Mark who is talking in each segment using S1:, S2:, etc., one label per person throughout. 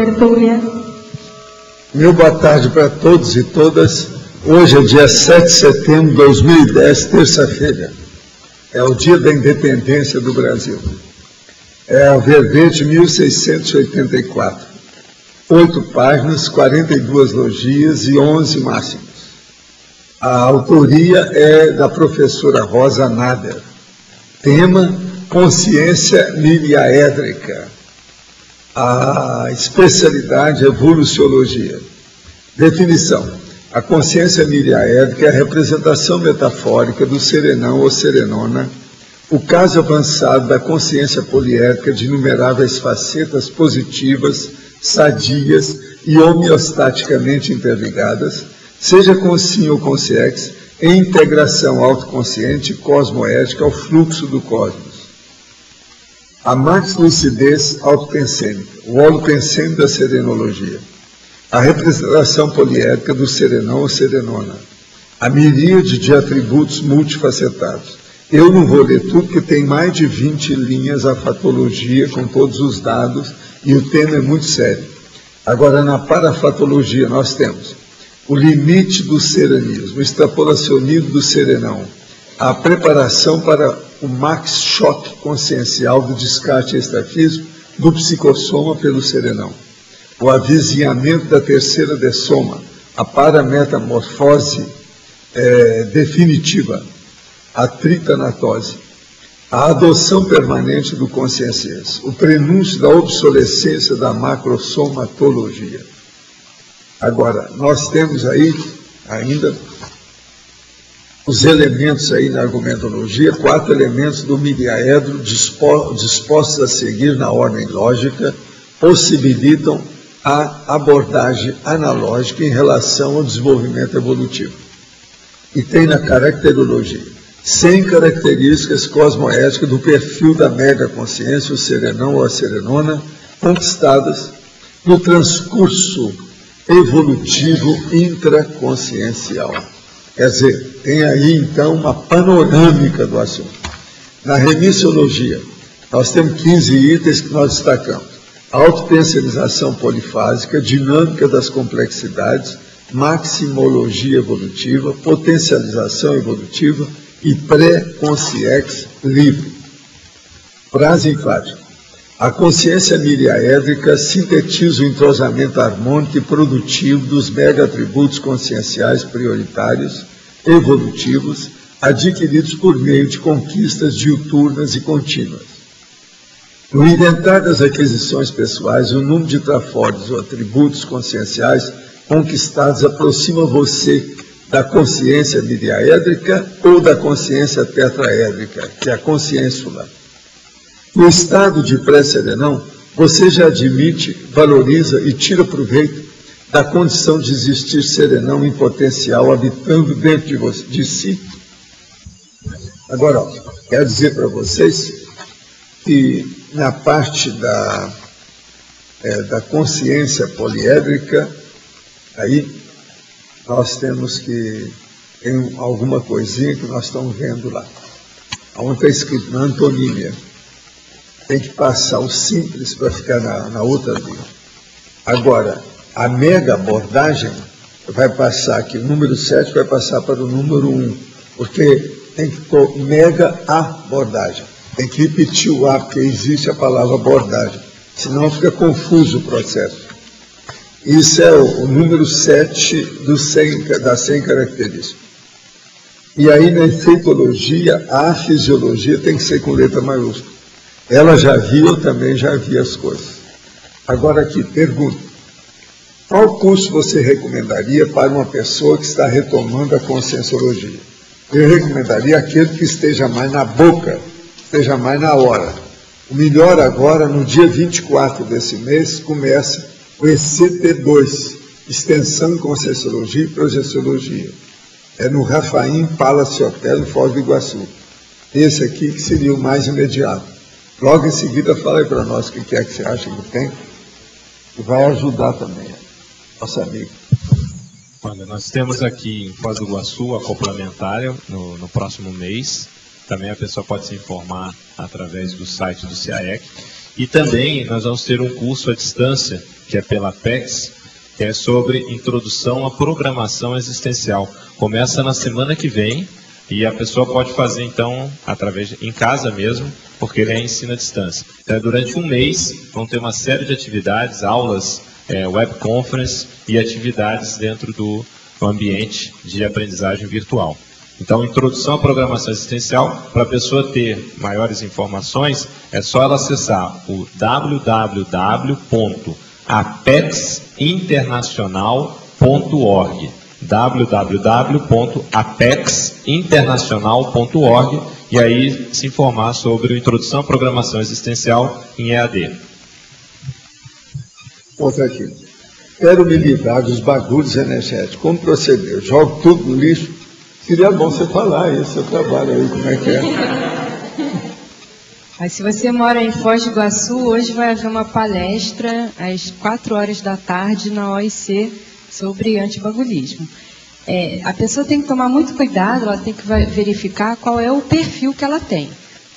S1: Tertúlia.
S2: Meu boa tarde para todos e todas. Hoje é dia 7 de setembro de 2010, terça-feira. É o dia da independência do Brasil. É o verbete 1684. 8 páginas, 42 logias e 11 máximos. A autoria é da professora Rosa Nader. Tema: consciência miriaédrica. A especialidade é evoluciologia. Definição: a consciência miriaédrica é a representação metafórica do serenão ou serenona, o caso avançado da consciência poliédrica de inumeráveis facetas positivas, sadias e homeostaticamente interligadas, seja com sim ou com sex, em integração autoconsciente e cosmoética ao fluxo do cosmos. A max-lucidez autopensêmica, o holopensêmico da serenologia. A representação poliédrica do serenão ou serenona. A miríade de atributos multifacetados. Eu não vou ler tudo, porque tem mais de 20 linhas a fatologia com todos os dados e o tema é muito sério. Agora, na parafatologia, nós temos o limite do serenismo, o extrapolacionismo do serenão, a preparação para o max choque consciencial do descarte extrafísico do psicossoma pelo serenão, o avizinhamento da terceira dessoma, a parametamorfose definitiva, a tritanatose, a adoção permanente do conscienciense, o prenúncio da obsolescência da macrosomatologia. Agora, nós temos aí ainda os elementos aí na argumentologia, 4 elementos do miriaedro dispostos a seguir na ordem lógica, possibilitam a abordagem analógica em relação ao desenvolvimento evolutivo. E tem na caracterologia 100 características cosmoéticas do perfil da mega-consciência, o serenão ou a serenona, conquistadas no transcurso evolutivo intraconsciencial. Quer dizer, tem aí então uma panorâmica do assunto. Na remissiologia, nós temos 15 itens que nós destacamos: autopensionização polifásica, dinâmica das complexidades, maximologia evolutiva, potencialização evolutiva e pré-consciex livre. Frase enfática: a consciência miriaédrica sintetiza o entrosamento harmônico e produtivo dos mega-atributos conscienciais prioritários, evolutivos, adquiridos por meio de conquistas diuturnas e contínuas. No inventário das aquisições pessoais, o número de trafórdios ou atributos conscienciais conquistados aproxima você da consciência miriaédrica ou da consciência tetraédrica, que é a consciênsula. No estado de pré-serenão, você já admite, valoriza e tira proveito da condição de existir serenão em potencial habitando dentro de você, de si. Agora, quero dizer para vocês que na parte da consciência poliédrica, aí nós temos que tem alguma coisinha que nós estamos vendo lá. Onde está escrito na antonímia. Tem que passar o simples para ficar na outra linha. Agora, a mega abordagem vai passar aqui, o número 7 vai passar para o número 1, porque tem que pôr mega abordagem. Tem que repetir o A, porque existe a palavra abordagem, senão fica confuso o processo. Isso é o número 7 das 100 características. E aí, na efeitologia, a fisiologia tem que ser com letra maiúscula. Ela já viu, eu também já vi as coisas. Agora aqui, pergunta: qual curso você recomendaria para uma pessoa que está retomando a conscienciologia? Eu recomendaria aquele que esteja mais na boca, esteja mais na hora. O melhor agora, no dia 24 desse mês, começa o ECT2, Extensão em Conscienciologia e Projeciologia. É no Rafaim Palace Hotel, em Foz do Iguaçu. Esse aqui que seria o mais imediato. Logo em seguida, fala aí para nós o que é que você acha que tem, que vai ajudar também, nosso amigo.
S3: Olha, nós temos aqui em Foz do Iguaçu a complementária no próximo mês.
S1: também a pessoa pode se informar através do site do CAEC. E também nós vamos ter um curso à distância, que é pela PEX, que é sobre introdução à programação existencial. Começa na semana que vem e a pessoa pode fazer, então, em casa mesmo, porque ele é ensino à distância. Então, durante um mês, vão ter uma série de atividades, aulas, web conference e atividades dentro do ambiente de aprendizagem virtual. Então, introdução à programação existencial, para a pessoa ter maiores informações, é só ela acessar o www.apexinternacional.org www.apexinternacional.org e aí se informar sobre a introdução à programação existencial em EAD.
S2: Outra aqui. Quero me livrar dos bagulhos energéticos. Como proceder? Jogo tudo no lixo? Seria bom você falar isso, seu trabalho aí, como é que é?
S3: Mas se você mora em Foz do Iguaçu, hoje vai haver uma palestra às 4 horas da tarde na OIC sobre antibagulismo. A pessoa tem que tomar muito cuidado, ela tem que verificar qual é o perfil que ela tem.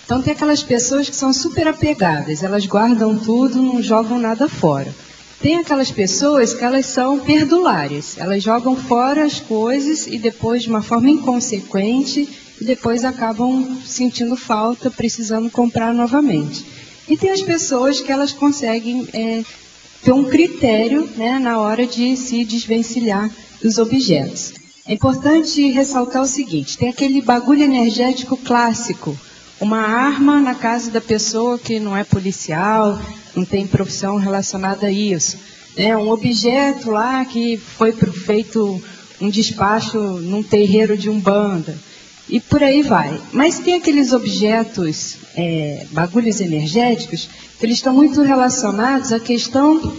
S3: Então tem aquelas pessoas que são super apegadas, elas guardam tudo, não jogam nada fora. Tem aquelas pessoas que elas são perdulárias, elas jogam fora as coisas e depois de uma forma inconsequente, e depois acabam sentindo falta, precisando comprar novamente. E tem as pessoas que elas conseguem ter um critério, né, na hora de se desvencilhar dos objetos. É importante ressaltar o seguinte, tem aquele bagulho energético clássico, uma arma na casa da pessoa que não é policial, não tem profissão relacionada a isso. Um objeto lá que foi feito um despacho num terreiro de Umbanda. E por aí vai. Mas tem aqueles objetos, bagulhos energéticos, que eles estão muito relacionados à questão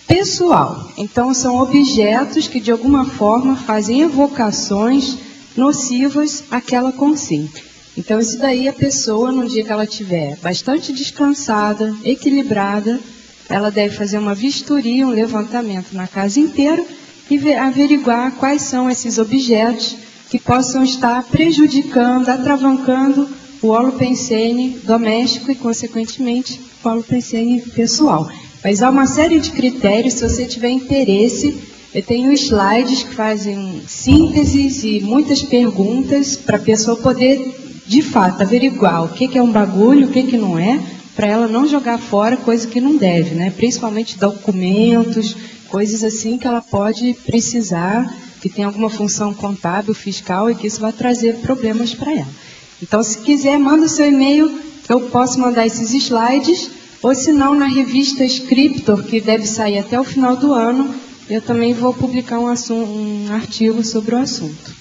S3: pessoal. Então são objetos que de alguma forma fazem evocações nocivas àquela consciência. Então, isso daí a pessoa, no dia que ela estiver bastante descansada, equilibrada, ela deve fazer uma vistoria, um levantamento na casa inteira e averiguar quais são esses objetos que possam estar prejudicando, atravancando o holopensene doméstico e, consequentemente, o holopensene pessoal. Mas há uma série de critérios, se você tiver interesse, eu tenho slides que fazem sínteses e muitas perguntas para a pessoa poder, de fato, averiguar o que é um bagulho, o que não é, para ela não jogar fora coisa que não deve, né? Principalmente documentos, coisas assim que ela pode precisar, que tem alguma função contábil, fiscal e que isso vai trazer problemas para ela. Então, se quiser, manda o seu e-mail, eu posso mandar esses slides, ou se não, na revista Scriptor, que deve sair até o final do ano, eu também vou publicar um artigo sobre o assunto.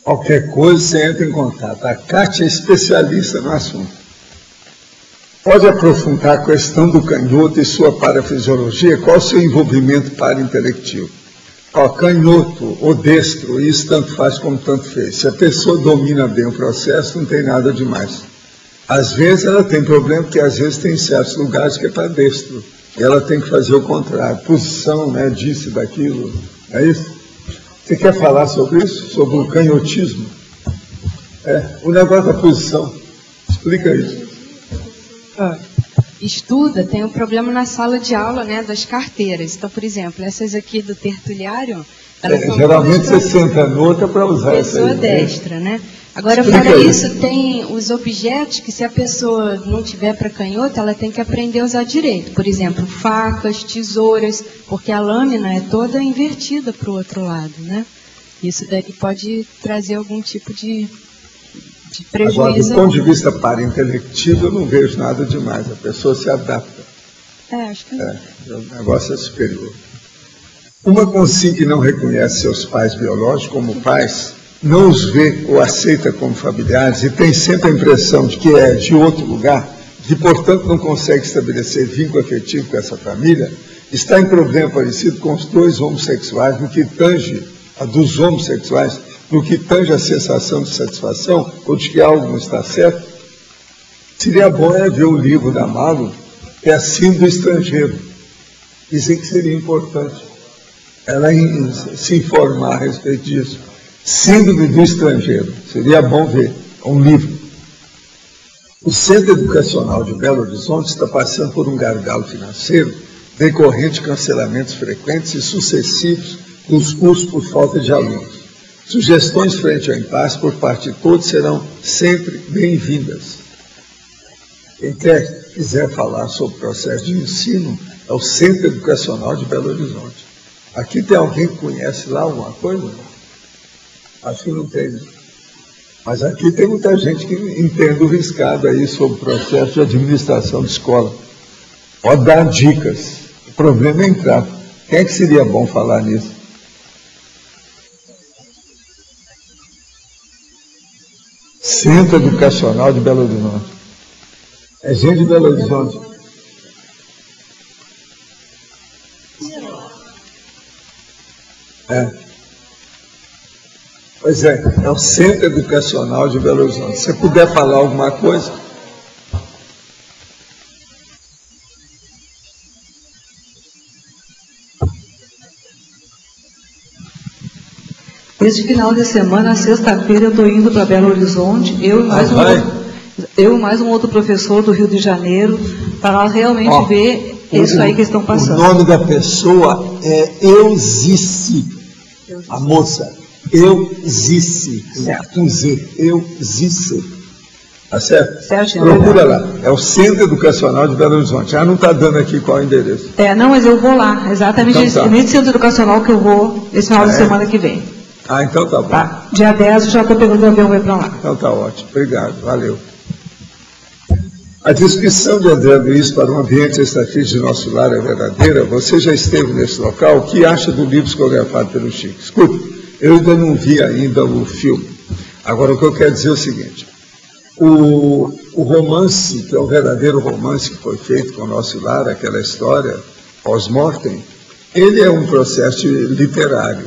S2: Qualquer coisa, você entra em contato. A Kátia é especialista no assunto. Pode aprofundar a questão do canhoto e sua parafisiologia? Qual o seu envolvimento paraintelectivo? Canhoto ou destro, isso tanto faz como tanto fez. Se a pessoa domina bem o processo, não tem nada demais. Às vezes ela tem problema, porque às vezes tem certos lugares que é para destro. E ela tem que fazer o contrário. Posição, né, disso, daquilo. É isso? Você quer falar sobre isso? Sobre o canhotismo? O negócio da posição. Explica isso.
S3: Estuda, tem um problema na sala de aula, né, das carteiras. Então, por exemplo, essas aqui do tertuliário...
S2: geralmente você senta no outro para usar essa
S3: pessoa destra, né? Agora, fora isso, tem os objetos que, se a pessoa não tiver para canhoto, ela tem que aprender a usar direito. Por exemplo, facas, tesouras, porque a lâmina é toda invertida para o outro lado, né? Isso daí pode trazer algum tipo de prejuízo.
S2: Agora, do ponto de vista paraintelectivo, eu não vejo nada demais. A pessoa se adapta.
S3: Acho que não.
S2: O negócio é superior. Uma consciência que não reconhece seus pais biológicos como pais, não os vê ou aceita como familiares e tem sempre a impressão de que é de outro lugar, que, portanto, não consegue estabelecer vínculo afetivo com essa família, está em problema parecido com os dois homossexuais, no que tange a dos homossexuais, no que tange a sensação de satisfação, ou de que algo não está certo. Seria bom ver o livro da Malu, que é a Síndrome do Estrangeiro. Dizem que seria importante ela se informar a respeito disso. Síndrome do Estrangeiro. Seria bom ver um livro. O Centro Educacional de Belo Horizonte está passando por um gargalo financeiro decorrente de cancelamentos frequentes e sucessivos dos cursos por falta de alunos. Sugestões frente ao impasse por parte de todos serão sempre bem-vindas. Quem quiser falar sobre o processo de ensino é o Centro Educacional de Belo Horizonte. Aqui tem alguém que conhece lá alguma coisa? Acho que não tem, né? Mas aqui tem muita gente que entende o riscado aí sobre o processo de administração de escola. Pode dar dicas. O problema é entrar. Quem é que seria bom falar nisso? Centro Educacional de Belo Horizonte. É gente de Belo Horizonte. Pois é o Centro Educacional de Belo Horizonte. Se você puder falar alguma coisa.
S4: Esse final de semana, sexta-feira, eu estou indo para Belo Horizonte, eu e mais um outro professor do Rio de Janeiro, para realmente ver isso aí que estão passando.
S2: O nome da pessoa é Euzice, a moça. Euzice, com Z, Euzice. Tá certo?
S4: Certinho.
S2: Procura lá. É o Centro Educacional de Belo Horizonte. Não está dando aqui qual é o endereço.
S4: Não, mas eu vou lá. Exatamente nesse Centro Educacional que eu vou esse final de semana que vem.
S2: Então tá bom.
S4: Tá. Dia 10 eu já estou pegando o avião para ir para lá.
S2: Então tá ótimo. Obrigado. Valeu. A descrição de André Luiz para um ambiente extrafísico de nosso lar é verdadeira. Você já esteve nesse local? O que acha do livro psicografado pelo Chico? Escute. Eu ainda não vi ainda o filme. Agora, o que eu quero dizer é o seguinte. O romance, que é o verdadeiro romance que foi feito com o nosso lar, aquela história, pós-mortem, ele é um processo literário.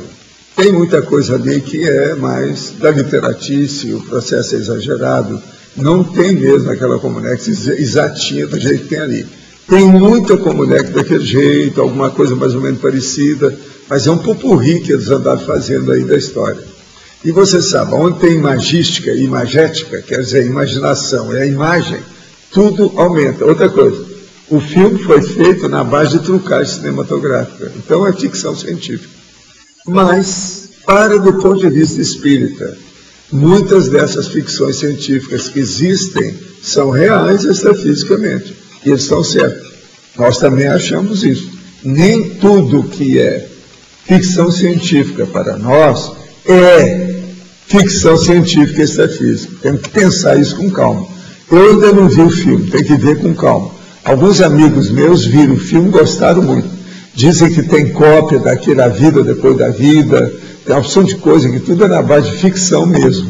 S2: Tem muita coisa ali que é mais da literatice, o processo é exagerado. Não tem mesmo aquela comunex exatinha do jeito que tem ali. Tem muita comunex daquele jeito, alguma coisa mais ou menos parecida, mas é um popurrí que eles andaram fazendo aí da história. E você sabe, onde tem imagística e imagética, quer dizer, imaginação e a imagem, tudo aumenta. Outra coisa, o filme foi feito na base de trucagem cinematográfica, então é ficção científica. Mas, do ponto de vista espírita, muitas dessas ficções científicas que existem são reais extrafisicamente, e eles estão certos. Nós também achamos isso. Nem tudo que é ficção científica para nós é ficção científica extrafísica. Temos que pensar isso com calma. Eu ainda não vi o filme, tem que ver com calma. Alguns amigos meus viram o filme e gostaram muito. Dizem que tem cópia daquilo, a vida depois da vida, tem uma opção de coisa, que tudo é na base de ficção mesmo.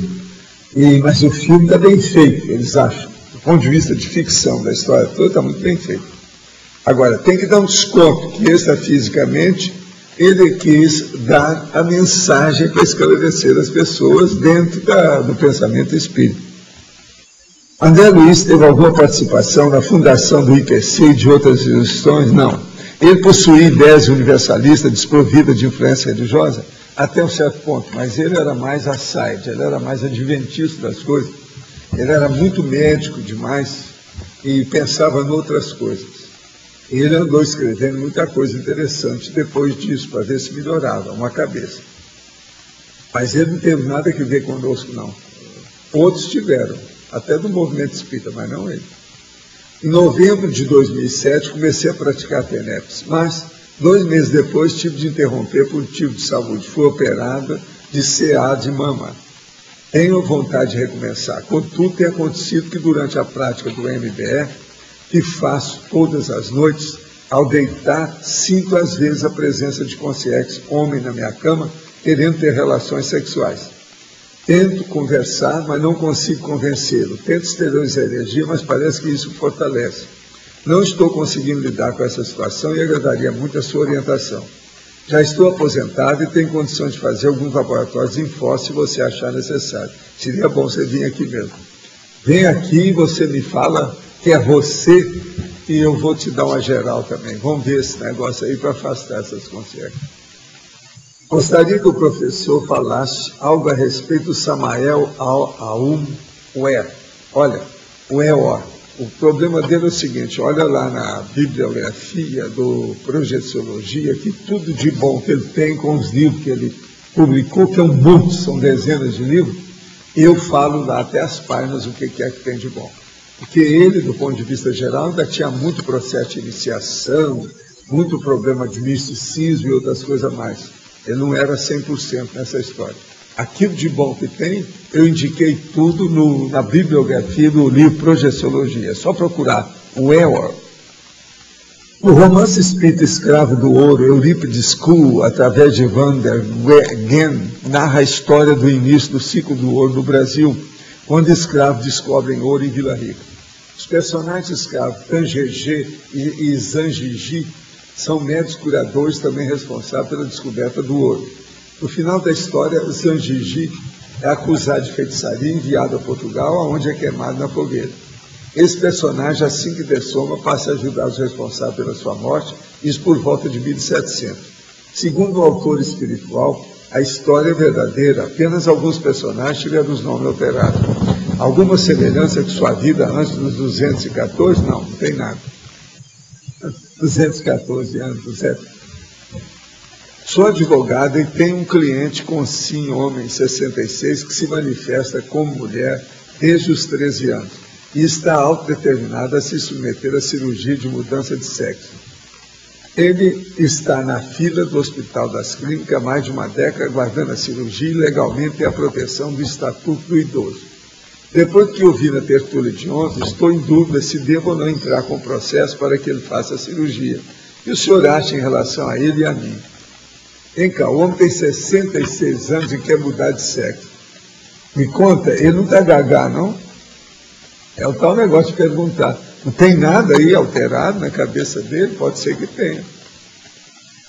S2: Mas o filme está bem feito, eles acham. Do ponto de vista de ficção da história toda, está muito bem feito. Agora, tem que dar um desconto, que extrafisicamente ele quis dar a mensagem para esclarecer as pessoas dentro do pensamento espírita. André Luiz teve alguma participação na fundação do IPC e de outras instituições? Não. Ele possuía ideias universalistas desprovidas de influência religiosa? Até um certo ponto, mas ele era mais aside, ele era mais adventista das coisas. Ele era muito médico demais e pensava em outras coisas. Ele andou escrevendo muita coisa interessante depois disso, para ver se melhorava uma cabeça. Mas ele não teve nada que ver conosco, não. Outros tiveram, até do movimento espírita, mas não ele. Em novembro de 2007, comecei a praticar TENEPS, mas 2 meses depois tive de interromper por motivo de saúde. Fui operada de CA de mama. Tenho vontade de recomeçar. Contudo, tem acontecido que durante a prática do MBR, que faço todas as noites, ao deitar, sinto às vezes a presença de consciência homem na minha cama, querendo ter relações sexuais. Tento conversar, mas não consigo convencê-lo. Tento exteriorizar a energia, mas parece que isso fortalece. Não estou conseguindo lidar com essa situação e agradaria muito a sua orientação. Já estou aposentado e tenho condições de fazer alguns laboratórios em Foz, se você achar necessário. Seria bom você vir aqui mesmo. Vem aqui e você me fala que é você e eu vou te dar uma geral também. Vamos ver esse negócio aí para afastar essas consciências. Gostaria que o professor falasse algo a respeito do Samael Aum Wer. Olha, o EOR. O problema dele é o seguinte, olha lá na bibliografia do Projeciologia, que tudo de bom que ele tem com os livros que ele publicou, que é um monte, são dezenas de livros, eu falo lá até as páginas o que é que tem de bom. Porque ele, do ponto de vista geral, ainda tinha muito processo de iniciação, muito problema de misticismo e outras coisas mais. Ele não era 100% nessa história. Aquilo de bom que tem, eu indiquei tudo na bibliografia do livro Projeciologia. É só procurar o EOR. O romance espírita Escravo do Ouro, Eurípides Kuhl, através de Van der Gen, narra a história do início do ciclo do ouro no Brasil, quando escravos descobrem ouro em Vila Rica. Os personagens escravos Tangegê e Zangigi são médicos curadores também responsáveis pela descoberta do ouro. No final da história, Zangigi é acusado de feitiçaria e enviado a Portugal, onde é queimado na fogueira. Esse personagem, assim que dessoma, passa a ajudar os responsáveis pela sua morte, isso por volta de 1700. Segundo o autor espiritual, a história é verdadeira, apenas alguns personagens tiveram os nomes alterados. Alguma semelhança com sua vida antes dos 214? Não, não tem nada. 214 anos, 200. Sou advogado e tenho um cliente com sim, homem, 66, que se manifesta como mulher desde os 13 anos e está autodeterminado a se submeter à cirurgia de mudança de sexo. Ele está na fila do Hospital das Clínicas há mais de uma década, aguardando a cirurgia e legalmente a proteção do Estatuto do Idoso. Depois que eu vi na tertúlia de ontem, estou em dúvida se devo ou não entrar com o processo para que ele faça a cirurgia. E o senhor acha em relação a ele e a mim? Vem cá, o homem tem 66 anos e quer mudar de sexo. Me conta, ele não está gagá, não? É o tal negócio de perguntar. Não tem nada aí alterado na cabeça dele? Pode ser que tenha.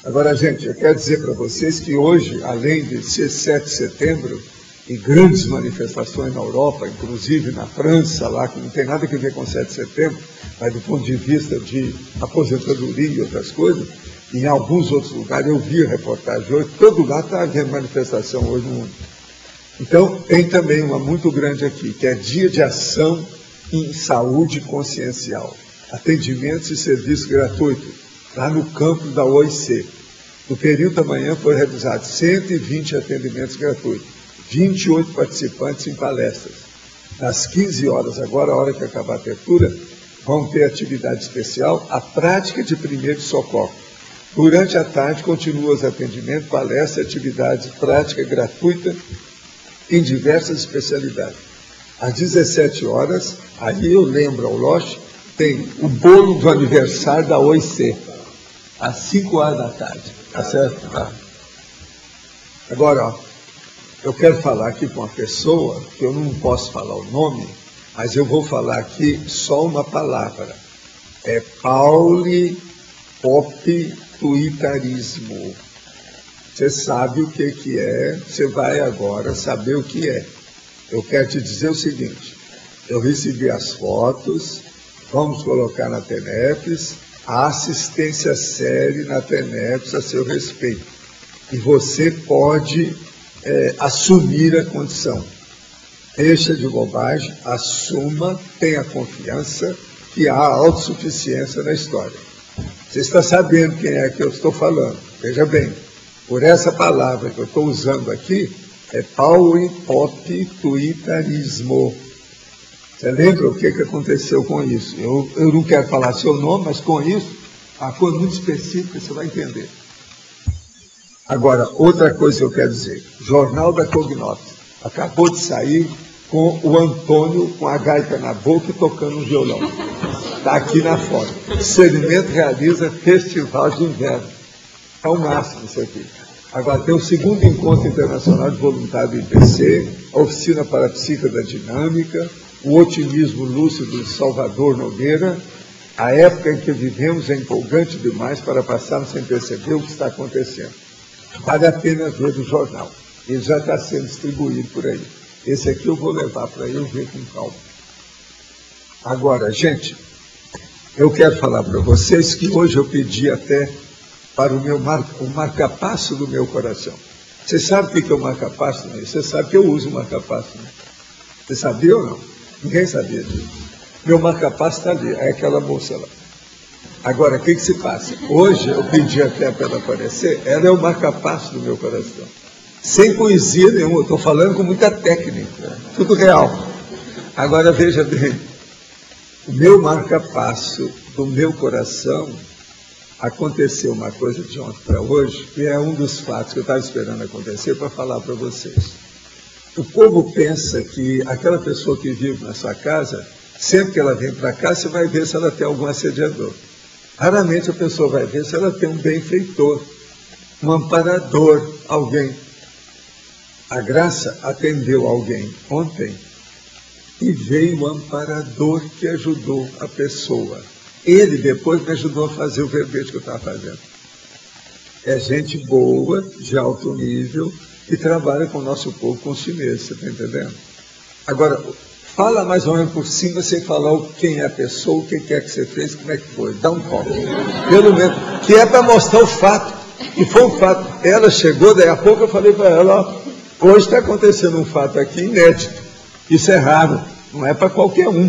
S2: Agora, gente, eu quero dizer para vocês que hoje, além de ser 7 de setembro, e grandes manifestações na Europa, inclusive na França, lá, que não tem nada a ver com 7 de setembro, mas do ponto de vista de aposentadoria e outras coisas, em alguns outros lugares, eu vi a reportagem hoje, todo lugar está havendo manifestação hoje no mundo. Então, tem também uma muito grande aqui, que é Dia de Ação em Saúde Consciencial. Atendimentos e serviços gratuitos, lá no campus da OIC. No período da manhã foram realizados 120 atendimentos gratuitos, 28 participantes em palestras. Às 15 horas, agora a hora que acabar a abertura, vão ter atividade especial, a prática de primeiro socorro. Durante a tarde, continuam os atendimentos, palestras, atividades prática gratuita em diversas especialidades. Às 17 horas, aí eu lembro ao Loche, tem o bolo do aniversário da OIC, às 5 horas da tarde. Tá certo? Tá. Agora, ó, eu quero falar aqui com uma pessoa, que eu não posso falar o nome, mas eu vou falar aqui só uma palavra. É paulipopituitarismo. Você sabe o que é, você vai agora saber o que é. Eu quero te dizer o seguinte, eu recebi as fotos, vamos colocar na TENEPS, a assistência séria na TENEPS a seu respeito. E você pode assumir a condição. Deixa de bobagem, assuma, tenha confiança que há autossuficiência na história. Você está sabendo quem é que eu estou falando. Veja bem, por essa palavra que eu estou usando aqui, é paulipopituitarismo. Você lembra o que aconteceu com isso? Eu não quero falar seu nome, mas com isso, a coisa muito específica, você vai entender. Agora, outra coisa que eu quero dizer. Jornal da Cognotes. Acabou de sair com o Antônio com a gaita na boca e tocando um violão. Está aqui na foto. O segmento realiza Festival de Inverno. É o máximo isso aqui. Agora, tem o segundo Encontro Internacional de Voluntários do IPC, a Oficina Parapsíquica da Dinâmica, o Otimismo Lúcido de Salvador Nogueira. A época em que vivemos é empolgante demais para passarmos sem perceber o que está acontecendo. Vale a pena ver o jornal. Ele já está sendo distribuído por aí. Esse aqui eu vou levar para eu ver com calma. Agora, gente, eu quero falar para vocês que hoje eu pedi até para o marca-passo do meu coração. Você sabe o que é o marca-passo? Né? Você sabe que eu uso o marca-passo. Né? Você sabia ou não? Ninguém sabia disso. Meu marca-passo está ali, é aquela moça lá. Agora, o que se passa? Hoje, eu pedi até para ela aparecer, ela é o marca-passo do meu coração. Sem poesia nenhuma, estou falando com muita técnica, tudo real. Agora, veja bem, o meu marca-passo do meu coração, aconteceu uma coisa de ontem para hoje, e é um dos fatos que eu estava esperando acontecer para falar para vocês. O povo pensa que aquela pessoa que vive na sua casa, sempre que ela vem para cá, você vai ver se ela tem algum assediador. Raramente a pessoa vai ver se ela tem um benfeitor, um amparador, alguém. A Graça atendeu alguém ontem e veio o amparador que ajudou a pessoa. Ele depois me ajudou a fazer o verbete que eu estava fazendo. É gente boa, de alto nível, que trabalha com o nosso povo, com os chineses, você está entendendo? Agora, fala mais ou menos por cima, sem falar quem é a pessoa, o que é que você fez, como é que foi. Dá um toque. Pelo menos, que é para mostrar o fato. E foi um fato. Ela chegou, daí a pouco eu falei para ela, ó, hoje está acontecendo um fato aqui inédito. Isso é raro, não é para qualquer um.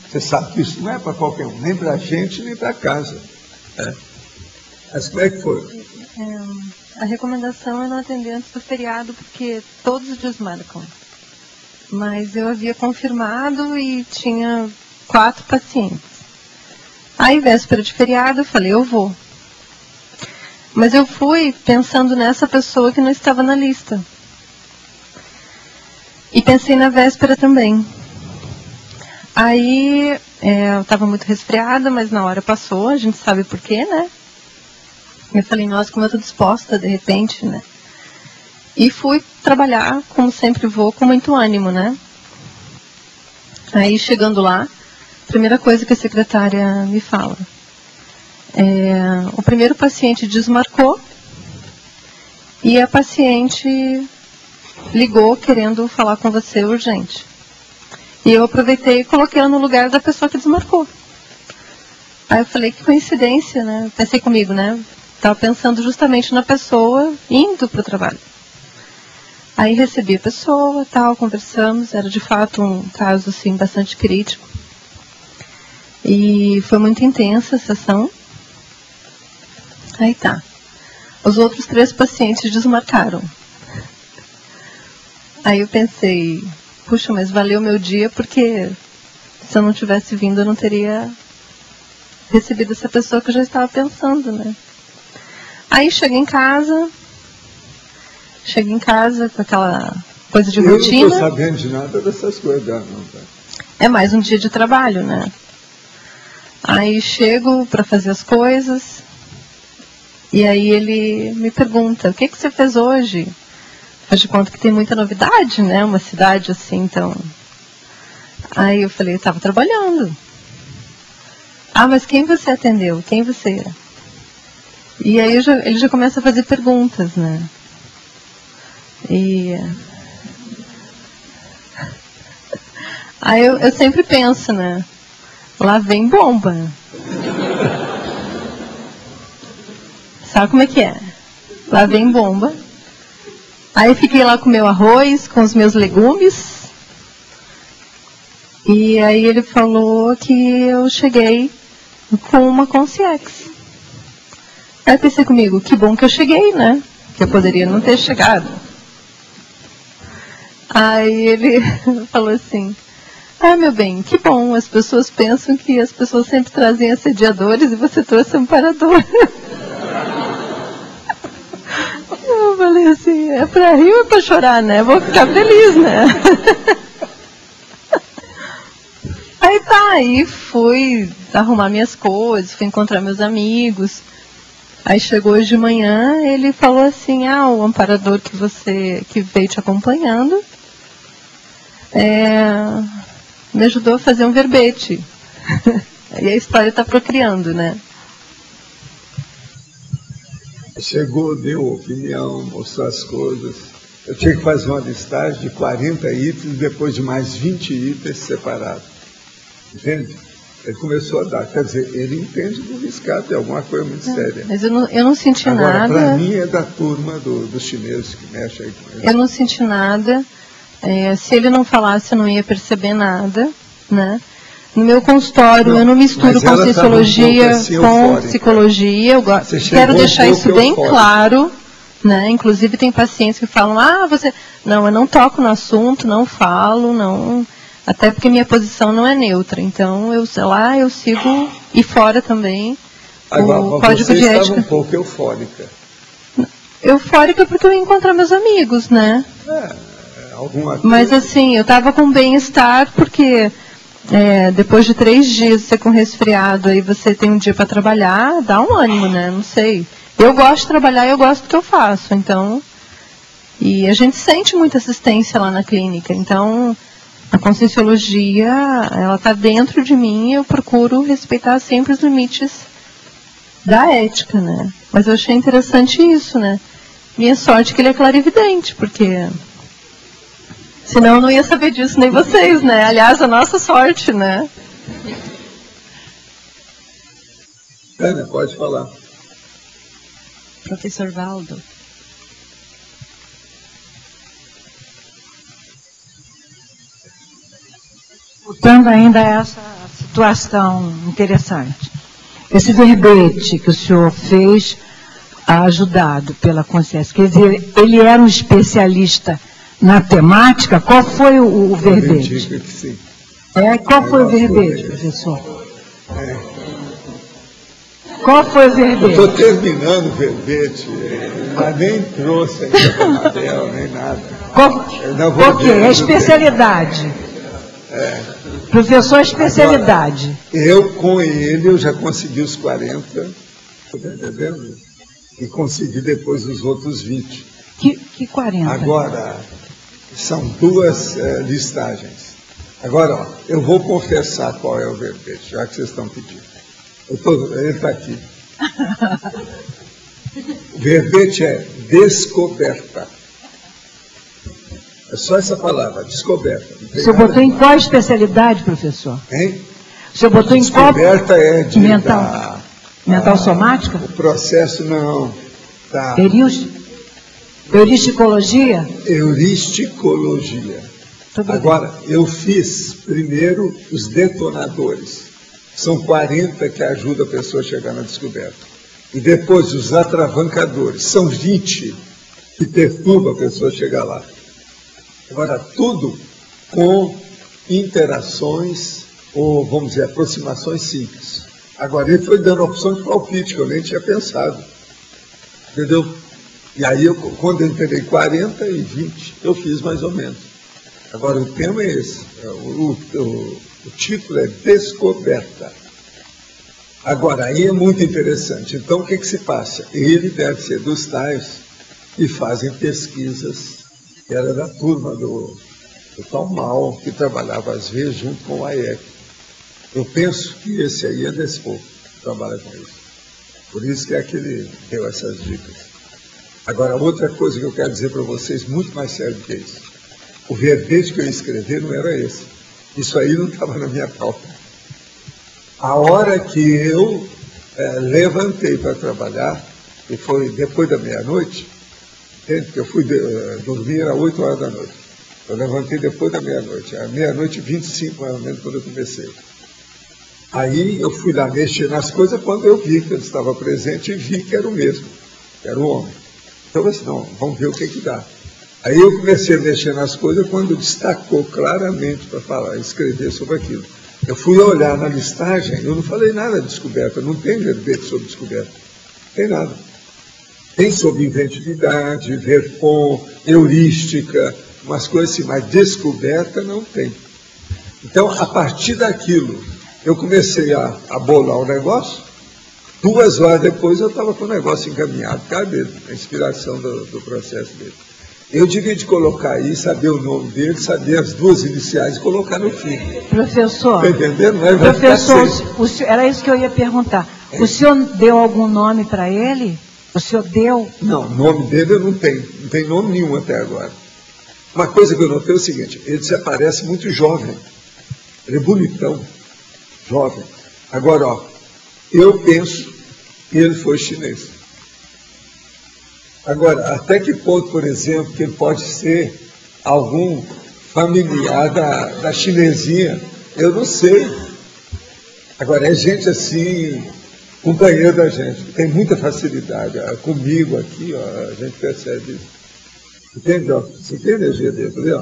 S2: Você sabe que isso não é para qualquer um, nem para a gente, nem para casa. É. Mas como é que foi?
S5: A recomendação é não atender antes do feriado, porque todos desmarcam. Mas eu havia confirmado e tinha 4 pacientes. Aí, véspera de feriado, eu falei, eu vou. Mas eu fui pensando nessa pessoa que não estava na lista. E pensei na véspera também. Aí, eu estava muito resfriada, mas na hora passou, a gente sabe por quê, né? Eu falei, nossa, como eu estou disposta, de repente, né? E fui trabalhar, como sempre vou, com muito ânimo, né? Aí, chegando lá, a primeira coisa que a secretária me fala. O primeiro paciente desmarcou e a paciente ligou querendo falar com você urgente. E eu aproveitei e coloquei ela no lugar da pessoa que desmarcou. Aí eu falei, que coincidência, né? Pensei comigo, né? Estava pensando justamente na pessoa indo para o trabalho. Aí recebi a pessoa, tal, conversamos, era de fato um caso assim, bastante crítico. E foi muito intensa a sessão. Aí tá. Os outros 3 pacientes desmarcaram. Aí eu pensei, puxa, mas valeu meu dia, porque se eu não tivesse vindo, eu não teria recebido essa pessoa que eu já estava pensando, né? Aí cheguei em casa com aquela coisa de rotina.
S2: Eu não estou sabendo de nada dessas coisas, não. Tá?
S5: É mais um dia de trabalho, né? Aí chego para fazer as coisas, e aí ele me pergunta, o que você fez hoje? Faz de conta que tem muita novidade, né? Uma cidade assim, então... Aí eu falei, eu estava trabalhando. Ah, mas quem você atendeu? Quem você... E aí ele já começa a fazer perguntas, né? E... Aí eu sempre penso, né? Lá vem bomba. Sabe como é que é? Lá vem bomba. Aí fiquei lá com o meu arroz, com os meus legumes. E aí ele falou que eu cheguei com uma Concierge. Aí eu pensei comigo, que bom que eu cheguei, né? Que eu poderia não ter chegado. Aí ele falou assim, ah, meu bem, que bom, as pessoas pensam que as pessoas sempre trazem assediadores e você trouxe amparador. Eu falei assim, é pra rir ou é pra chorar, né? Vou ficar feliz, né? Aí tá, aí fui arrumar minhas coisas, fui encontrar meus amigos. Aí chegou hoje de manhã, ele falou assim, o amparador que veio te acompanhando, me ajudou a fazer um verbete. E a história está procriando, né?
S2: Chegou, deu opinião, mostrou as coisas. Eu tinha que fazer uma listagem de 40 itens, depois de mais 20 itens separados. Entende? Ele começou a dar, quer dizer, ele entende do riscado, é alguma coisa muito séria.
S5: Mas eu não senti
S2: agora,
S5: nada.
S2: Para mim é da turma dos chineses que mexe aí com ele.
S5: Eu não senti nada. Se ele não falasse, eu não ia perceber nada, né? No meu consultório, eu não misturo conscienciologia com psicologia. Eu quero deixar isso bem claro, né? Inclusive tem pacientes que falam, você... Não, eu não toco no assunto, não falo, não... Até porque minha posição não é neutra. Então, eu sigo, e fora também, o código de ética.
S2: Você estava um pouco eufórica.
S5: Eufórica porque eu ia encontrar meus amigos, né? Mas assim, eu estava com bem-estar porque depois de 3 dias você com resfriado, aí você tem um dia para trabalhar, dá um ânimo, né? Não sei. Eu gosto de trabalhar e eu gosto do que eu faço, então... E a gente sente muita assistência lá na clínica, então a conscienciologia, ela está dentro de mim e eu procuro respeitar sempre os limites da ética, né? Mas eu achei interessante isso, né? Minha sorte é que ele é clarividente, porque senão eu não ia saber disso nem vocês, né? Aliás, a nossa sorte, né?
S2: Ana, pode falar.
S3: Professor Valdo.
S6: Voltando ainda a essa situação interessante. Esse verbete que o senhor fez, ajudado pela consciência, quer dizer, ele era um especialista na temática? Qual foi o verbete?
S2: Sim.
S6: Qual foi o verbete, professor? Qual foi o verbete?
S2: Estou terminando o verbete, mas nem trouxe ainda papel, nem nada.
S6: Qual que é? A especialidade. Professor, especialidade.
S2: Agora, eu, com ele, eu já consegui os 40, está entendendo? E consegui depois os outros 20.
S6: Que 40?
S2: Agora, são 2 listagens. Agora, eu vou confessar qual é o verbete, já que vocês estão pedindo. Ele está aqui. O verbete é descoberta. É só essa palavra, descoberta.
S6: O senhor botou em qual especialidade, professor?
S2: Hein?
S6: O senhor botou em qual?
S2: Descoberta é de...
S6: Mental somática?
S2: O processo não. Tá.
S6: Euristicologia?
S2: Euristicologia. Agora, eu fiz primeiro os detonadores. São 40 que ajudam a pessoa a chegar na descoberta. E depois os atravancadores. São 20 que perturbam a pessoa a chegar lá. Agora, tudo com interações, ou vamos dizer, aproximações simples. Agora, ele foi dando a opção de palpite, que eu nem tinha pensado. Entendeu? E aí, quando eu entrei 40 e 20, eu fiz mais ou menos. Agora, o tema é esse. O título é Descoberta. Agora, aí é muito interessante. Então, o que se passa? Ele deve ser dos tais que fazem pesquisas, que era da turma do tal Mal, que trabalhava às vezes junto com o AEC. Eu penso que esse aí é desse povo que trabalha com isso. Por isso que é que ele deu essas dicas. Agora, outra coisa que eu quero dizer para vocês, muito mais sério do que isso. O verbete que eu escrevi não era esse. Isso aí não estava na minha pauta. A hora que eu levantei para trabalhar, e foi depois da meia-noite, porque eu fui dormir às 8 horas da noite. Eu levantei depois da meia-noite, à meia-noite e 25, mais ou menos, quando eu comecei. Aí eu fui lá mexer nas coisas, quando eu vi que ele estava presente e vi que era o mesmo, que era o homem. Então eu disse, não, vamos ver o que dá. Aí eu comecei a mexer nas coisas quando destacou claramente para falar, escrever sobre aquilo. Eu fui olhar na listagem, eu não falei nada de descoberta, não tem verbete sobre descoberta, não tem nada. Tem sobre inventividade, verpom, heurística, umas coisas assim, mas descoberta não tem. Então, a partir daquilo, eu comecei a bolar o negócio, 2 horas depois eu estava com o negócio encaminhado, cadê a inspiração do processo dele? Eu devia de colocar aí, saber o nome dele, saber as 2 iniciais e colocar no fim.
S6: Professor,
S2: está entendendo?
S6: Professor, era isso que eu ia perguntar. O senhor deu algum nome para ele? O senhor deu?
S2: Não, o nome dele eu não tem nome nenhum até agora. Uma coisa que eu notei é o seguinte, ele se parece muito jovem, ele é bonitão, jovem. Agora, ó, eu penso que ele foi chinês. Agora, até que ponto, por exemplo, que ele pode ser algum familiar da chinesinha, eu não sei. Agora, é gente assim, companheiro da gente, tem muita facilidade. Comigo aqui, ó, a gente percebe isso. Entende? Ó, você tem energia dele,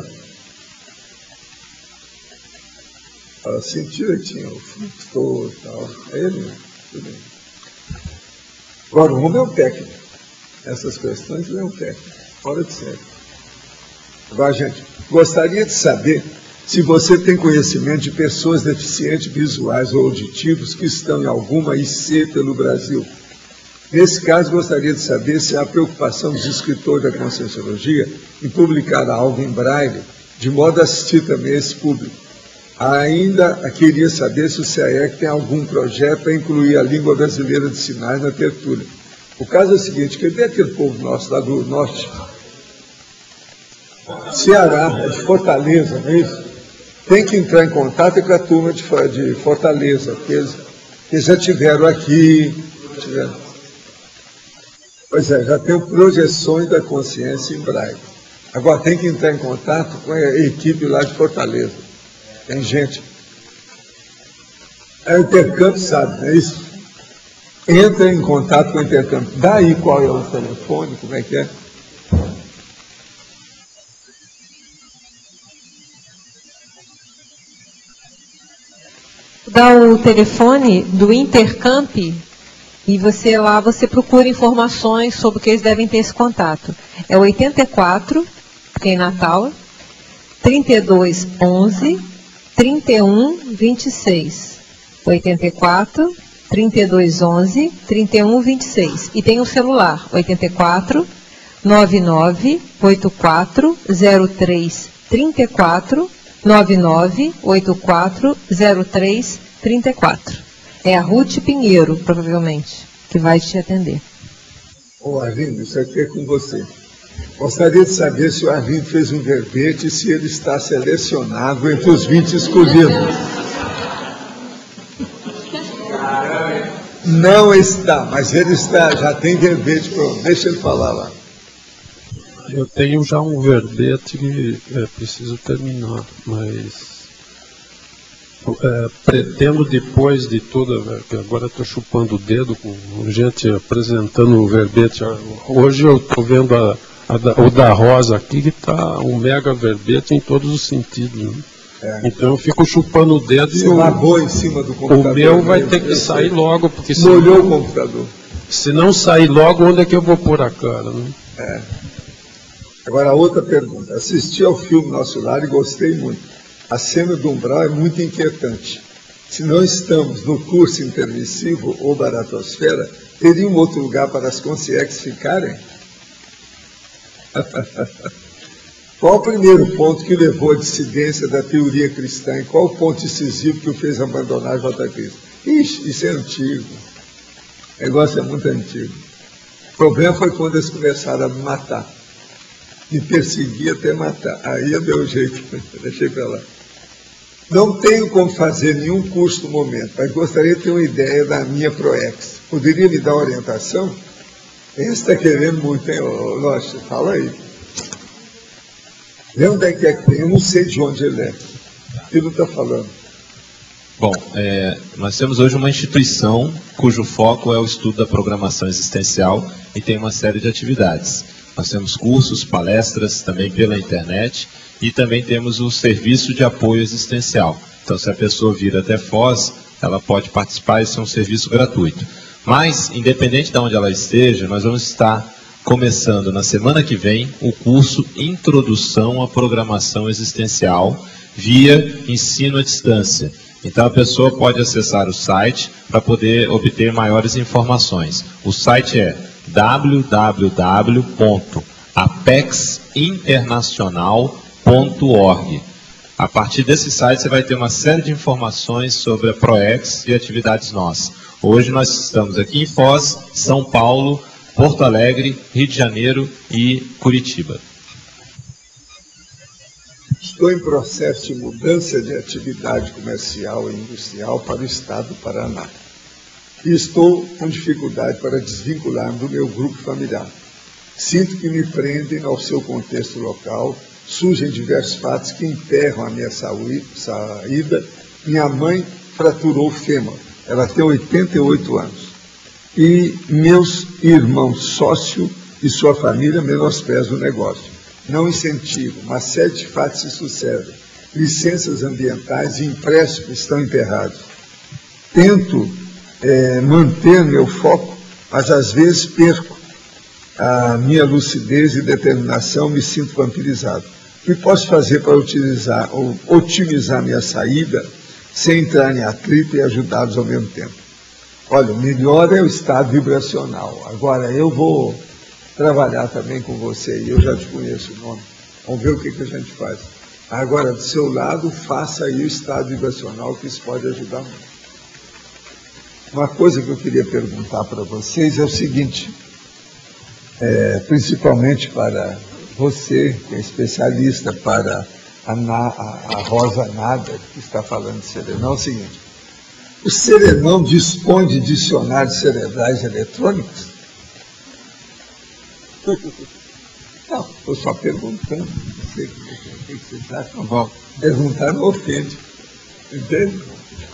S2: ó. Sentiu que tinha o fluxo todo e tal. É ele mesmo. Tudo bem. Agora, o homem é um técnico. Essas questões ele é um técnico. Fora de série. Agora, gente, gostaria de saber se você tem conhecimento de pessoas deficientes visuais ou auditivos que estão em alguma IC pelo Brasil. Nesse caso, gostaria de saber se há preocupação dos escritores da Conscienciologia em publicar algo em braille, de modo a assistir também esse público. Ainda queria saber se o CAEC tem algum projeto para incluir a língua brasileira de sinais na tertúlia. O caso é o seguinte, que tem aquele povo nosso lá do norte, Ceará, de Fortaleza, não é isso? Tem que entrar em contato com a turma de Fortaleza, porque eles já tiveram aqui. Pois é, já tem projeções da consciência em braille. Agora tem que entrar em contato com a equipe lá de Fortaleza. Tem gente. É o intercâmbio, sabe, não é isso? Entra em contato com o intercâmbio. Daí qual é o telefone, como é que é?
S7: Dá o telefone do Intercamp e você procura informações sobre o que eles devem ter esse contato. É 84, tem Natal, 3211 3126. 84 3211 3126. E tem o celular, 84 99 84 03 34 99840334. É a Ruth Pinheiro, provavelmente, que vai te atender.
S2: Ô Arlindo, isso aqui é com você. Gostaria de saber se o Arlindo fez um verbete e se ele está selecionado entre os 20 escolhidos. Não está, mas ele está, já tem verbete pronto. Deixa ele falar lá.
S8: Eu tenho já um verbete que preciso terminar, mas pretendo depois de tudo, que agora estou chupando o dedo com gente apresentando o verbete. Hoje eu estou vendo o da Rosa aqui, que está um mega verbete em todos os sentidos. Né? Então eu fico chupando o dedo.
S2: Você lavou em cima do computador.
S8: O meu vai ter que sair logo, porque se
S2: molhou o computador.
S8: Se não sair logo, onde é que eu vou pôr a cara? Né?
S2: Agora, outra pergunta. Assisti ao filme Nosso Lar e gostei muito. A cena do umbral é muito inquietante. Se não estamos no curso intermissivo ou baratosfera, teria um outro lugar para as consciências ficarem? Qual o primeiro ponto que levou à dissidência da teoria cristã e qual o ponto decisivo que o fez abandonar a J. Cristo? Ixi, isso é antigo. O negócio é muito antigo. O problema foi quando eles começaram a me matar. Me perseguir até matar. Aí é meu jeito, deixei para lá. Não tenho como fazer nenhum curso no momento, mas gostaria de ter uma ideia da minha ProEx. Poderia me dar orientação? Esse está querendo muito, hein? Nossa, fala aí. Vê onde é que tem? Eu não sei de onde ele é. Ele não está falando.
S1: Bom, nós temos hoje uma instituição cujo foco é o estudo da programação existencial e tem uma série de atividades. Nós temos cursos, palestras também pela internet e também temos o serviço de apoio existencial. Então, se a pessoa vir até Foz, ela pode participar, isso é um serviço gratuito. Mas, independente de onde ela esteja, nós vamos estar começando na semana que vem o curso Introdução à Programação Existencial via ensino à distância. Então a pessoa pode acessar o site para poder obter maiores informações. O site é www.apexinternacional.org. A partir desse site você vai ter uma série de informações sobre a ProEx e atividades nossas. Hoje nós estamos aqui em Foz, São Paulo, Porto Alegre, Rio de Janeiro e Curitiba.
S2: Estou em processo de mudança de atividade comercial e industrial para o estado do Paraná. E estou com dificuldade para desvincular-me do meu grupo familiar. Sinto que me prendem ao seu contexto local, surgem diversos fatos que emperram a minha saída. Minha mãe fraturou o fêmur, Ela tem 88 anos. E meus irmãos sócio e sua família menosprezam o negócio. Não incentivo, uma série de fatos se sucedem. Licenças ambientais e empréstimos estão emperrados. Tento manter meu foco, mas às vezes perco a minha lucidez e determinação, me sinto vampirizado. O que posso fazer para otimizar minha saída sem entrar em atrito e ajudá-los ao mesmo tempo? Olha, o melhor é o estado vibracional. Agora, eu vou trabalhar também com você, e eu já te conheço o nome. Vamos ver o que a gente faz. Agora, do seu lado, faça aí o estado vibracional, que isso pode ajudar muito. Uma coisa que eu queria perguntar para vocês é o seguinte, principalmente para você, que é especialista, para a Rosa Nada, que está falando de serenão, é o seguinte: o serenão dispõe de dicionários cerebrais eletrônicos? Não, estou só perguntando. Não sei o que vocês acham. Perguntar não ofende. Entende?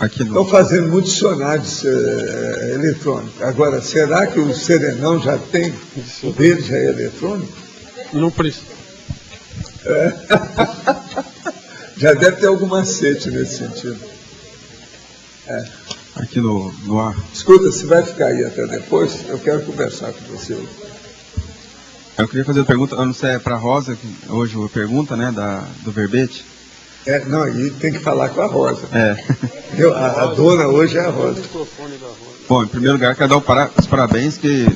S2: Estão fazendo muitos dicionários eletrônicos. Agora, será que o serenão já tem? O dele já é eletrônico?
S8: Não precisa.
S2: Já deve ter algum macete nesse sentido.
S9: Aqui no ar.
S2: Escuta, você vai ficar aí até depois? Eu quero conversar com você hoje.
S9: Eu queria fazer uma pergunta, eu não sei, é para a Rosa, que hoje a pergunta, né, do verbete.
S2: Não, e tem que falar com a Rosa. A dona hoje é a Rosa.
S9: Bom, em primeiro lugar, quero dar os parabéns, que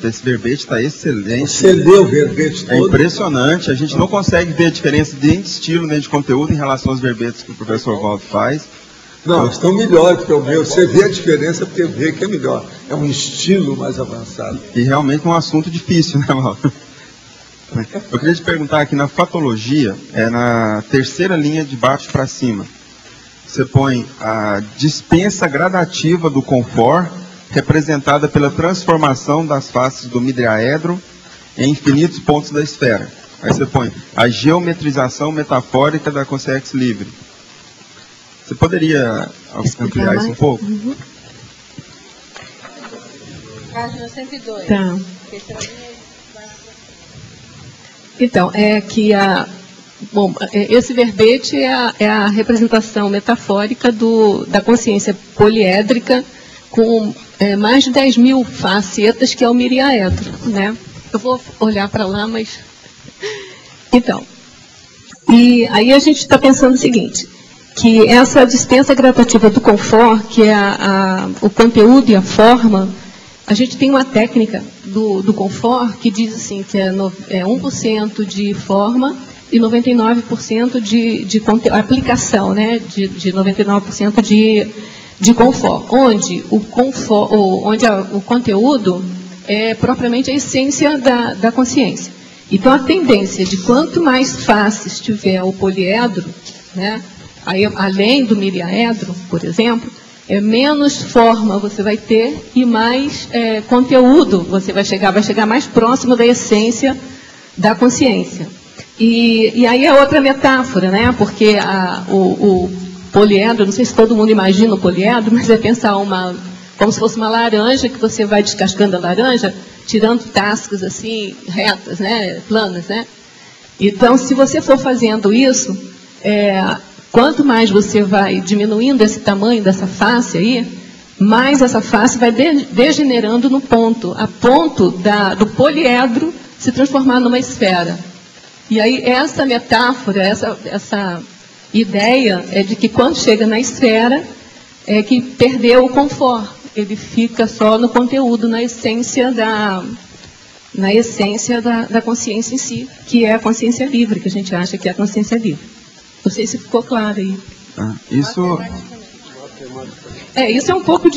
S9: esse verbete está excelente.
S2: Você leu o verbete todo?
S9: É impressionante, a gente não consegue ver a diferença nem de estilo, nem de conteúdo em relação aos verbetes que o professor Waldo faz.
S2: Não, estão melhores que o meu. Você vê a diferença porque vê que é melhor. É um estilo mais avançado.
S9: E realmente é um assunto difícil, né, Waldo? Eu queria te perguntar aqui, na fatologia, na terceira linha de baixo para cima, você põe a dispensa gradativa do confort, representada pela transformação das faces do midriaedro em infinitos pontos da esfera. Aí você põe a geometrização metafórica da consciência livre. Você poderia ampliar isso um pouco?
S7: Uhum. Página 102.
S3: Tá. Então, esse verbete é a representação metafórica da consciência poliédrica com mais de 10 mil facetas, que é o miriaedro, né? Eu vou olhar para lá, mas... Então, e aí a gente está pensando o seguinte, que essa dispensa gradativa do confort, que é o conteúdo e a forma, a gente tem uma técnica do confort que diz assim, que é 1% de forma e 99% de aplicação, né? De 99% de confort, onde o conteúdo é propriamente a essência da consciência. Então, a tendência de quanto mais faces tiver o poliedro, né? Aí, além do miriaedro, por exemplo, menos forma você vai ter e mais conteúdo você vai chegar mais próximo da essência da consciência. E aí é outra metáfora, né? Porque o poliedro, não sei se todo mundo imagina o poliedro, mas é pensar como se fosse uma laranja, que você vai descascando a laranja, tirando tascas assim, retas, né? Planas, né? Então, se você for fazendo isso, quanto mais você vai diminuindo esse tamanho dessa face aí, mais essa face vai degenerando no ponto, a ponto do poliedro se transformar numa esfera. E aí essa metáfora, essa ideia é de que quando chega na esfera, é que perdeu o confort. Ele fica só no conteúdo, na essência da consciência em si, que é a consciência livre, que a gente acha que é a consciência livre. Não sei se ficou claro aí.
S9: Isso
S3: é um pouco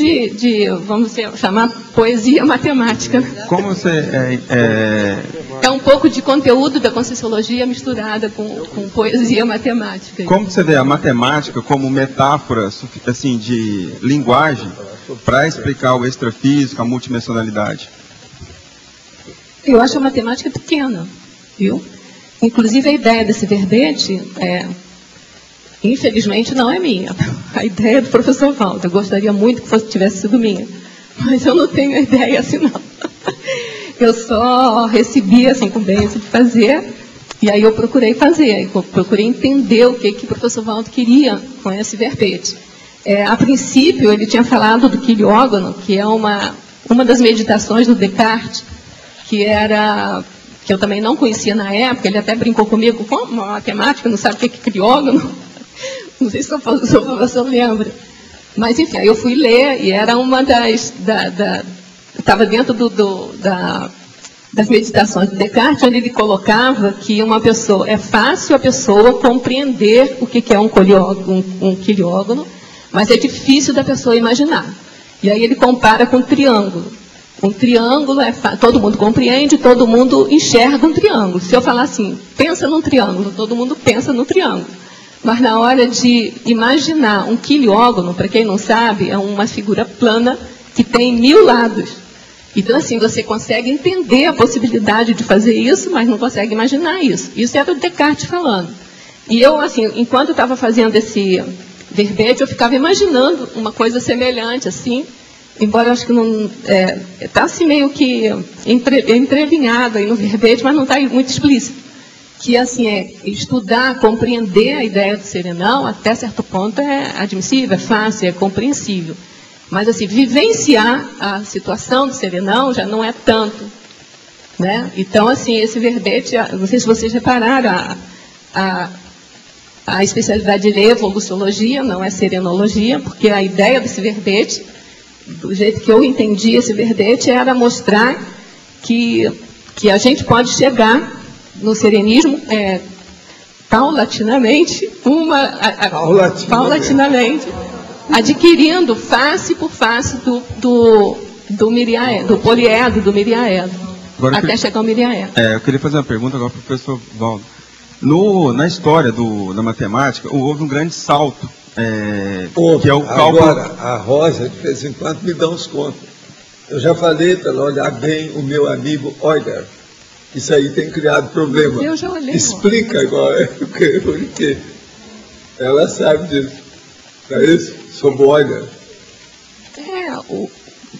S3: vamos chamar, poesia matemática.
S9: Como você...
S3: É um pouco de conteúdo da Conscienciologia misturada com poesia matemática.
S9: Como você vê a matemática como metáfora assim, de linguagem para explicar o extrafísico, a multidimensionalidade?
S3: Eu acho a matemática pequena, viu? Inclusive a ideia desse verbete
S10: Infelizmente não é minha. A ideia é do professor Valdo. Eu gostaria muito que tivesse sido minha. Mas eu não tenho a ideia assim, não. Eu só recebi essa incumbência de fazer, e aí eu procurei fazer. Eu procurei entender o que o professor Valdo queria com esse verbete. A princípio, ele tinha falado do quiliógono, que é uma das meditações do Descartes, que eu também não conhecia na época. Ele até brincou comigo, como uma matemática não sabe o que é quiliógono? Não sei se o professor lembra. Mas, enfim, aí eu fui ler, e era uma estava dentro das meditações do Descartes, onde ele colocava que é fácil a pessoa compreender o que é um quiliógono, mas é difícil da pessoa imaginar. E aí ele compara com um triângulo. Um triângulo todo mundo compreende, todo mundo enxerga um triângulo. Se eu falar assim, pensa num triângulo, todo mundo pensa no triângulo. Mas na hora de imaginar um quiliógono, para quem não sabe, é uma figura plana que tem 1000 lados. Então, assim, você consegue entender a possibilidade de fazer isso, mas não consegue imaginar isso. Isso era o Descartes falando. E eu, assim, enquanto eu estava fazendo esse verbete, eu ficava imaginando uma coisa semelhante, assim, embora eu acho que não... Está assim meio que entrelinhado aí no verbete, mas não está muito explícito. Que, assim, estudar, compreender a ideia do serenão, até certo ponto é admissível, é fácil, é compreensível. Mas, assim, vivenciar a situação do serenão já não é tanto, né? Então, assim, esse verbete, não sei se vocês repararam, a especialidade de ler é evoluciologia, não é serenologia, porque a ideia desse verbete, do jeito que eu entendi esse verbete, era mostrar que a gente pode chegar no serenismo paulatinamente, adquirindo face por face do poliedro, do miriaedro, até chegar ao miriaedro.
S9: Eu queria fazer uma pergunta agora para o professor Valdo. Na história da matemática, houve um grande salto, que é o cálculo...
S2: Agora, a Rosa, de vez em quando, me dá uns contos. Eu já falei para ela olhar bem o meu amigo Euler. Isso aí tem criado problema.
S10: Eu já olhei.
S2: Explica agora, porque ela sabe disso. Não é isso? Sobre o Euler.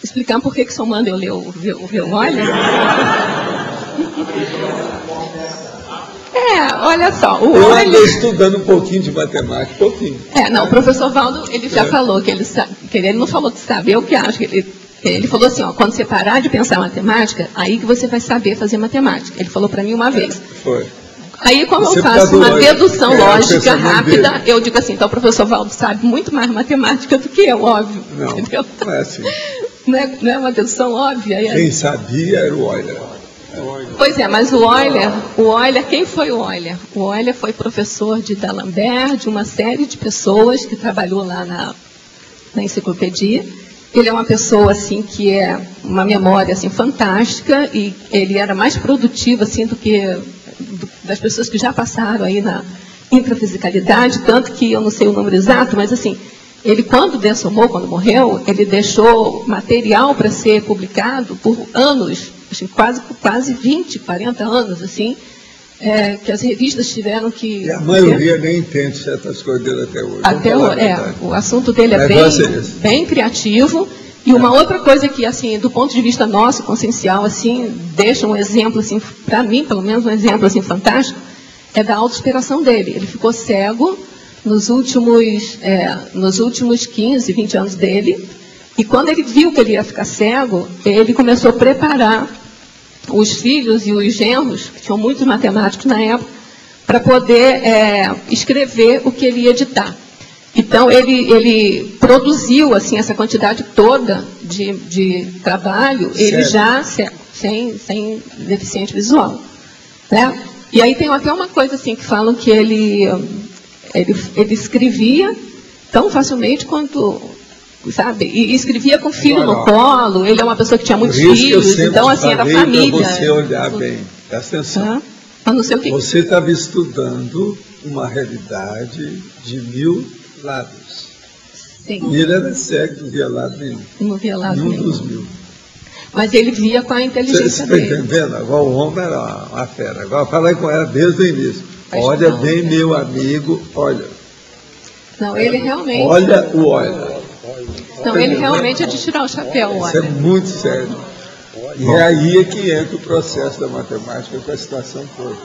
S10: Explicar por que somando eu ler o Euler. Olha só, o
S2: Eu
S10: Euler...
S2: andei estudando um pouquinho de matemática, pouquinho.
S10: O professor Valdo, ele já falou que ele sabe, que ele não falou que sabe, eu que acho que ele falou assim, quando você parar de pensar matemática, aí que você vai saber fazer matemática. Ele falou para mim uma vez.
S2: Foi.
S10: Aí, como eu faço uma dedução lógica rápida, eu digo assim, então o professor Valdo sabe muito mais matemática do que eu, óbvio.
S2: Não,
S10: entendeu?
S2: não é assim.
S10: Não é uma dedução óbvia?
S2: Quem sabia era o Euler.
S10: Pois é, mas o Euler, quem foi o Euler? O Euler foi professor de D'Alembert, de uma série de pessoas que trabalhou lá na enciclopédia. Ele é uma pessoa, assim, que é uma memória, assim, fantástica, e ele era mais produtivo, assim, das pessoas que já passaram aí na intrafisicalidade, tanto que eu não sei o número exato, mas, assim, ele, quando morreu, ele deixou material para ser publicado por anos, assim, quase 20, 40 anos, assim, que as revistas tiveram que...
S2: E a maioria nem entende certas coisas dele até hoje.
S10: Até hoje, o assunto dele é bem criativo. E uma outra coisa que, assim, do ponto de vista nosso, consciencial, assim, deixa um exemplo, assim, para mim, pelo menos um exemplo, assim, fantástico, é da autoinspiração dele. Ele ficou cego nos últimos 15, 20 anos dele, e quando ele viu que ele ia ficar cego, ele começou a preparar os filhos e os genros, que tinham muitos matemáticos na época, para poder escrever o que ele ia editar. Então, ele produziu, assim, essa quantidade toda de trabalho, ele já sem deficiente visual, né? E aí tem até uma coisa, assim, que falam que ele escrevia tão facilmente quanto... sabe? E escrevia com o filho no colo, ele é uma pessoa que tinha muitos filhos, então, assim, era família.
S2: Você olhar bem, presta atenção.
S10: Mas não sei o que...
S2: Você estava estudando uma realidade de 1000 lados.
S10: Sim.
S2: E ele era cego, não via lado nenhum.
S10: Não via lado nenhum.
S2: Nenhum dos 1000.
S10: Mas ele via com a inteligência dele.
S2: Você está entendendo? Agora o homem era uma fera. Agora falei com ela desde o início. Olha bem, meu amigo, olha.
S10: Não, ele realmente...
S2: Olha o olha.
S10: Não, ele realmente é de tirar o chapéu,
S2: Isso
S10: olha.
S2: é muito sério. E é aí que entra o processo da matemática com a situação toda.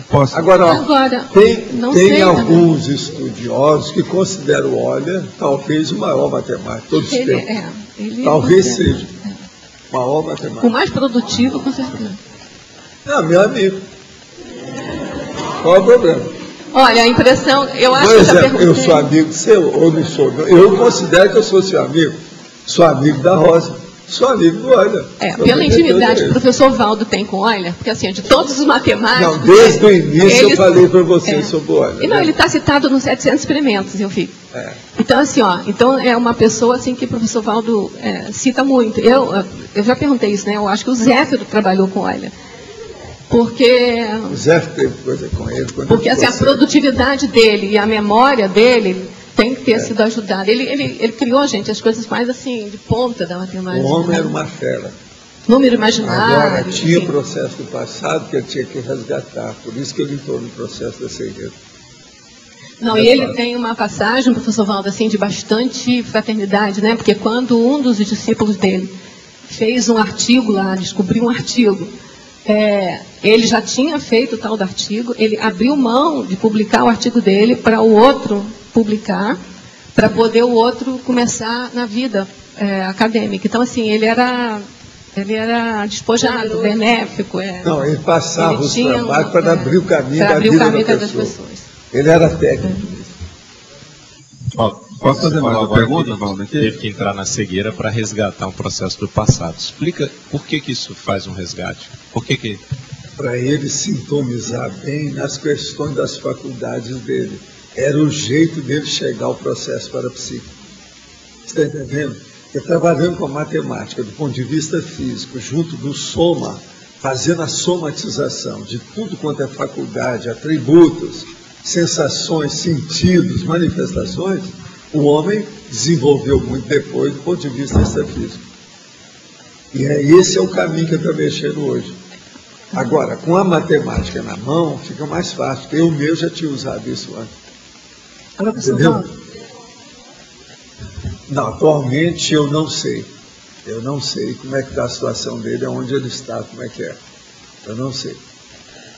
S9: Posso?
S2: Agora, ó,
S10: Agora, não
S2: tem
S10: sei
S2: alguns estudiosos que consideram o Euler talvez o maior matemático de todos os
S10: Ele,
S2: tempos.
S10: ele
S2: Talvez
S10: considera.
S2: seja o maior
S10: O
S2: matemático.
S10: mais produtivo, com certeza.
S2: Não, meu amigo. Qual é o problema?
S10: Olha, a impressão, eu acho
S2: Por
S10: que eu já
S2: exemplo, eu
S10: perguntei.
S2: sou amigo seu ou não sou? Eu considero que eu sou seu amigo. Sou amigo da Rosa. Sou amigo do Euler.
S10: Pela intimidade que o professor Valdo tem com o Euler, porque assim, de todos os matemáticos...
S2: Não, desde o início
S10: eles-
S2: eu falei para você sobre o Euler.
S10: E não, ele está citado nos 700 experimentos, eu vi.
S2: É.
S10: Então, assim, então é uma pessoa assim que o professor Valdo cita muito. Eu já perguntei isso, né? Eu acho que o Zéfiro trabalhou com o Euler. Porque
S2: O Zé teve coisa com ele. quando
S10: Porque
S2: ele
S10: assim, a
S2: ficou
S10: produtividade dele e a memória dele tem que ter sido ajudada. Ele criou, gente, as coisas mais assim, de ponta da
S2: sério.
S10: matemática.
S2: O homem
S10: né?
S2: era uma fera.
S10: Número imaginário.
S2: Agora, tinha
S10: enfim.
S2: processo do passado que ele tinha que resgatar. Por isso que ele entrou no processo da cegueira.
S10: Não, e ele tem uma passagem, professor Valdo, assim, de bastante fraternidade, né? Porque quando um dos discípulos dele fez um artigo lá, descobriu um artigo, ele já tinha feito o tal do artigo, ele abriu mão de publicar o artigo dele para o outro publicar, para poder o outro começar na vida acadêmica. Então, assim, ele era despojado, benéfico.
S2: Não, ele passava
S10: Ele
S2: os
S10: tinha
S2: trabalhos para abrir o caminho
S10: para
S2: da
S10: abrir o
S2: vida
S10: caminho
S2: da
S10: das
S2: pessoa.
S10: pessoas.
S2: Ele era técnico.
S9: Posso fazer mais uma
S1: Agora
S9: pergunta,
S1: que
S9: Valdo?
S1: teve que entrar na cegueira para resgatar um processo do passado. Explica por que isso faz um resgate? Por que
S2: Para ele sintonizar bem nas questões das faculdades dele. Era o jeito dele chegar ao processo parapsíquico. Está entendendo? Porque trabalhando com a matemática do ponto de vista físico, junto do soma, fazendo a somatização de tudo quanto é faculdade, atributos, sensações, sentidos, manifestações, o homem desenvolveu muito depois do ponto de vista extrafísico. E esse é o caminho que eu estou mexendo hoje. Agora, com a matemática na mão, fica mais fácil, porque eu mesmo já tinha usado isso antes.
S10: Agora, professor
S2: Entendeu?
S10: Valdo,
S2: Não, atualmente eu não sei. Eu não sei como é que está a situação dele, onde ele está, como é que é. Eu não sei.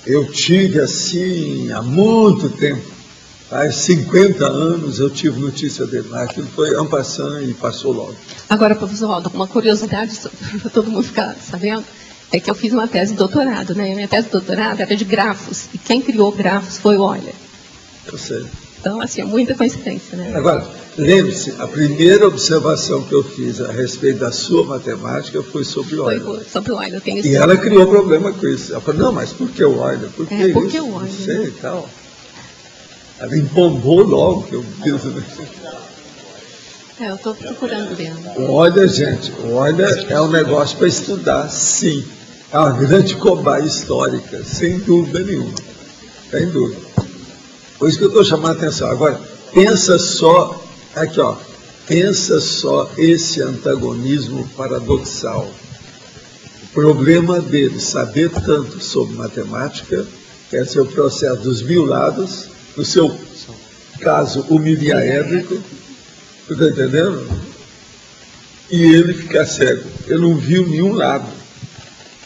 S2: Eu tive assim, há muito tempo, há 50 anos, eu tive notícia dele. Mas aquilo foi en passant e passou logo.
S10: Agora, professor Valdo, uma curiosidade para todo mundo ficar sabendo, é que eu fiz uma tese de doutorado, né? Minha tese de doutorado era de grafos, e quem criou grafos foi o Euler.
S2: Eu sei.
S10: Então, assim, é muita coincidência, né?
S2: Agora, lembre-se, a primeira observação que eu fiz a respeito da sua matemática foi sobre o Euler.
S10: Foi sobre o Euler, eu tenho
S2: E ela criou problema com isso. Ela falou, não, mas por que o Euler? Por que
S10: por
S2: isso?
S10: que o Euler?
S2: Não sei e tal. Ela empombou logo que eu fiz.
S10: eu estou procurando ver.
S2: O Euler, gente, o Euler é um negócio para estudar, sim. É uma grande cobaia histórica, sem dúvida nenhuma. Sem dúvida. Por isso que eu estou chamando a atenção. Agora, pensa só, aqui ó, pensa só esse antagonismo paradoxal. O problema dele, saber tanto sobre matemática, quer ser o processo dos 1000 lados, no seu caso, o miliaédrico, você está entendendo? E ele ficar cego. Ele não viu nenhum lado.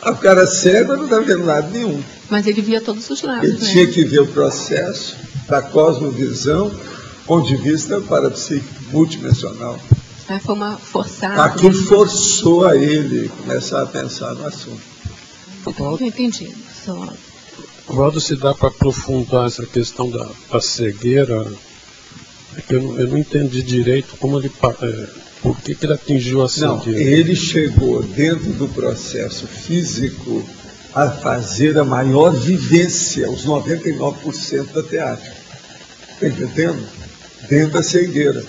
S2: O cara cego não está vendo lado nenhum.
S10: Mas ele via todos os lados,
S2: Ele
S10: né?
S2: tinha que ver o processo da cosmovisão, ponto de vista parapsíquico, multidimensional.
S10: Foi uma forçada.
S2: Aquilo forçou a ele começar a pensar no assunto.
S10: Não entendi. Só...
S8: Valdo, se dá para aprofundar essa questão da cegueira, é que eu não entendi direito como ele, por que ele atingiu a
S2: Não,
S8: cegueira.
S2: ele chegou dentro do processo físico a fazer a maior vivência, os 99% da teatro. Está entendendo? Dentro da cegueira.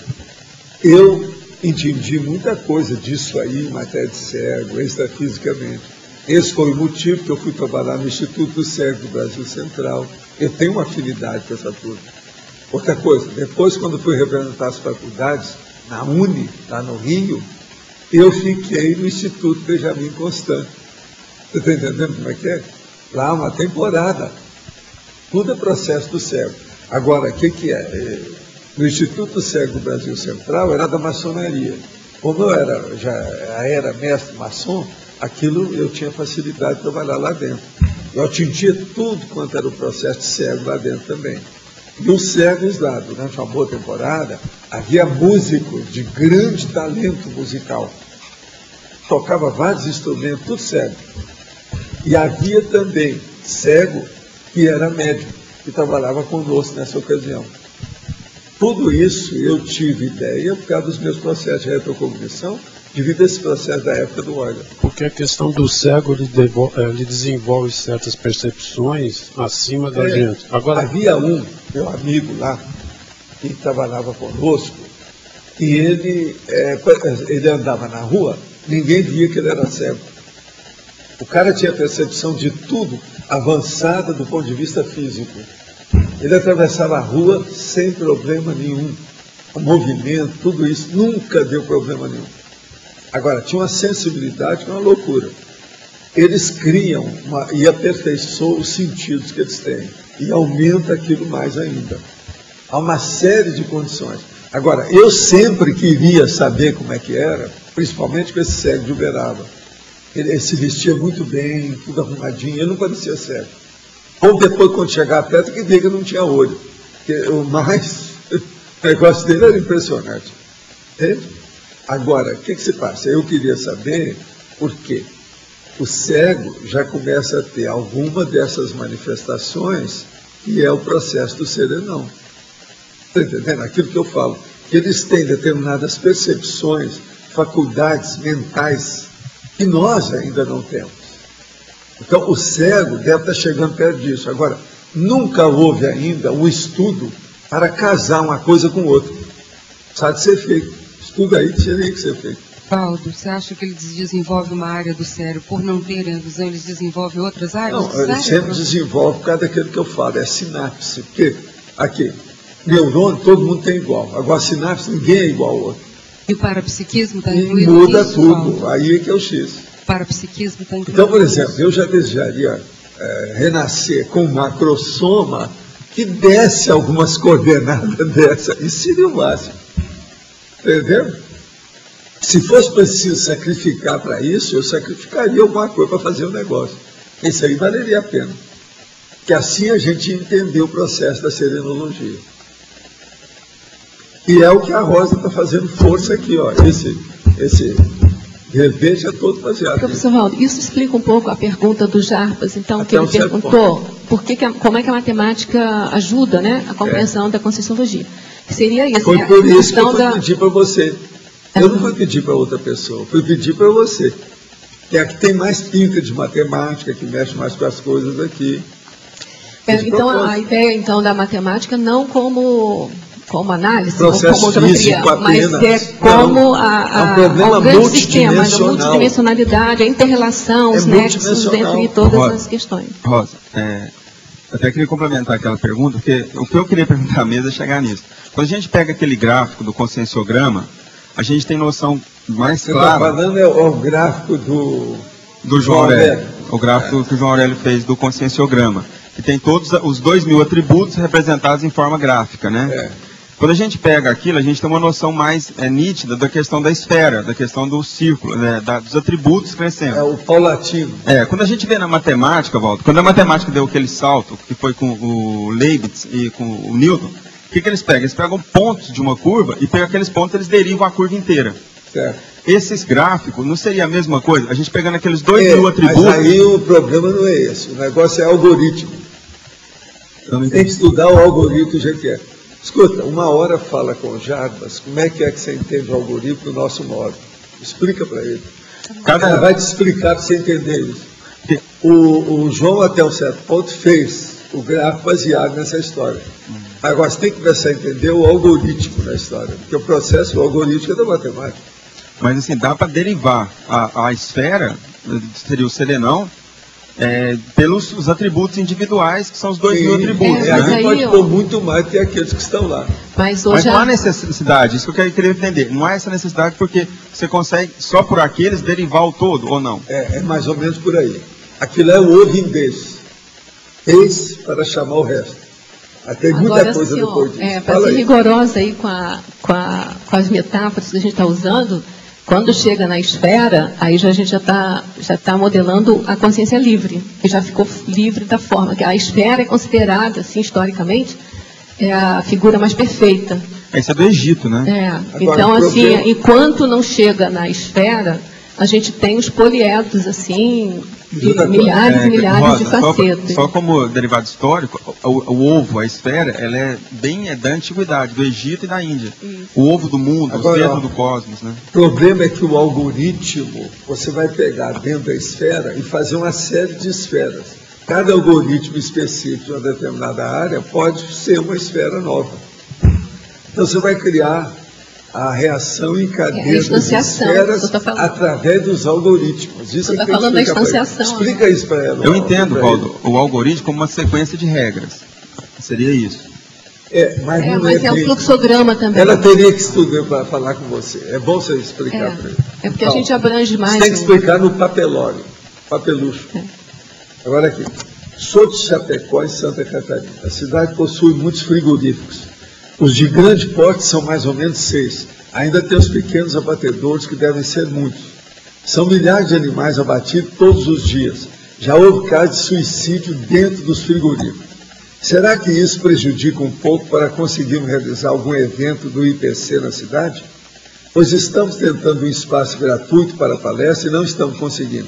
S2: Eu entendi muita coisa disso aí, em matéria de cego, extrafisicamente. Esse foi o motivo que eu fui trabalhar no Instituto do Cego do Brasil Central. Eu tenho uma afinidade com essa turma. Outra coisa, depois quando fui representar as faculdades, na Uni, lá no Rio, eu fiquei no Instituto Benjamin Constant. Você está entendendo como é que é? Lá uma temporada. Tudo é processo do cego. Agora, o que é? no Instituto Cego do Brasil Central era da maçonaria. Como eu já era mestre maçom, aquilo eu tinha facilidade de trabalhar lá dentro. Eu atingia tudo quanto era o processo de cego lá dentro também. E os cegos lá, durante uma boa temporada, havia músicos de grande talento musical. Tocava vários instrumentos, tudo cego. E havia também cego que era médico, que trabalhava conosco nessa ocasião. Tudo isso eu tive ideia por causa dos meus processos de retrocognição, devido a esse processo da época do óleo.
S8: Porque a questão do cego, ele desenvolve certas percepções acima da gente. Agora,
S2: havia um, meu amigo lá, que trabalhava conosco, e ele andava na rua, ninguém via que ele era cego. O cara tinha percepção de tudo avançada do ponto de vista físico. Ele atravessava a rua sem problema nenhum. O movimento, tudo isso, nunca deu problema nenhum. Agora, tinha uma sensibilidade que é uma loucura. Eles criam e aperfeiçoam os sentidos que eles têm. E aumenta aquilo mais ainda. Há uma série de condições. Agora, eu sempre queria saber como é que era, principalmente com esse cego de Uberaba. Ele se vestia muito bem, tudo arrumadinho, ele não parecia cego. Ou depois, quando chegava perto, que via que não tinha olho. O negócio dele era impressionante. Entende? Agora, o que se passa? Eu queria saber por quê. O cego já começa a ter alguma dessas manifestações, que é o processo do serenão. Está entendendo? Aquilo que eu falo. Que eles têm determinadas percepções, faculdades mentais, que nós ainda não temos. Então, o cego deve estar chegando perto disso. Agora, nunca houve ainda um estudo para casar uma coisa com outra. Sabe ser feito. Estudo aí que teria que ser feito.
S11: Valdo, você acha que ele desenvolve uma área do cérebro por não ter a visão, eles desenvolvem outras áreas do cérebro?
S2: Ele sempre desenvolve por causa daquilo que eu falo, é sinapse. Porque, aqui, neurônio todo mundo tem igual. Agora, sinapse, ninguém é igual ao outro.
S11: E o parapsiquismo está
S2: E
S11: incluído
S2: muda
S11: nisso,
S2: tudo.
S11: Valdo?
S2: Aí é que é o X.
S11: O parapsiquismo está incluído
S2: Então, por
S11: nisso.
S2: exemplo, eu já desejaria renascer com um macrossoma que desse algumas coordenadas dessa. Isso seria o máximo. Entendeu? Se fosse preciso sacrificar para isso, eu sacrificaria alguma coisa para fazer o negócio. Isso aí valeria a pena. Que assim a gente entendeu o processo da serenologia. E é o que a Rosa está fazendo força aqui, ó. Esse verbete é todo baseado.
S10: Professor Valdo, isso explica um pouco a pergunta do Jarbas, então, que ele perguntou como é que a matemática ajuda, né, a compreensão da Conscienciologia. Seria isso.
S2: Foi por isso que eu fui pedir para você. Eu não fui pedir para outra pessoa, fui pedir para você. Que é a que tem mais pinta de matemática, que mexe mais com as coisas aqui.
S10: Então, a ideia então da matemática não como análise,
S2: processo
S10: como geometria, mas é como o grande sistema, a multidimensionalidade, a inter-relação, os nexos entre todas as questões.
S9: Rosa, até queria complementar aquela pergunta, porque o que eu queria perguntar mesmo é chegar nisso. Quando a gente pega aquele gráfico do conscienciograma, a gente tem noção mais clara...
S2: Você está falando é o gráfico do
S9: João Aurélio. O gráfico que o João Aurélio fez do conscienciograma. Que tem todos os 2.000 atributos representados em forma gráfica, né? Quando a gente pega aquilo, a gente tem uma noção mais nítida da questão da esfera, da questão do círculo, né, dos atributos crescendo.
S2: É o paulatino.
S9: Quando a gente vê na matemática, Waldo, quando a matemática deu aquele salto, que foi com o Leibniz e com o Newton, o que eles pegam? Eles pegam pontos de uma curva e pegam aqueles pontos, eles derivam a curva inteira.
S2: Certo.
S9: Esses gráficos, não seria a mesma coisa? A gente pegando aqueles 2.000 atributos...
S2: Mas aí o problema não é esse, o negócio é algoritmo. Tem que estudar o algoritmo do jeito que é. Escuta, uma hora fala com o Jarbas, como é que você entende o algoritmo do nosso modo? Explica para ele. Ele vai te explicar para você entender isso. O João, até um certo ponto, fez o gráfico baseado nessa história. Agora, você tem que começar a entender o algoritmo da história, porque o processo, o algoritmo é da matemática.
S9: Mas assim, dá para derivar a esfera, seria o serenão, pelos os atributos individuais, que são os 2.000 atributos.
S2: Aí pode pôr muito mais do que aqueles que estão lá.
S10: Mas
S9: não há necessidade, isso que eu queria entender. Não há essa necessidade porque você consegue, só por aqueles, derivar o todo, ou não?
S2: É mais ou menos por aí. Aquilo é o ovo em vez. Eis para chamar o resto. Tem muita
S10: Agora,
S2: coisa
S10: assim,
S2: depois disso.
S10: Para ser rigorosa aí com as metáforas que a gente está usando, quando chega na esfera, aí a gente já tá modelando a consciência livre, que já ficou livre da forma, que a esfera é considerada, assim, historicamente, é a figura mais perfeita.
S9: Isso é do Egito, né?
S2: Agora,
S10: então, assim, enquanto não chega na esfera, a gente tem os poliedros, assim, de milhares e milhares
S9: Rosa,
S10: de facetas.
S9: Só como derivado histórico, o ovo, a esfera, ela é bem da antiguidade, do Egito e da Índia.
S10: Isso.
S9: O ovo do mundo,
S2: Agora,
S9: o centro do cosmos, né?
S2: O problema é que o algoritmo, você vai pegar dentro da esfera e fazer uma série de esferas. Cada algoritmo específico de uma determinada área pode ser uma esfera nova. Então você vai criar a reação em cadeia das esferas através dos algoritmos. Isso
S10: você está falando da instanciação.
S2: Explica isso para ela.
S9: Eu entendo, Valdo, o algoritmo como uma sequência de regras. Seria isso.
S10: Mas é um fluxograma também.
S2: Ela teria que estudar para falar com você. É bom você explicar para ele.
S10: É porque a gente abrange mais.
S2: Você tem que explicar no papelório, papelucho. Agora aqui. Sou de Chapecó, em Santa Catarina. A cidade possui muitos frigoríficos. Os de grande porte são mais ou menos 6. Ainda tem os pequenos abatedouros, que devem ser muitos. São milhares de animais abatidos todos os dias. Já houve casos de suicídio dentro dos frigoríficos. Será que isso prejudica um pouco para conseguirmos realizar algum evento do IPC na cidade? Pois estamos tentando um espaço gratuito para a palestra e não estamos conseguindo.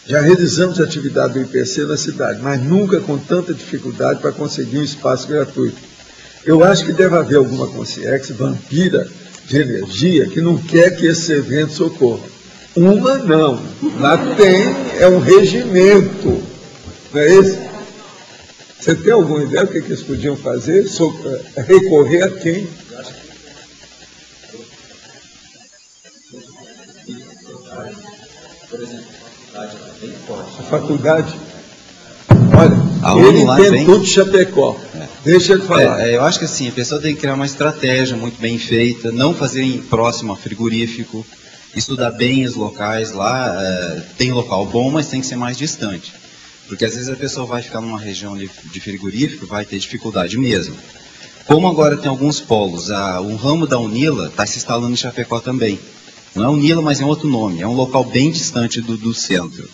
S2: Já realizamos atividade do IPC na cidade, mas nunca com tanta dificuldade para conseguir um espaço gratuito. Eu acho que deve haver alguma consciência vampira de energia que não quer que esses eventos ocorram. Uma não. Lá é um regimento. Não é isso? Você tem alguma ideia do que eles podiam fazer? Recorrer a quem?
S12: Por exemplo, a faculdade lá é bem forte.
S2: A faculdade? Olha, ele tentou de Chapecó. Deixa ele falar.
S12: Eu acho que assim, a pessoa tem que criar uma estratégia muito bem feita, não fazer em próximo a frigorífico, estudar bem os locais lá. Tem local bom, mas tem que ser mais distante. Porque às vezes a pessoa vai ficar numa região de frigorífico, vai ter dificuldade mesmo. Como agora tem alguns polos, o ramo da Unila está se instalando em Chapecó também. Não é Unila, mas é outro nome. É um local bem distante do centro.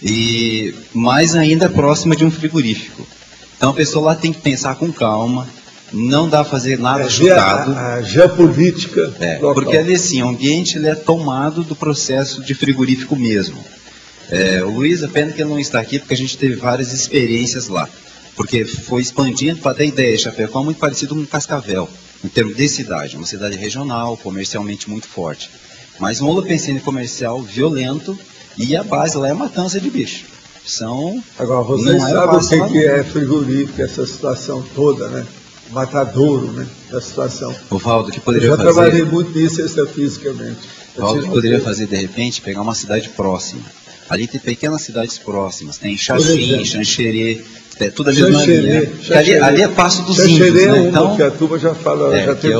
S12: E mais ainda próxima de um frigorífico. Então a pessoa lá tem que pensar com calma, não dá para fazer nada chutado.
S2: A geopolítica.
S12: Porque ali assim, o ambiente ele é tomado do processo de frigorífico mesmo. O Luiz, a pena que ele não está aqui, porque a gente teve várias experiências lá. Porque foi expandindo, para ter ideia, Chapecó é muito parecido com Cascavel, em termos de cidade. Uma cidade regional, comercialmente muito forte. Mas um holopensene comercial violento, e a base lá é matança de bicho.
S2: Agora, vocês sabem o que é frigorífico, essa situação toda, né? Matadouro, né? Da situação.
S12: O Valdo, que poderia fazer...
S2: Eu já trabalhei muito nisso extrafisicamente.
S12: O Valdo, que poderia fazer, de repente, pegar uma cidade próxima. Ali tem pequenas cidades próximas. Tem Xaxim, Xanxerê, tudo ali na linha. Ali é passo dos índios, né? Então,
S2: que a turma já fala, já teve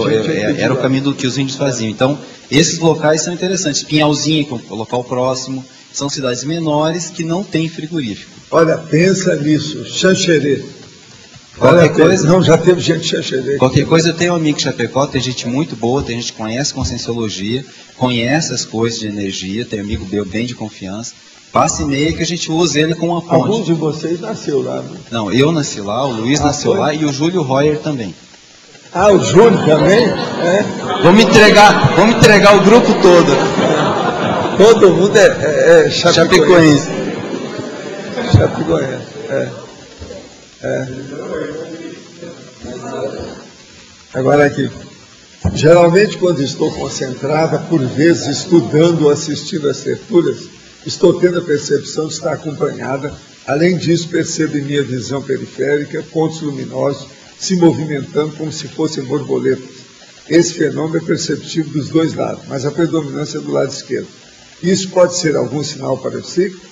S12: era o caminho que os índios faziam. Então, esses locais são interessantes. Pinhalzinho, que é um local próximo. São cidades menores que não têm frigorífico.
S2: Olha, pensa nisso, Xanxerê.
S12: Qualquer coisa,
S2: não, já teve gente de Xanxerê.
S12: Qualquer coisa, eu tenho um amigo em Chapecó, tem gente muito boa, tem gente que conhece conscienciologia, conhece as coisas de energia, tem um amigo meu bem de confiança. Passa e meia que a gente usa ele como uma ponte.
S2: Alguns de vocês nasceu lá, né?
S12: Não, eu nasci lá, o Luiz nasceu lá e o Júlio Royer também.
S2: O Júlio também?
S12: Vamos entregar o grupo todo.
S2: Todo mundo é chapecoense. Chapecoense, Agora aqui. Geralmente, quando estou concentrada, por vezes estudando ou assistindo às tertúlias, estou tendo a percepção de estar acompanhada. Além disso, percebo em minha visão periférica pontos luminosos se movimentando como se fossem borboletas. Esse fenômeno é perceptível dos dois lados, mas a predominância é do lado esquerdo. Isso pode ser algum sinal para o psíquico?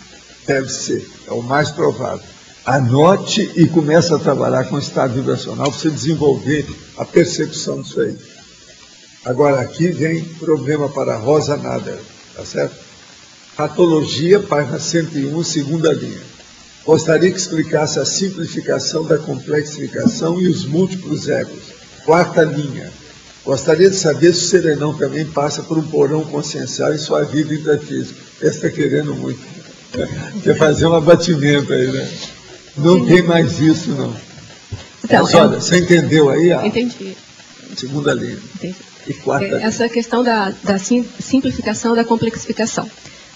S2: Deve ser, é o mais provável. Anote e comece a trabalhar com o estado vibracional para você desenvolver a percepção disso aí. Agora, aqui vem problema para a Rosa Nader, tá certo? Patologia, página 101, segunda linha. Gostaria que explicasse a simplificação da complexificação e os múltiplos egos. Quarta linha. Gostaria de saber se o serenão também passa por um porão consciencial em sua vida intrafísica. Esse está querendo muito. Quer fazer um abatimento aí, né? Não tem mais isso, não.
S10: Então,
S2: mas olha, você entendeu aí a
S10: entendi.
S2: Segunda linha.
S10: Entendi.
S2: E quarta linha.
S10: Essa questão da simplificação da complexificação.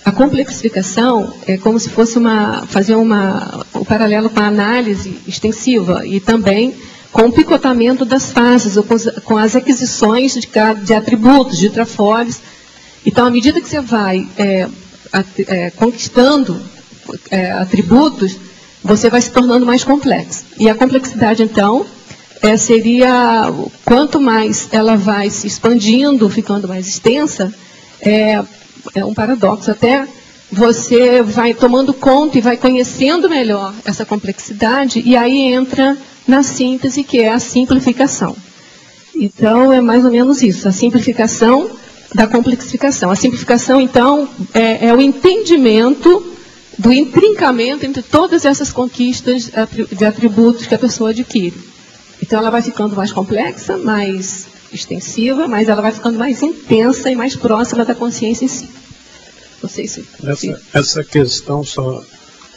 S10: A complexificação é como se fosse o paralelo com a análise extensiva e também com o picotamento das fases, ou com as aquisições de atributos, de trafores. Então, à medida que você vai conquistando atributos, você vai se tornando mais complexo. E a complexidade, então, seria, quanto mais ela vai se expandindo, ficando mais extensa, é um paradoxo até, você vai tomando conta e vai conhecendo melhor essa complexidade, e aí entra na síntese, que é a simplificação. Então, é mais ou menos isso, a simplificação da complexificação. A simplificação, então, é o entendimento do intrincamento entre todas essas conquistas de atributos que a pessoa adquire. Então, ela vai ficando mais complexa, mais extensiva, mas ela vai ficando mais intensa e mais próxima da consciência em si. Não sei se...
S8: Essa questão só...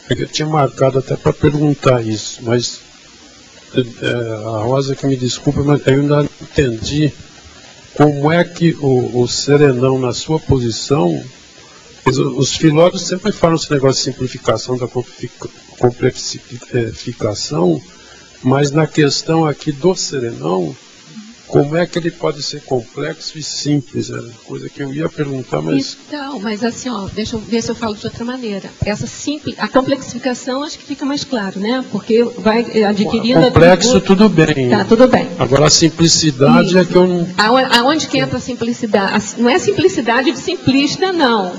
S8: Eu tinha marcado até para perguntar isso, mas a Rosa que me desculpa, mas eu ainda não entendi como é que o serenão, na sua posição, os filósofos sempre falam esse negócio de simplificação da complexificação, mas na questão aqui do serenão, como é que ele pode ser complexo e simples? É coisa que eu ia perguntar, mas...
S10: Então, mas assim, deixa eu ver se eu falo de outra maneira. A complexificação acho que fica mais claro, né? Porque vai adquirindo...
S8: Complexo, tudo bem.
S10: Tá, tudo bem.
S8: Agora, a simplicidade é que eu não...
S10: Aonde que entra a simplicidade? Não é a simplicidade de simplista, não.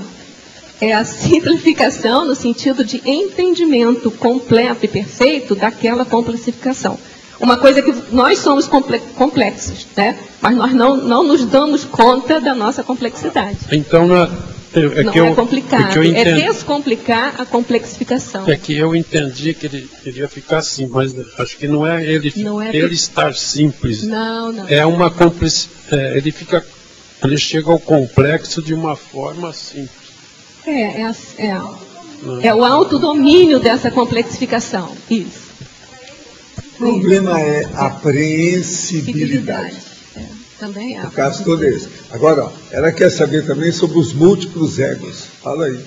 S10: É a simplificação no sentido de entendimento completo e perfeito daquela complexificação. Uma coisa que nós somos complexos, né? Mas nós não nos damos conta da nossa complexidade.
S8: Então, não
S10: é complicado, é descomplicar a complexificação.
S8: É que eu entendi que ele iria ficar assim, mas acho que não é ele estar simples.
S10: Não.
S8: É uma complexidade. Ele chega ao complexo de uma forma simples.
S10: É o autodomínio dessa complexificação. Isso.
S2: O problema é a apreensibilidade.
S10: Também é.
S2: O caso todo é esse. Agora, ela quer saber também sobre os múltiplos egos. Fala aí.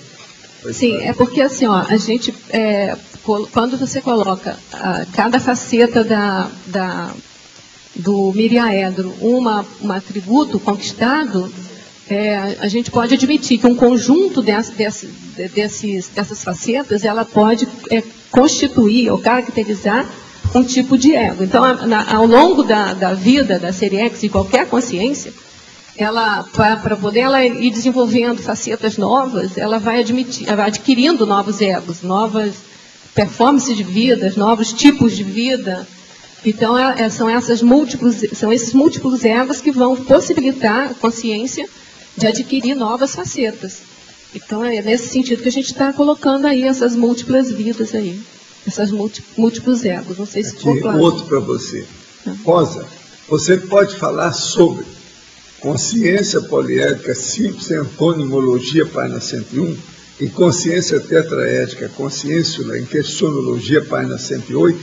S10: Sim, é porque assim, a gente, quando você coloca cada faceta do miriaedro um atributo conquistado, a gente pode admitir que um conjunto dessas facetas, ela pode constituir ou caracterizar um tipo de ego. Então, ao longo da vida da série X e qualquer consciência, para poder ela ir desenvolvendo facetas novas, ela vai adquirindo novos egos, novas performances de vida, novos tipos de vida. Então, são esses múltiplos egos que vão possibilitar a consciência de adquirir novas facetas. Então, é nesse sentido que a gente está colocando aí essas múltiplas vidas aí. Essas múltiplos egos. Não sei se ficou claro.
S2: Outro para você. Rosa, você pode falar sobre consciência poliédrica simples, antonimologia, página 101, e consciência tetraédica, consciência em questionologia, página 108?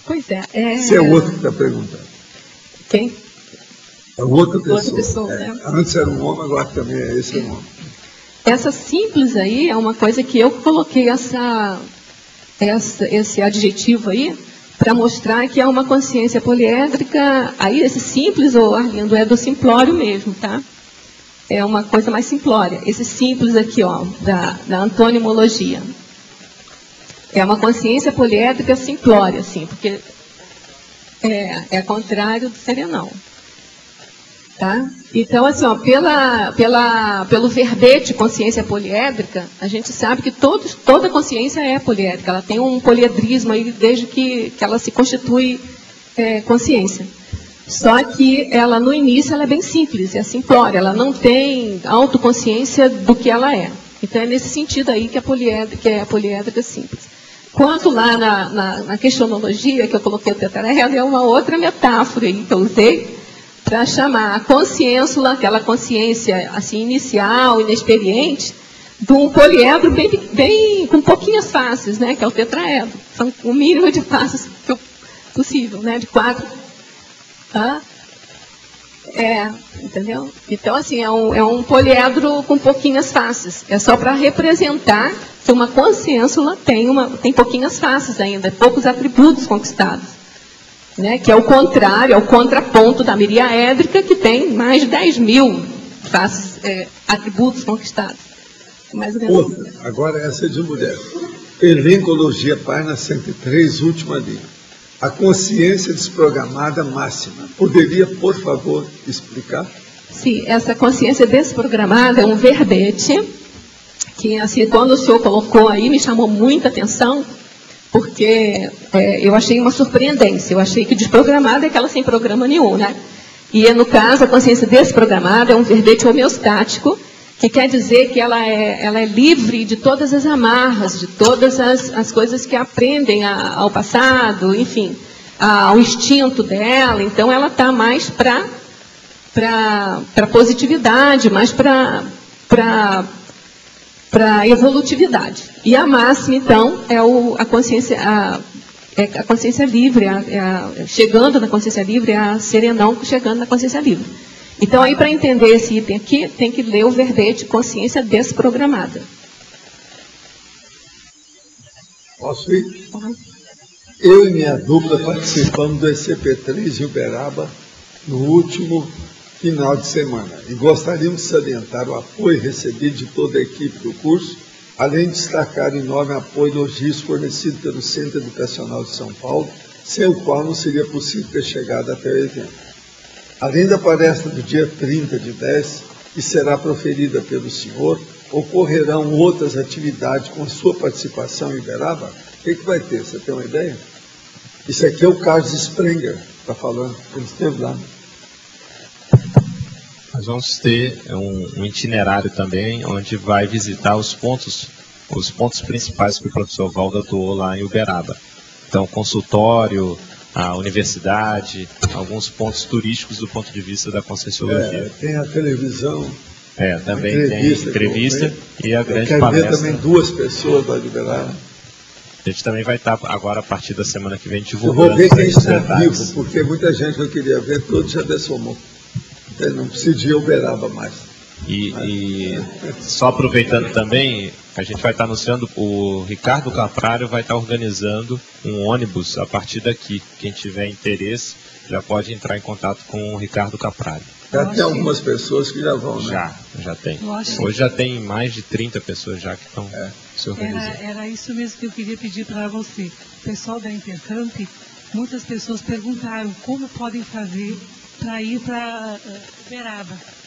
S10: Pois é.
S2: Esse é o outro que está perguntando.
S10: Quem?
S2: É outra pessoa.
S10: Outra pessoa, né?
S2: Antes era um homem, agora também esse é um homem.
S10: Essa simples aí é uma coisa que eu coloquei esse adjetivo aí, para mostrar que é uma consciência poliédrica. Aí esse simples, Arlindo, é do simplório mesmo, tá? É uma coisa mais simplória. Esse simples aqui, da antonimologia. É uma consciência poliédrica simplória, assim, porque é contrário do serenão. Tá? Então, assim, pelo verbete consciência poliédrica, a gente sabe que toda consciência é poliédrica. Ela tem um poliedrismo aí desde que ela se constitui consciência. Só que ela, no início, ela é bem simples, é simplória. Ela não tem autoconsciência do que ela é. Então, é nesse sentido aí que é poliédrica simples. Quanto lá na questionologia, que eu coloquei o tetraedro, é uma outra metáfora aí que eu usei para chamar a consciênsula, aquela consciência assim, inicial, inexperiente, de um poliedro bem com pouquinhas faces, né, que é o tetraedro. São o mínimo de faces possível, né, de 4. Tá? Entendeu? Então, assim, é um poliedro com pouquinhas faces. É só para representar que uma consciênsula tem pouquinhas faces ainda, poucos atributos conquistados. Né? Que é o contrário, é o contraponto da miriaédrica, que tem mais de 10.000 faces, atributos conquistados.
S2: Outra, agora essa é de mulher. Elencologia, página 103, última linha. A consciência desprogramada máxima. Poderia, por favor, explicar?
S10: Sim, essa consciência desprogramada é um verbete que, assim, quando o senhor colocou aí, me chamou muita atenção, porque eu achei uma surpreendência. Eu achei que desprogramada é aquela sem programa nenhum, né? E, no caso, a consciência desprogramada é um verbete homeostático, que quer dizer que ela é livre de todas as amarras, de todas as coisas que aprendem ao passado, enfim, ao instinto dela. Então, ela está mais para positividade, mais para evolutividade. E a máxima, então, é a consciência livre, chegando na consciência livre, é a serenão chegando na consciência livre. Então, aí, para entender esse item aqui, tem que ler o verbete consciência desprogramada.
S2: Posso ir? Uhum. Eu e minha dupla participamos do ECP3 em Uberaba no último final de semana. E gostaríamos de salientar o apoio recebido de toda a equipe do curso, além de destacar o enorme apoio logístico fornecido pelo Centro Educacional de São Paulo, sem o qual não seria possível ter chegado até o evento. Além da palestra do dia 30 de 10, que será proferida pelo senhor, ocorrerão outras atividades com sua participação em Uberaba? O que vai ter? Você tem uma ideia? Isso aqui é o Carlos Sprenger, está falando, ele esteve lá.
S1: Nós vamos ter um itinerário também, onde vai visitar os pontos principais que o professor Valdo atuou lá em Uberaba. Então, consultório, a universidade, alguns pontos turísticos do ponto de vista da Conscienciologia.
S2: Tem a televisão.
S1: Também tem entrevista e a grande palestra.
S2: Quero ver também 2 pessoas para liberar.
S1: A gente também vai estar, agora a partir da semana que vem, divulgando.
S2: Eu vou ver quem está vivo, porque muita gente que eu queria ver, todos já dessomou. Então, não precisa de Uberaba mais.
S1: E só aproveitando também, a gente vai estar anunciando, o Ricardo Caprário vai estar organizando um ônibus a partir daqui. Quem tiver interesse já pode entrar em contato com o Ricardo Caprário.
S2: Já tem algumas pessoas que já vão, né?
S1: Já tem. Hoje já tem mais de 30 pessoas já que estão se organizando.
S4: Era isso mesmo que eu queria pedir para você. O pessoal da Intercamp, muitas pessoas perguntaram como podem fazer para ir para Uberaba.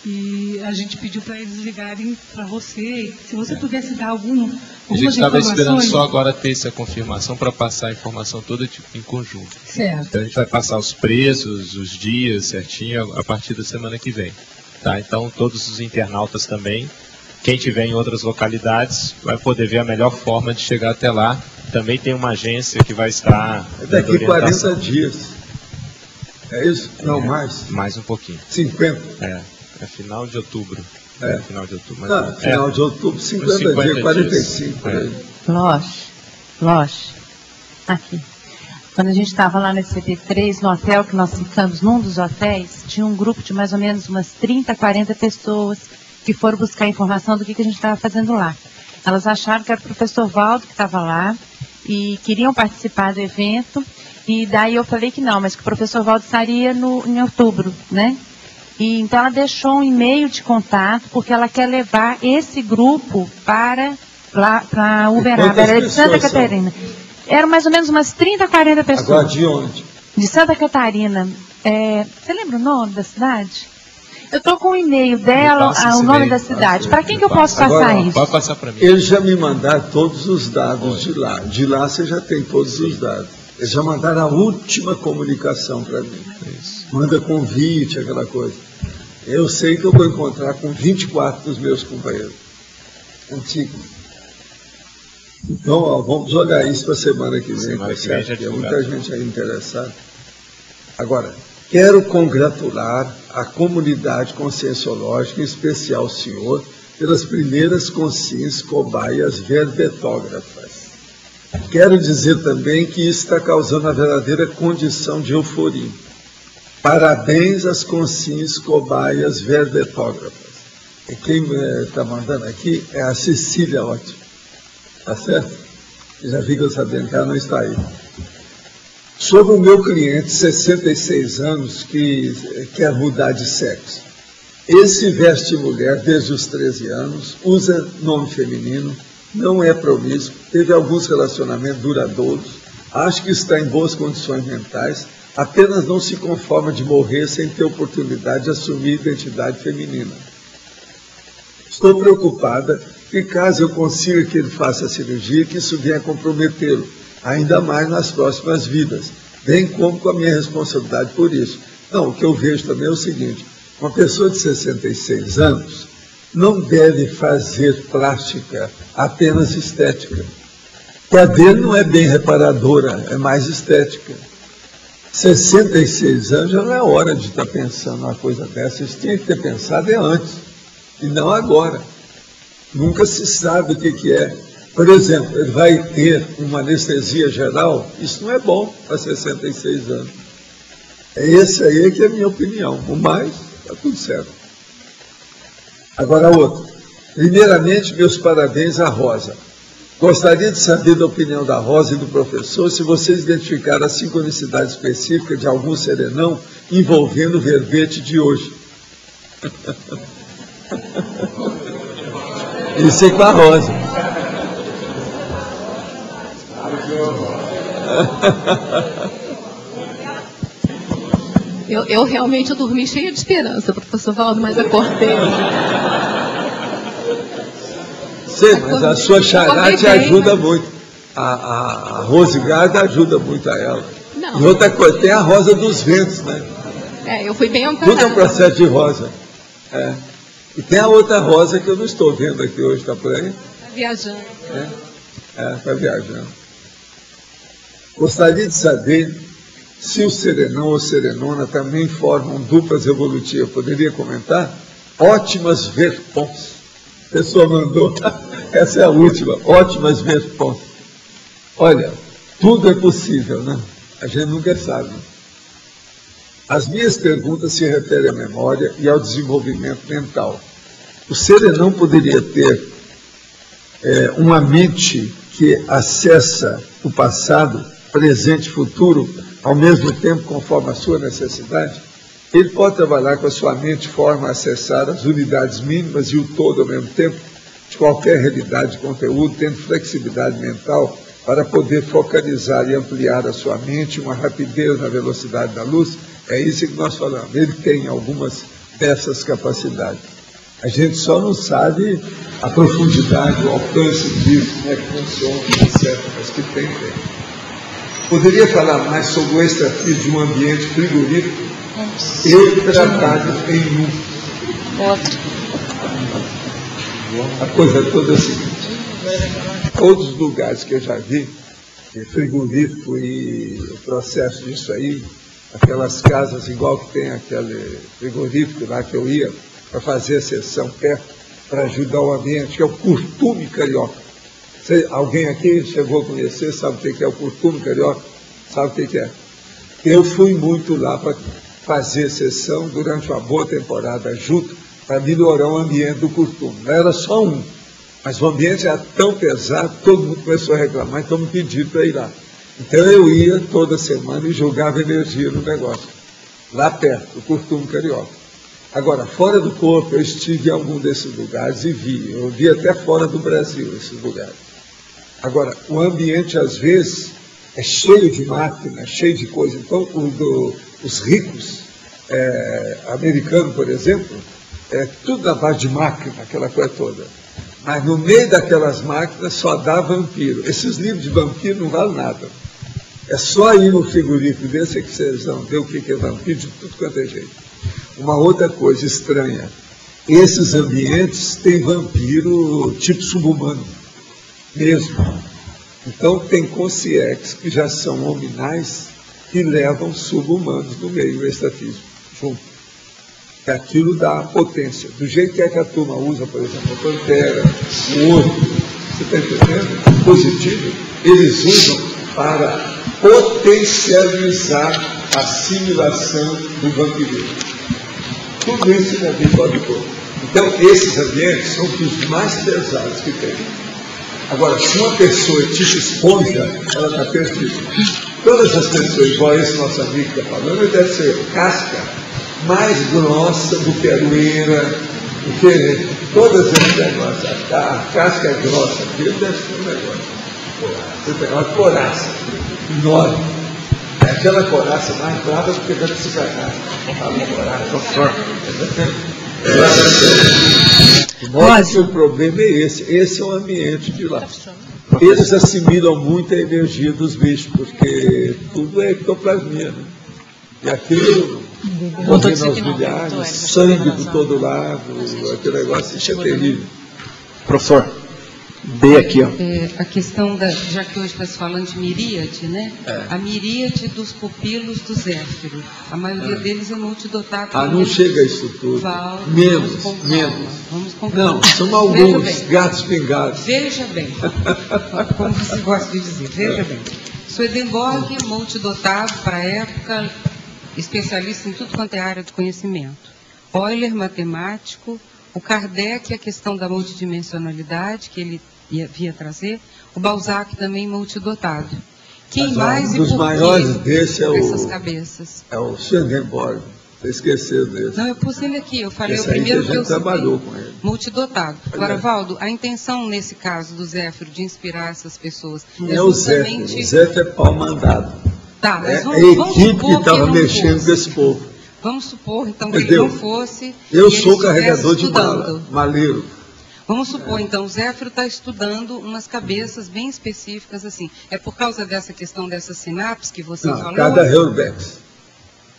S4: E a gente pediu para eles ligarem para você. Se você pudesse dar algumas informações.
S1: A gente estava esperando só agora ter essa confirmação para passar a informação toda em conjunto.
S6: Certo.
S1: Então a gente vai passar os preços, os dias certinho a partir da semana que vem. Tá? Então todos os internautas também, quem tiver em outras localidades, vai poder ver a melhor forma de chegar até lá. Também tem uma agência que vai estar...
S2: daqui 40 dias. É isso? Não, mais?
S1: Mais um pouquinho.
S2: 50?
S1: É final de outubro. Final de outubro.
S2: Mas final de outubro, 50 dias, 45.
S6: Loche. Aqui. Quando a gente estava lá no CP3, no hotel que nós ficamos, num dos hotéis, tinha um grupo de mais ou menos umas 30, 40 pessoas que foram buscar informação do que a gente estava fazendo lá. Elas acharam que era o professor Valdo que estava lá e queriam participar do evento. E daí eu falei que não, mas que o professor Valdo estaria em outubro, né? E então ela deixou um e-mail de contato, porque ela quer levar esse grupo para Uberaba, era de Santa Catarina. Eram mais ou menos umas 30, 40 pessoas.
S2: Agora de onde?
S6: De Santa Catarina. Você lembra o nome da cidade? Eu estou com o e-mail dela, o nome da cidade. Para quem que eu posso passar isso?
S1: Pode passar para mim.
S2: Eles já me mandaram todos os dados de lá. De lá você já tem todos os dados. Eles já mandaram a última comunicação para mim.
S1: Isso.
S2: Manda convite, aquela coisa. Eu sei que eu vou encontrar com 24 dos meus companheiros antigos. Então, ó, vamos jogar isso para a semana que vem,
S1: Semana que vem já
S2: Tem muita gente aí interessada. Agora, quero congratular a comunidade conscienciológica, em especial o senhor, pelas primeiras consciências cobaias verbetógrafas. Quero dizer também que isso está causando a verdadeira condição de euforia. Parabéns às consciências cobaias verbetógrafas. E quem está mandando aqui é a Cecília Ótimo. Tá certo? Já fica sabendo que ela não está aí. Sobre o meu cliente, 66 anos, que quer mudar de sexo. Esse veste mulher desde os 13 anos, usa nome feminino, não é promíscuo, teve alguns relacionamentos duradouros, acho que está em boas condições mentais, apenas não se conforma de morrer sem ter oportunidade de assumir a identidade feminina. Estou preocupada que caso eu consiga que ele faça a cirurgia, que isso venha comprometê-lo, ainda mais nas próximas vidas, bem como com a minha responsabilidade por isso. Não, o que eu vejo também é o seguinte, uma pessoa de 66 anos não deve fazer plástica apenas estética, que a dele não é bem reparadora, é mais estética. 66 anos já não é hora de estar pensando uma coisa dessa, isso tinha que ter pensado antes, e não agora. Nunca se sabe o que é. Por exemplo, ele vai ter uma anestesia geral, isso não é bom para 66 anos. É esse aí que é a minha opinião. O mais, está tudo certo. Agora outro. Primeiramente, meus parabéns à Rosa. Gostaria de saber da opinião da Rosa e do professor se vocês identificaram a sincronicidade específica de algum serenão envolvendo o verbete de hoje. Isso é com a Rosa.
S10: Eu realmente dormi cheia de esperança, professor Valdo, mas acordei.
S2: Sim, mas a sua chará te ajuda muito. A Rosigarda ajuda muito a ela.
S10: Não.
S2: E outra coisa, tem a Rosa dos Ventos, né?
S10: Eu fui bem amparada.
S2: Tudo é um processo de rosa. É. E tem a outra rosa que eu não estou vendo aqui hoje, está por aí?
S10: Está viajando.
S2: Está viajando. Gostaria de saber se o serenão ou serenona também formam duplas evolutivas. Poderia comentar? Ótimas verpons. A pessoa mandou, essa é a última, ótimas verpons. Olha, tudo é possível, né? A gente nunca sabe. As minhas perguntas se referem à memória e ao desenvolvimento mental. O serenão poderia ter uma mente que acessa o passado, presente e futuro, ao mesmo tempo, conforme a sua necessidade? Ele pode trabalhar com a sua mente de forma a acessar as unidades mínimas e o todo ao mesmo tempo, de qualquer realidade de conteúdo, tendo flexibilidade mental para poder focalizar e ampliar a sua mente, uma rapidez na velocidade da luz. É isso que nós falamos. Ele tem algumas dessas capacidades. A gente só não sabe a profundidade, o alcance disso, como é que funciona, etc. Mas que tem. Poderia falar mais sobre o extrafísico de um ambiente frigorífico e tratado em um.
S5: Outro.
S2: A coisa toda é a seguinte. Todos os lugares que eu já vi, frigorífico e o processo disso aí, aquelas casas igual que tem aquele frigorífico lá que eu ia para fazer a sessão perto, para ajudar o ambiente, que é o curtume carioca. Alguém aqui chegou a conhecer, sabe o que é o curtume carioca? Sabe o que é? Eu fui muito lá para fazer sessão durante uma boa temporada junto, para melhorar o ambiente do curtume. Não era só um, mas o ambiente era tão pesado, todo mundo começou a reclamar, então me pediram para ir lá. Então eu ia toda semana e jogava energia no negócio, lá perto, o curtume carioca. Agora, fora do corpo, eu estive em algum desses lugares e eu vi até fora do Brasil esses lugares. Agora, o ambiente, às vezes, é cheio de máquina, cheio de coisa. Então, os ricos americanos, por exemplo, é tudo na base de máquina, aquela coisa toda. Mas no meio daquelas máquinas só dá vampiro. Esses livros de vampiro não valem nada. É só ir no frigorífico desse que vocês vão ver o que é vampiro de tudo quanto é jeito. Uma outra coisa estranha, esses ambientes têm vampiro tipo subhumano, mesmo. Então, tem consciex que já são hominais que levam sub-humanos no meio extrafísico, junto. Que aquilo dá potência. Do jeito que é que a turma usa, por exemplo, a pantera, o outro, você está entendendo? O positivo, eles usam para potencializar a assimilação do vampirismo. Tudo isso na vida pode pôr. Então, esses ambientes são os mais pesados que tem. Agora, se uma pessoa é tipo esponja, ela está perdida. Todas as pessoas, igual esse nosso amigo que está falando, ele deve ser casca mais grossa do que aroeira, do que todas esses negócios. A casca é grossa, ele deve ser um negócio. Você tem uma coraça enorme. É aquela coraça mais brava do que deve se pegar. Mostra que o problema é esse. Esse é o ambiente de lá. Eles assimilam muito a energia dos bichos, porque tudo é ectoplasmia, né? E aquilo, morrendo aos milhares, sangue de todo lado, aquele negócio, isso é terrível.
S13: Professor, B aqui, ó.
S11: A questão já que hoje está se falando de miríade, né? A miríade dos pupilos do Zéfiro. A maioria deles é multidotado.
S2: Não chega a isso tudo. Menos.
S11: Vamos com
S2: não, são alguns gatos pingados.
S11: Veja bem, como você gosta de dizer, veja bem. Swedenborg, multidotado para a época, especialista em tudo quanto é área de conhecimento. Euler, matemático. O Kardec, a questão da multidimensionalidade, que ele via trazer. O Balzac também multidotado. Quem mais e por quê?
S2: Um dos maiores desse é
S11: essas cabeças?
S2: É o Swedenborg. Você esqueceu desse.
S11: Não, eu pus ele aqui. Eu falei
S2: esse
S11: o primeiro
S2: que a gente trabalhou com ele.
S11: Multidotado. Agora, Valdo, a intenção nesse caso do Zéfiro de inspirar essas pessoas
S2: é o Zéfiro. O Zéfiro é pau mandado.
S11: Tá, mas
S2: a equipe que estava mexendo com esse povo.
S11: Vamos supor, então, que ele não fosse...
S2: Eu sou carregador de mala, maleiro.
S11: Vamos supor, então, o Zéfiro está estudando umas cabeças bem específicas, assim. É por causa dessa questão dessas sinapses que você falou?
S2: Por causa da Heurebeck.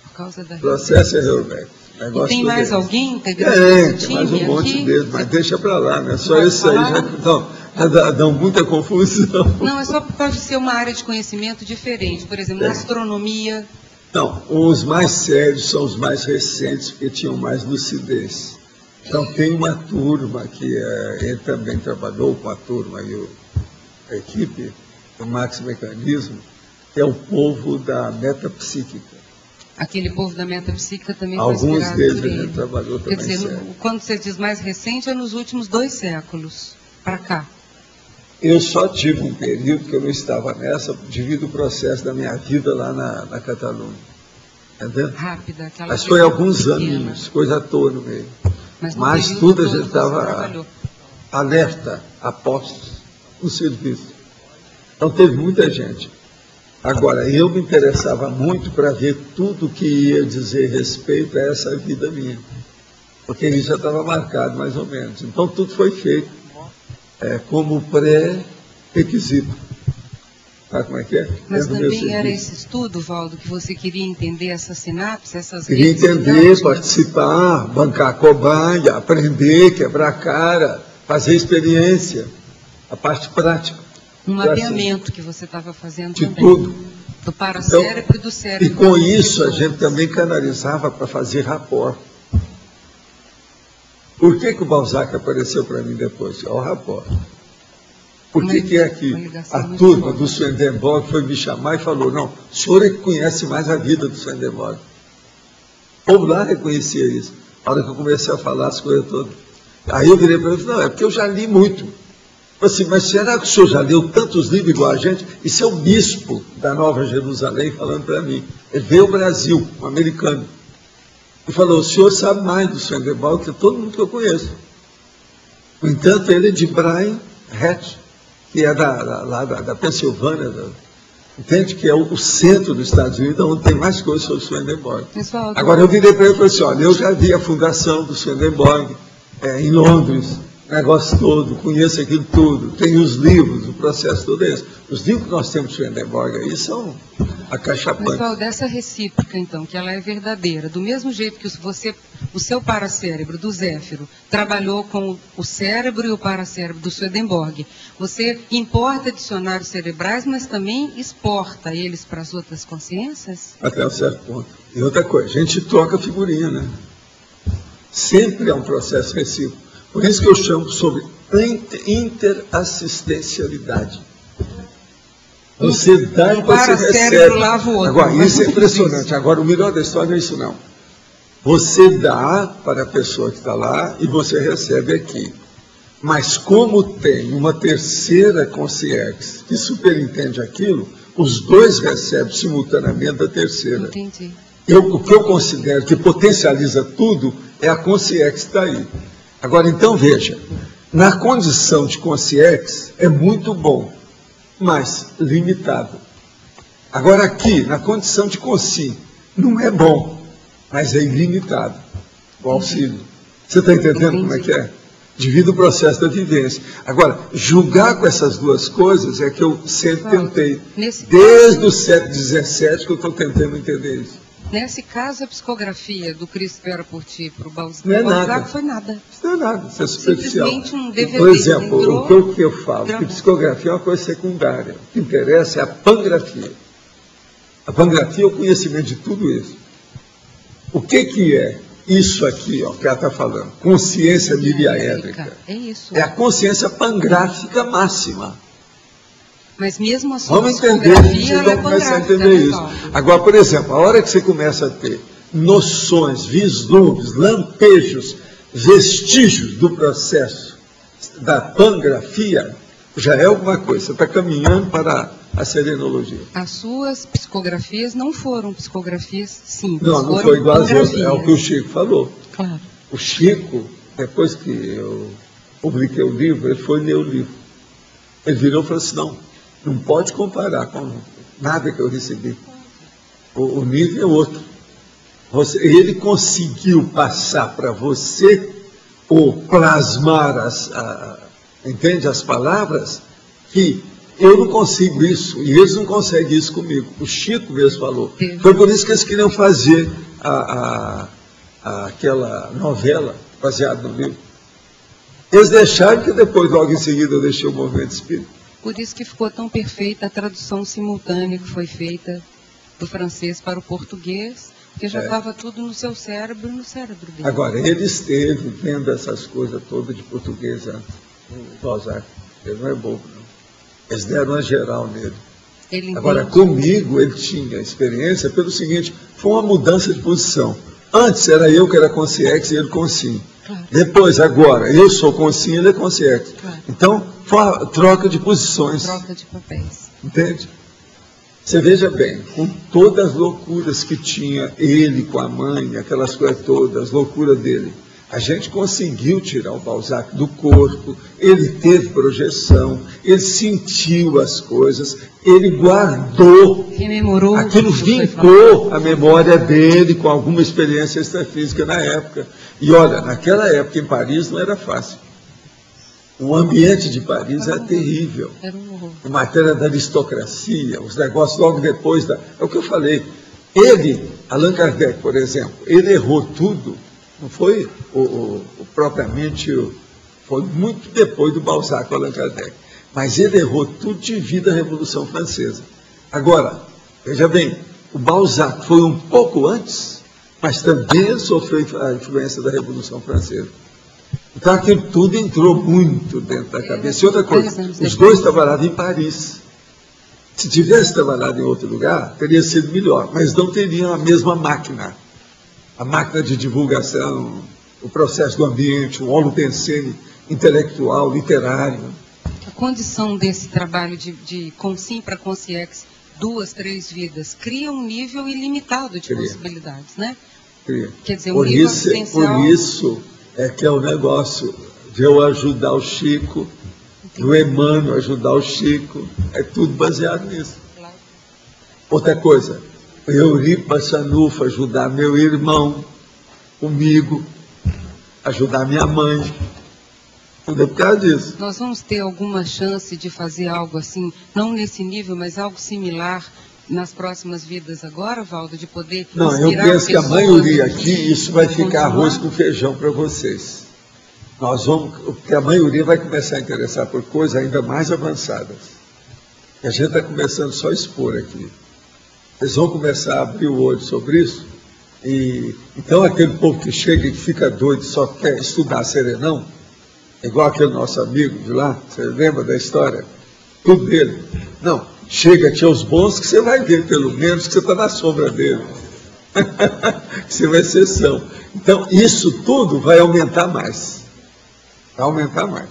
S11: Por causa da
S2: processo é Heurebeck.
S11: E tem mais alguém integrando esse time
S2: mais um monte
S11: aqui?
S2: deles, mas deixa para lá, né? Só isso aí já dão muita confusão.
S11: Não, é só por causa de ser uma área de conhecimento diferente. Por exemplo, na astronomia...
S2: Não, os mais sérios são os mais recentes, porque tinham mais lucidez. Então, tem uma turma que ele também trabalhou com a turma e a equipe do Max Mecanismo, que é o povo da metapsíquica.
S11: Aquele povo da metapsíquica também
S2: foi inspirado. Alguns deles a gente trabalhou também.
S11: Quer dizer, quando você diz mais recente, é nos últimos 2 séculos para cá.
S2: Eu só tive um período que eu não estava nessa, devido ao processo da minha vida lá na Catalunha. Entendeu?
S11: Rápida, aquela.
S2: Mas foi alguns anos, coisa à toa no meio. Mas tudo a gente estava alerta, a postos, no serviço. Então teve muita gente. Agora, eu me interessava muito para ver tudo que ia dizer respeito a essa vida minha. Porque isso já estava marcado, mais ou menos. Então tudo foi feito. Como pré-requisito. Sabe como é que é?
S11: Mas também era esse estudo, Valdo, que você queria entender essas sinapses, essas
S2: queria entender, participar, bancar cobaia, aprender, quebrar a cara, fazer experiência, a parte prática.
S11: Um mapeamento que você estava fazendo
S2: de
S11: também.
S2: Tudo.
S11: Do paracérebro e do cérebro.
S2: E com isso a gente também canalizava para fazer rapport. Por que o Balzac apareceu para mim depois? Olha o rapport. Por que é que a turma do Swedenborg foi me chamar e falou, não, o senhor é que conhece mais a vida do Swedenborg. O povo lá reconhecia isso. Na hora que eu comecei a falar as coisas todas. Aí eu virei para ele e falei, não, é porque eu já li muito. Eu falei assim, mas será que o senhor já leu tantos livros igual a gente? Isso é o bispo da Nova Jerusalém falando para mim. Ele veio ao Brasil, um americano. E falou, o senhor sabe mais do Swedenborg que todo mundo que eu conheço. No entanto, ele é de Brian Hatch, que é da Pensilvânia, entende? Que é o centro dos Estados Unidos, onde tem mais coisas sobre o Swedenborg. Agora, eu virei para ele e falei assim, olha, eu já vi a fundação do Swedenborg em Londres, o negócio todo, conheço aquilo tudo, tenho os livros, o processo todo esse. Os livros que nós temos do Swedenborg aí são acachapante.
S11: Mas, Valdo, dessa recíproca, então, que ela é verdadeira, do mesmo jeito que você o seu paracérebro do Zéfiro trabalhou com o cérebro e o paracérebro do Swedenborg, você importa dicionários cerebrais, mas também exporta eles para as outras consciências?
S2: Até um certo ponto. E outra coisa, a gente troca figurinha, né? Sempre é um processo recíproco. Por isso que eu chamo sobre interassistencialidade. Você dá e você recebe. Agora, isso é impressionante. Agora, o melhor da história não é isso, não. Você dá para a pessoa que está lá e você recebe aqui. Mas como tem uma terceira consciência que superintende aquilo, os dois recebem simultaneamente da terceira.
S11: Entendi.
S2: O que eu considero que potencializa tudo é a consciência que está aí. Agora, então, veja, na condição de consciência é muito bom, mas limitado. Agora, aqui, na condição de consciência, não é bom, mas é ilimitado o auxílio. Você está entendendo como é que é? Devido ao processo da vivência. Agora, julgar com essas duas coisas é que eu sempre tentei. Desde o século XVII que eu estou tentando entender isso.
S11: Nesse caso, a psicografia do Cristo Espera por Ti para o Balzac foi nada.
S2: Isso não é nada, isso é superficial.
S11: Simplesmente um DVD.
S2: Por exemplo, o que eu falo, que psicografia é uma coisa secundária. O que interessa é a pangrafia. A pangrafia é o conhecimento de tudo isso. O que é isso aqui, ó, que ela está falando? Consciência miriaédrica.
S11: É isso.
S2: É a consciência pangráfica máxima.
S11: Mas mesmo a sua
S2: vamos entender, vocês vão começar a entender isso. Agora, por exemplo, a hora que você começa a ter noções, vislumbres, lampejos, vestígios do processo da pangrafia, já é alguma coisa. Você está caminhando para a serenologia.
S11: As suas psicografias não foram psicografias simples.
S2: Não foi igual às outras. É o que o Chico falou.
S11: Claro.
S2: O Chico, depois que eu publiquei o livro, ele foi ler o livro. Ele virou e falou assim, não pode comparar com nada que eu recebi. O nível é outro. Ele conseguiu passar para você ou plasmar entende, as palavras que eu não consigo isso, e eles não conseguem isso comigo. O Chico mesmo falou. Foi por isso que eles queriam fazer aquela novela baseada no livro. Eles deixaram que depois, logo em seguida, eu deixei o movimento espírita.
S11: Por isso que ficou tão perfeita a tradução simultânea que foi feita do francês para o português, porque já estava tudo no seu cérebro e no cérebro dele.
S2: Agora, ele esteve vendo essas coisas todas de português antes, o Balzac. Ele não é bobo, não. Eles deram uma geral nele. Agora, comigo, ele tinha experiência pelo seguinte, foi uma mudança de posição. Antes era eu que era consciência e ele consciente. Claro. Depois, agora, eu sou consciente e ele é consciente. Claro. Então, foi uma troca de posições.
S11: Troca de papéis.
S2: Entende? Você veja bem, com todas as loucuras que tinha ele com a mãe, aquelas coisas todas, as loucuras dele, a gente conseguiu tirar o Balzac do corpo, ele teve projeção, ele sentiu as coisas, ele guardou,
S11: rememorou,
S2: aquilo vincou a memória dele com alguma experiência extrafísica na época. E olha, naquela época em Paris não era fácil. O ambiente de Paris era terrível.
S11: Era um horror.
S2: Em matéria da aristocracia, os negócios logo depois da... É o que eu falei. Ele, Allan Kardec, por exemplo, ele errou tudo. Não foi propriamente... Foi muito depois do Balzac, Allan Kardec. Mas ele errou tudo devido à Revolução Francesa. Agora, veja bem, o Balzac foi um pouco antes, mas também sofreu a influência da Revolução Francesa. Então aquilo tudo entrou muito dentro da cabeça. E outra coisa, os dois trabalhavam em Paris. Se tivesse trabalhado em outro lugar, teria sido melhor, mas não teriam a mesma máquina. A máquina de divulgação, o processo do ambiente, o holopensene intelectual, literário.
S11: A condição desse trabalho de consciência para consciência, 2, 3 vidas, cria um nível ilimitado de possibilidades, né?
S2: Cria.
S11: Quer dizer, um nível
S2: existencial... Por isso é que é o negócio de eu ajudar o Chico, do Emmanuel ajudar o Chico, é tudo baseado nisso. Claro. Outra coisa, Euripa Sanufa ajudar meu irmão comigo, ajudar minha mãe, tudo é por causa disso.
S11: Nós vamos ter alguma chance de fazer algo assim, não nesse nível, mas algo similar nas próximas vidas agora, Valdo, de poder
S2: Não, eu penso que a maioria aqui, isso vai ficar arroz com feijão para vocês. Nós vamos, porque a maioria vai começar a interessar por coisas ainda mais avançadas. A gente está começando só a expor aqui. Eles vão começar a abrir o olho sobre isso. E então aquele povo que chega e que fica doido, só quer estudar serenão, igual aquele nosso amigo de lá, você lembra da história? Tudo dele. Não, chega-te aos bons que você vai ver, pelo menos, que você está na sombra dele. Que você vai ser exceção. Então, isso tudo vai aumentar mais. Vai aumentar mais.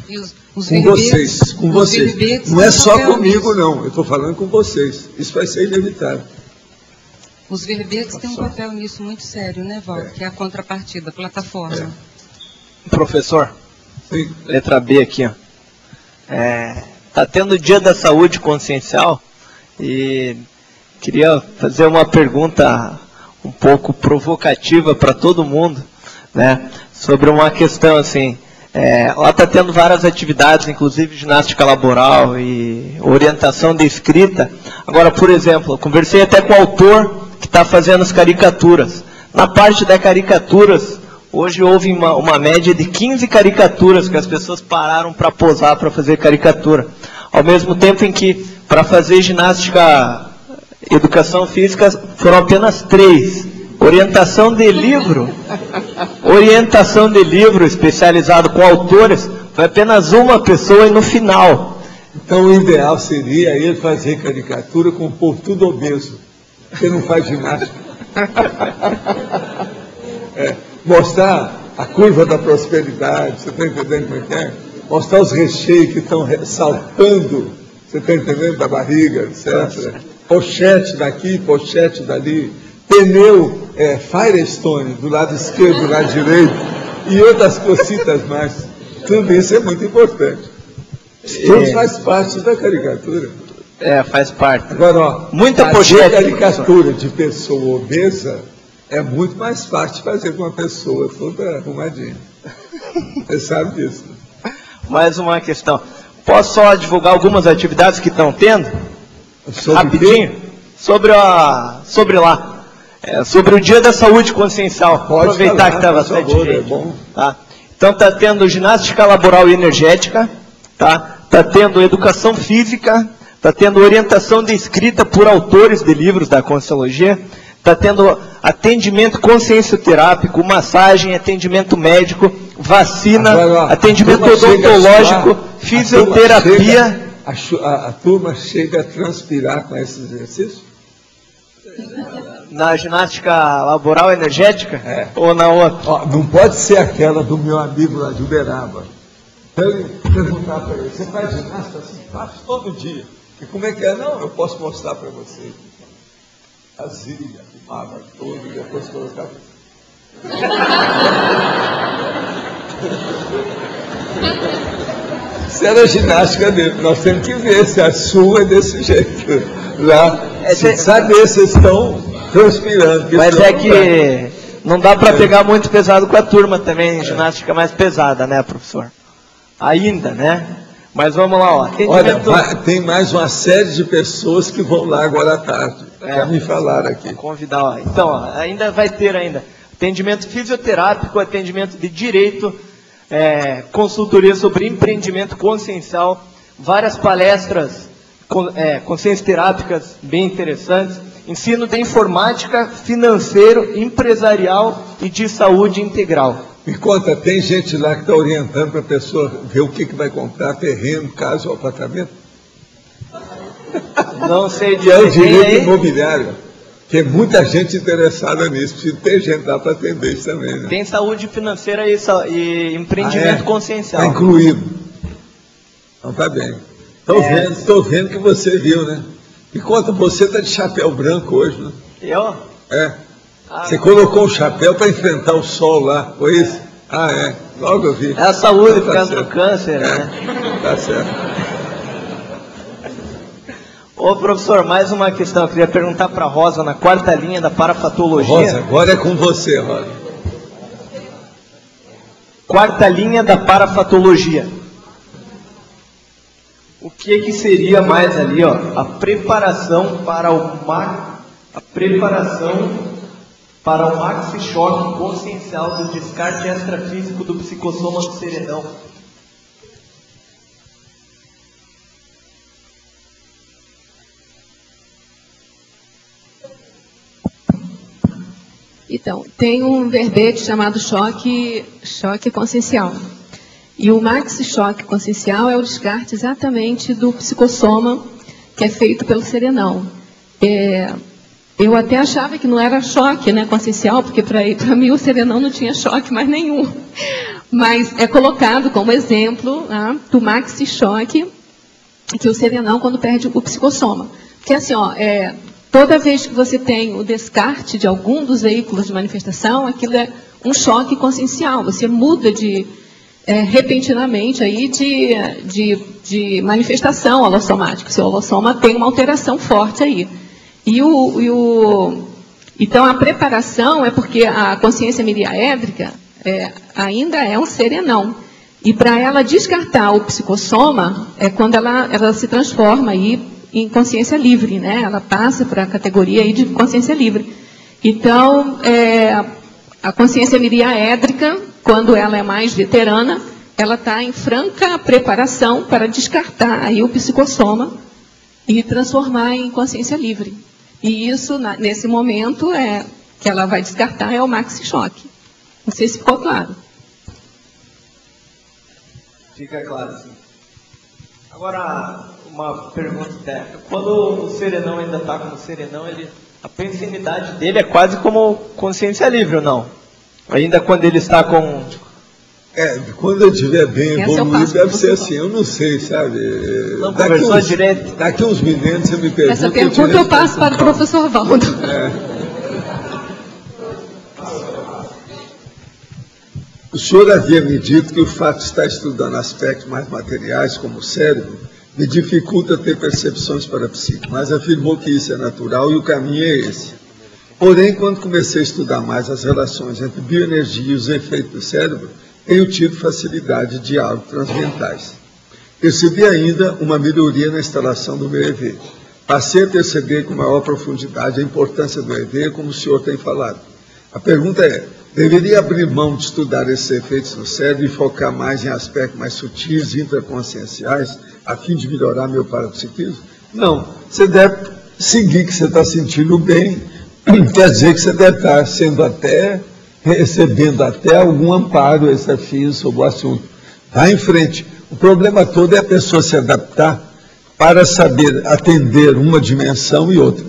S11: E os
S2: com vocês, com vocês. Não é só comigo, não. Eu estou falando com vocês. Isso vai ser inevitável.
S11: Os verbetes têm um papel nisso muito sério, né, Valdo? Que é a contrapartida, a plataforma.
S13: Professor,
S2: sim.
S13: Letra B aqui, ó. Tá tendo o Dia da Saúde Consciencial e queria fazer uma pergunta um pouco provocativa para todo mundo, né? Sobre uma questão assim. Lá está tendo várias atividades, inclusive ginástica laboral e orientação de escrita. Agora, por exemplo, eu conversei até com o autor que está fazendo as caricaturas. Na parte das caricaturas, hoje houve uma média de 15 caricaturas que as pessoas pararam para posar para fazer caricatura. Ao mesmo tempo em que, para fazer ginástica, educação física, foram apenas 3. Orientação de livro especializado com autores, foi apenas uma pessoa e no final.
S2: Então o ideal seria ele fazer caricatura com o povo tudo obeso, que não faz ginástica. Mostrar a curva da prosperidade, você está entendendo como é que é? Mostrar os recheios que estão saltando, você está entendendo, da barriga, etc. Pochete daqui, pochete dali, pneu Firestone do lado esquerdo, do lado direito, e outras cositas mais. Tudo isso é muito importante. Tudo faz parte da caricatura.
S13: Faz parte.
S2: Agora, ó,
S13: muita pochete.
S2: Caricatura de pessoa obesa é muito mais fácil de fazer com uma pessoa toda arrumadinha. Você sabe disso.
S13: Mais uma questão. Posso só divulgar algumas atividades que estão tendo? Rapidinho. Sobre lá. Sobre o Dia da Saúde Consciencial.
S2: Pode
S13: aproveitar
S2: falar,
S13: que está bastante gente.
S2: É bom.
S13: Tá? Então está tendo ginástica laboral e energética, tá? Tá tendo educação física, está tendo orientação de escrita por autores de livros da Conscienciologia, está tendo atendimento consciencioterápico, massagem, atendimento médico, vacina,
S2: agora,
S13: atendimento odontológico, fisioterapia.
S2: A turma chega a transpirar com esse exercício?
S13: Na ginástica laboral energética? Ou na outra?
S2: Ó, não pode ser aquela do meu amigo lá de Uberaba. Então ele perguntar para ele, você faz ginástica assim? Faço todo dia. E como é que é? Não, eu posso mostrar para você. Fazia, fumava todo e depois colocava. Isso era a ginástica dele. Nós temos que ver se a sua é desse jeito. Lá, sabe, vocês estão transpirando.
S13: Mas que não dá para pegar muito pesado com a turma também, ginástica mais pesada, né, professor? Ainda, né? Mas vamos lá, ó.
S2: Olha, tem mais uma série de pessoas que vão lá agora à tarde. Já me falaram aqui.
S13: Vou convidar, ó. Então, ó, ainda vai ter atendimento fisioterápico, atendimento de direito, consultoria sobre empreendimento consciencial, várias palestras consciencioterápicas bem interessantes, ensino de informática, financeiro, empresarial e de saúde integral.
S2: Me conta, tem gente lá que está orientando para a pessoa ver o que vai comprar, terreno, casa ou apartamento?
S13: Não sei dizer.
S2: É o direito imobiliário. Tem muita gente interessada nisso. Precisa ter gente lá para atender isso também, né?
S13: Tem saúde financeira e empreendimento consciencial.
S2: Está incluído. Então tá bem. Estou vendo que você viu, né? Me conta, você está de chapéu branco hoje, né?
S13: Eu?
S2: Você colocou o chapéu para enfrentar o sol lá, foi isso? Logo eu vi.
S13: É a saúde por causa do câncer, né?
S2: Tá certo.
S13: Ô, professor, mais uma questão. Eu queria perguntar para a Rosa, na quarta linha da parafatologia.
S2: Rosa, agora é com você, Rosa.
S13: Quarta linha da parafatologia. que seria mais ali, ó, a preparação para o maxi-choque consciencial do descarte extrafísico do psicossoma do serenão.
S10: Então, tem um verbete chamado choque consciencial. E o maxi-choque consciencial é o descarte exatamente do psicossoma que é feito pelo serenão. Eu até achava que não era choque, né, consciencial, porque para mim o serenão não tinha choque mais nenhum. Mas é colocado como exemplo, né, do maxi-choque que o serenão quando perde o psicossoma. Porque assim, ó, toda vez que você tem o descarte de algum dos veículos de manifestação, aquilo é um choque consciencial. Você muda repentinamente aí de manifestação holossomática. O seu holossoma tem uma alteração forte aí. Então, a preparação é porque a consciência miriaédrica ainda é um serenão. E para ela descartar o psicossoma, é quando ela se transforma aí em consciência livre, né? Ela passa para a categoria aí de consciência livre. Então, a consciência miriaédrica, quando ela é mais veterana, ela está em franca preparação para descartar aí o psicossoma e transformar em consciência livre. E isso, nesse momento, que ela vai descartar, é o maxi-choque. Não sei se ficou claro.
S13: Fica claro, sim. Agora, uma pergunta técnica. Quando o serenão ainda está como serenão, a pensinidade dele é quase como consciência livre, ou não? Ainda quando ele está com...
S2: quando eu estiver bem evoluído, deve ser assim, eu não sei, sabe?
S13: Não conversou direto?
S2: Daqui uns minutos você me pergunta.
S10: Essa pergunta eu passo para o professor Valdo.
S2: O senhor havia me dito que o fato de estar estudando aspectos mais materiais, como o cérebro, me dificulta ter percepções para a psique, mas afirmou que isso é natural e o caminho é esse. Porém, quando comecei a estudar mais as relações entre bioenergia e os efeitos do cérebro, tenho tido facilidade de diálogos transmentais. Percebi ainda uma melhoria na instalação do meu EV. Passei a perceber com maior profundidade a importância do EV, como o senhor tem falado. A pergunta é, deveria abrir mão de estudar esses efeitos no cérebro e focar mais em aspectos mais sutis e intraconscienciais, a fim de melhorar meu parapsiquismo? Não, você deve seguir que você está sentindo bem, quer dizer que você deve estar recebendo até algum amparo extrafísico sobre o assunto. Vá em frente. O problema todo é a pessoa se adaptar para saber atender uma dimensão e outra.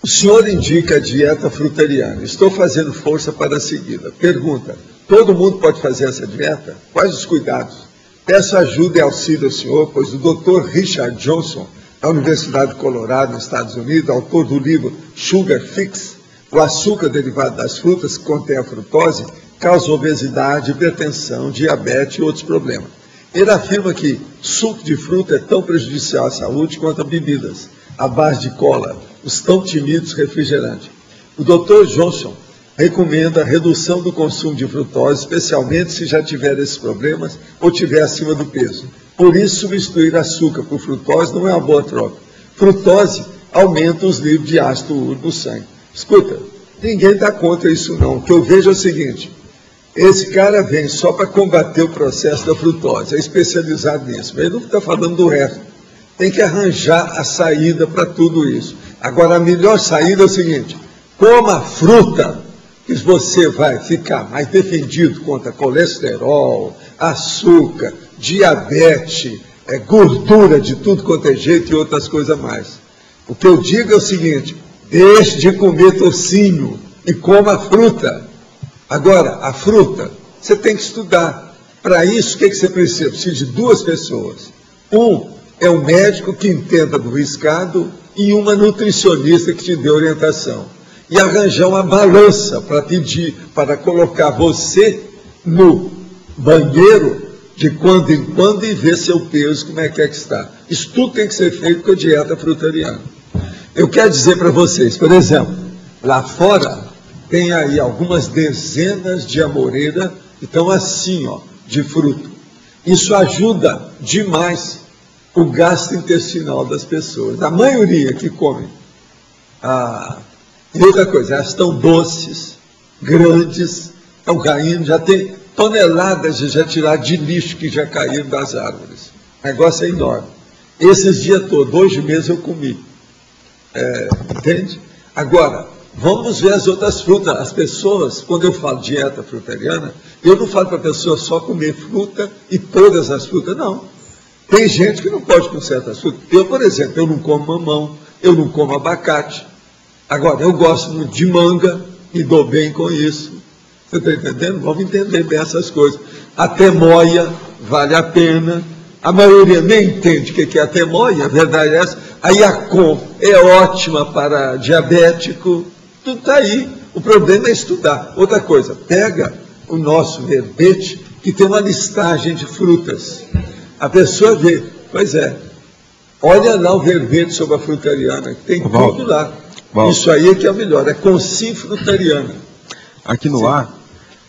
S2: O senhor indica a dieta fruteriana. Estou fazendo força para segui-la. Pergunta, todo mundo pode fazer essa dieta? Quais os cuidados? Peço ajuda e auxílio ao senhor, pois o Dr. Richard Johnson, da Universidade de Colorado, nos Estados Unidos, autor do livro Sugar Fix, o açúcar derivado das frutas, que contém a frutose, causa obesidade, hipertensão, diabetes e outros problemas. Ele afirma que suco de fruta é tão prejudicial à saúde quanto as bebidas, à base de cola, os tão temidos refrigerantes. O Dr. Johnson recomenda a redução do consumo de frutose, especialmente se já tiver esses problemas ou tiver acima do peso. Por isso, substituir açúcar por frutose não é uma boa troca. Frutose aumenta os níveis de ácido úrico no sangue. Escuta, ninguém está contra isso não. O que eu vejo é o seguinte, esse cara vem só para combater o processo da frutose, é especializado nisso, mas ele não está falando do resto. Tem que arranjar a saída para tudo isso. Agora, a melhor saída é o seguinte, coma fruta, que você vai ficar mais defendido contra colesterol, açúcar, diabetes, gordura de tudo quanto é jeito e outras coisas mais. O que eu digo é o seguinte, deixe de comer tocinho e coma fruta. Agora, a fruta, você tem que estudar. Para isso, o que você precisa? Precisa de duas pessoas. Um é um médico que entenda do riscado e uma nutricionista que te dê orientação. E arranjar uma balança para pedir, para colocar você no banheiro de quando em quando e ver seu peso, como é que está. Isso tudo tem que ser feito com a dieta fruteriana. Eu quero dizer para vocês, por exemplo, lá fora tem aí algumas dezenas de amoreiras que estão assim, ó, de fruto. Isso ajuda demais o gasto intestinal das pessoas. A maioria que come. E outra coisa, elas estão doces, grandes, estão caindo, já tem toneladas de já tirar de lixo que já caíram das árvores. O negócio é enorme. Esses dias todos, hoje mesmo eu comi. Entende? Agora, vamos ver as outras frutas. As pessoas, quando eu falo dieta frutariana, eu não falo para a pessoa só comer fruta e todas as frutas, não. Tem gente que não pode comer certas frutas. Eu, por exemplo, eu não como mamão, eu não como abacate. Agora, eu gosto muito de manga e dou bem com isso. Você está entendendo? Vamos entender bem essas coisas. A temoia vale a pena. A maioria nem entende o que é a temoia, a verdade é essa. A Yacon é ótima para diabético. Tudo está aí. O problema é estudar. Outra coisa, pega o nosso verbete, que tem uma listagem de frutas. A pessoa vê, pois é, olha lá o verbete sobre a frutariana, que tem tudo lá. Isso aí é que é o melhor, é Consim Frutariana.
S9: Aqui no ar,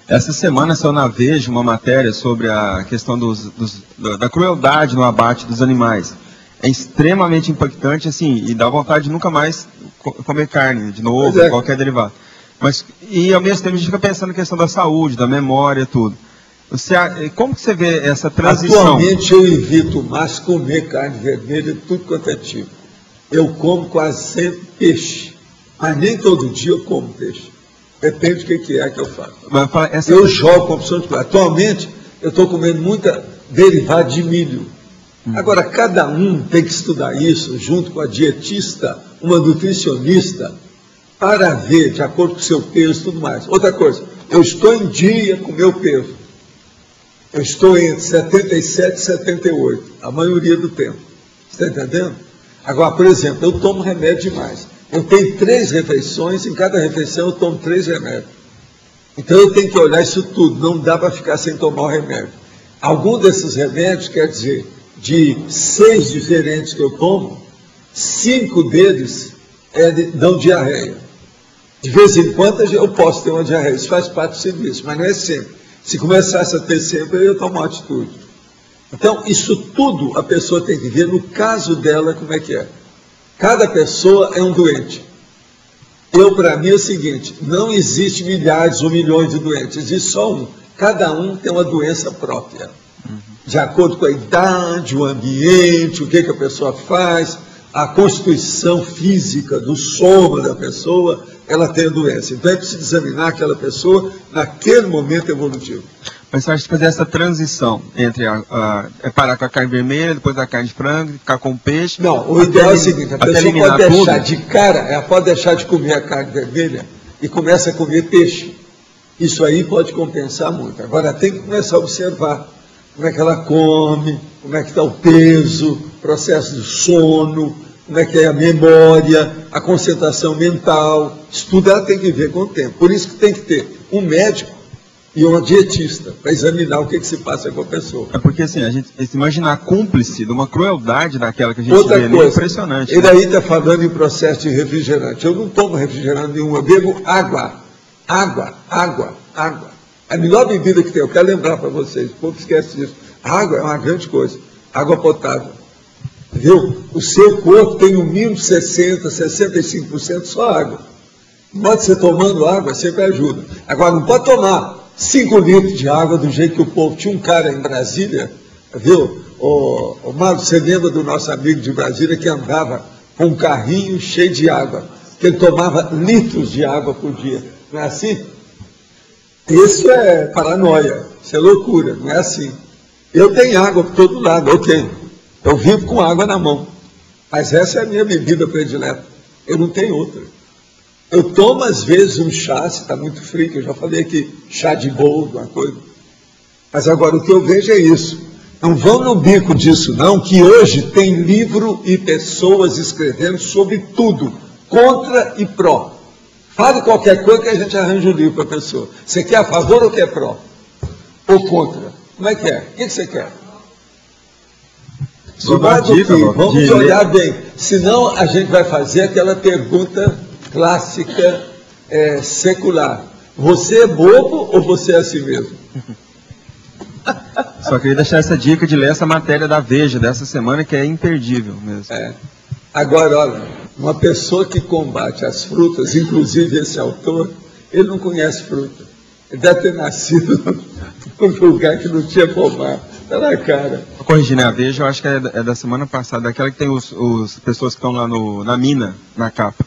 S9: essa semana saiu na Veja uma matéria sobre a questão da crueldade no abate dos animais. É extremamente impactante, assim, e dá vontade de nunca mais comer carne, de novo, qualquer derivado. E ao mesmo tempo a gente fica pensando na questão da saúde, da memória, tudo. Como que você vê essa transição?
S2: Atualmente eu evito mais comer carne vermelha de tudo quanto é tipo. Eu como quase sempre peixe, mas nem todo dia eu como peixe. Depende do que é que eu faço. Eu jogo com opção de coisa. Atualmente eu estou comendo muita derivada de milho. Agora, cada um tem que estudar isso junto com a dietista, uma nutricionista, para ver, de acordo com o seu peso e tudo mais. Outra coisa, eu estou em dia com o meu peso. Eu estou entre 77 e 78, a maioria do tempo. Você está entendendo? Agora, por exemplo, eu tomo remédio demais. Eu tenho 3 refeições, em cada refeição eu tomo 3 remédios. Então eu tenho que olhar isso tudo, não dá para ficar sem tomar o remédio. Algum desses remédios, quer dizer, de 6 diferentes que eu tomo, 5 deles dão diarreia. De vez em quando eu posso ter uma diarreia, isso faz parte do serviço, mas não é sempre. Se começasse a ter sempre, eu tomo uma atitude. Então, isso tudo a pessoa tem que ver, no caso dela, como é que é. Cada pessoa é um doente. Para mim, é o seguinte, não existe milhares ou milhões de doentes, existe só um. Cada um tem uma doença própria. De acordo com a idade, o ambiente, o que a pessoa faz, a constituição física do soma da pessoa, ela tem a doença. Então é preciso examinar aquela pessoa naquele momento evolutivo.
S9: Mas você acha que fazer essa transição entre parar com a carne vermelha, depois a carne de frango, ficar com o peixe...
S2: Não, o ideal é o seguinte, a pessoa pode deixar de cara, ela pode deixar de comer a carne vermelha e começa a comer peixe. Isso aí pode compensar muito. Agora tem que começar a observar como é que ela come, como é que está o peso, processo de sono, como é que é a memória, a concentração mental. Isso tudo ela tem que ver com o tempo. Por isso que tem que ter um médico e uma dietista para examinar o que se passa com a pessoa.
S9: É porque assim, a gente se imaginar cúmplice de uma crueldade daquela que a gente vê ali é impressionante.
S2: Ele aí está falando em processo de refrigerante. Eu não tomo refrigerante nenhum, eu bebo água. Água. A melhor bebida que tem, eu quero lembrar para vocês, o povo esquece disso. A água é uma grande coisa. Água potável. Viu? O seu corpo tem no mínimo 60%, 65% só água. Pode ser tomando água, sempre ajuda. Agora, não pode tomar 5 litros de água do jeito que o povo... Tinha um cara em Brasília, viu? O Mário, você lembra do nosso amigo de Brasília que andava com um carrinho cheio de água, que ele tomava litros de água por dia. Não é assim? Isso é paranoia, isso é loucura, não é assim. Eu tenho água por todo lado, eu vivo com água na mão, mas essa é a minha bebida predileta, eu não tenho outra. Eu tomo às vezes um chá, se está muito frio, que eu já falei aqui, chá de boldo, uma coisa. Mas agora o que eu vejo é isso. Não vão no bico disso não, que hoje tem livro e pessoas escrevendo sobre tudo, contra e pró. Fale qualquer coisa que a gente arranja um livro para a pessoa. Você quer a favor ou quer pró? Ou contra? Como é que é? O que você quer? Vamos olhar bem. Senão a gente vai fazer aquela pergunta clássica, secular. Você é bobo ou você é assim mesmo?
S9: Só queria deixar essa dica de ler essa matéria da Veja dessa semana, que é imperdível mesmo.
S2: Agora, olha, uma pessoa que combate as frutas, inclusive esse autor, ele não conhece fruta. Ele deve ter nascido num lugar que não tinha pomar. Está na cara.
S9: Vou corrigir, né? A Veja, eu acho que é da semana passada, daquela que tem os pessoas que estão lá na mina, na capa.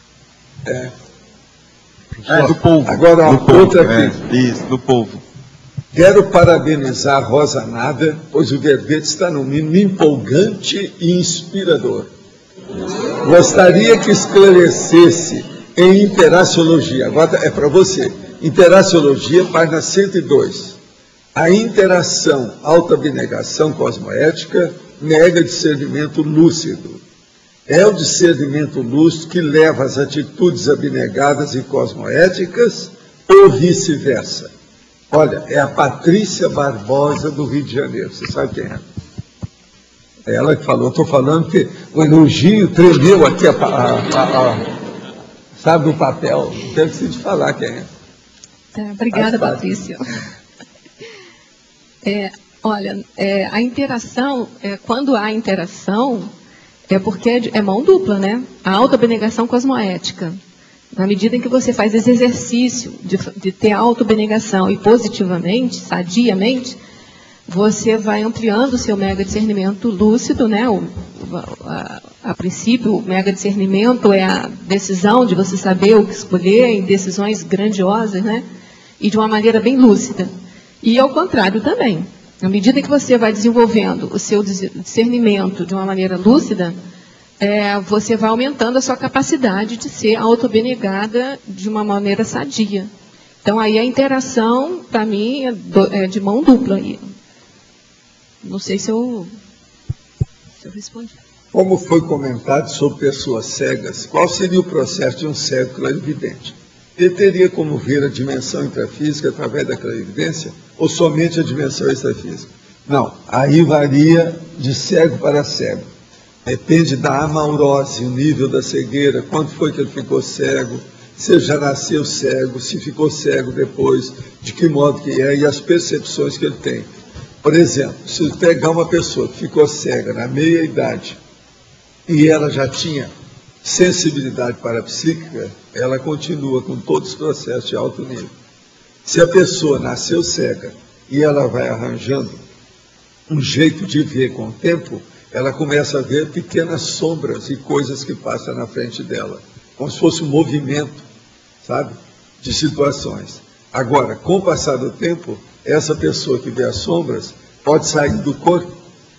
S9: Do Povo.
S2: Agora,
S9: do povo,
S2: outra aqui.
S9: Isso, do Povo.
S2: Quero parabenizar Rosa Nada, pois o verbete está no mínimo empolgante e inspirador. Gostaria que esclarecesse em interaciologia, agora é para você, interaciologia, página 102. A interação, autoabnegação cosmoética, nega discernimento lúcido. É o discernimento lúcido que leva às atitudes abnegadas e cosmoéticas ou vice-versa. Olha, é a Patrícia Barbosa do Rio de Janeiro. Você sabe quem é? É ela que falou. Estou falando que o elogio tremeu aqui, sabe, o papel. Não tenho que te falar quem é.
S10: Obrigada, Patrícia. Olha, a interação, quando há interação, é porque é mão dupla, né? A autoabnegação cosmoética. Na medida em que você faz esse exercício de ter autoabnegação e positivamente, sadiamente, você vai ampliando o seu mega discernimento lúcido, né? A princípio, o mega discernimento é a decisão de você saber o que escolher em decisões grandiosas, né? E de uma maneira bem lúcida. E ao contrário também. Na medida que você vai desenvolvendo o seu discernimento de uma maneira lúcida, você vai aumentando a sua capacidade de ser autoabnegada de uma maneira sadia. Então, aí a interação, para mim, é de mão dupla. Não sei se eu respondi.
S2: Como foi comentado sobre pessoas cegas, qual seria o processo de um cego clarividente? Ele teria como ver a dimensão intrafísica através da clarividência ou somente a dimensão extrafísica? Não, aí varia de cego para cego. Depende da amaurose, o nível da cegueira, quando foi que ele ficou cego, se ele já nasceu cego, se ficou cego depois, de que modo que é e as percepções que ele tem. Por exemplo, se pegar uma pessoa que ficou cega na meia-idade e ela já tinha sensibilidade parapsíquica, ela continua com todos os processos de alto nível. Se a pessoa nasceu cega e ela vai arranjando um jeito de ver com o tempo, ela começa a ver pequenas sombras e coisas que passam na frente dela, como se fosse um movimento, sabe, de situações. Agora, com o passar do tempo, essa pessoa que vê as sombras pode sair do corpo,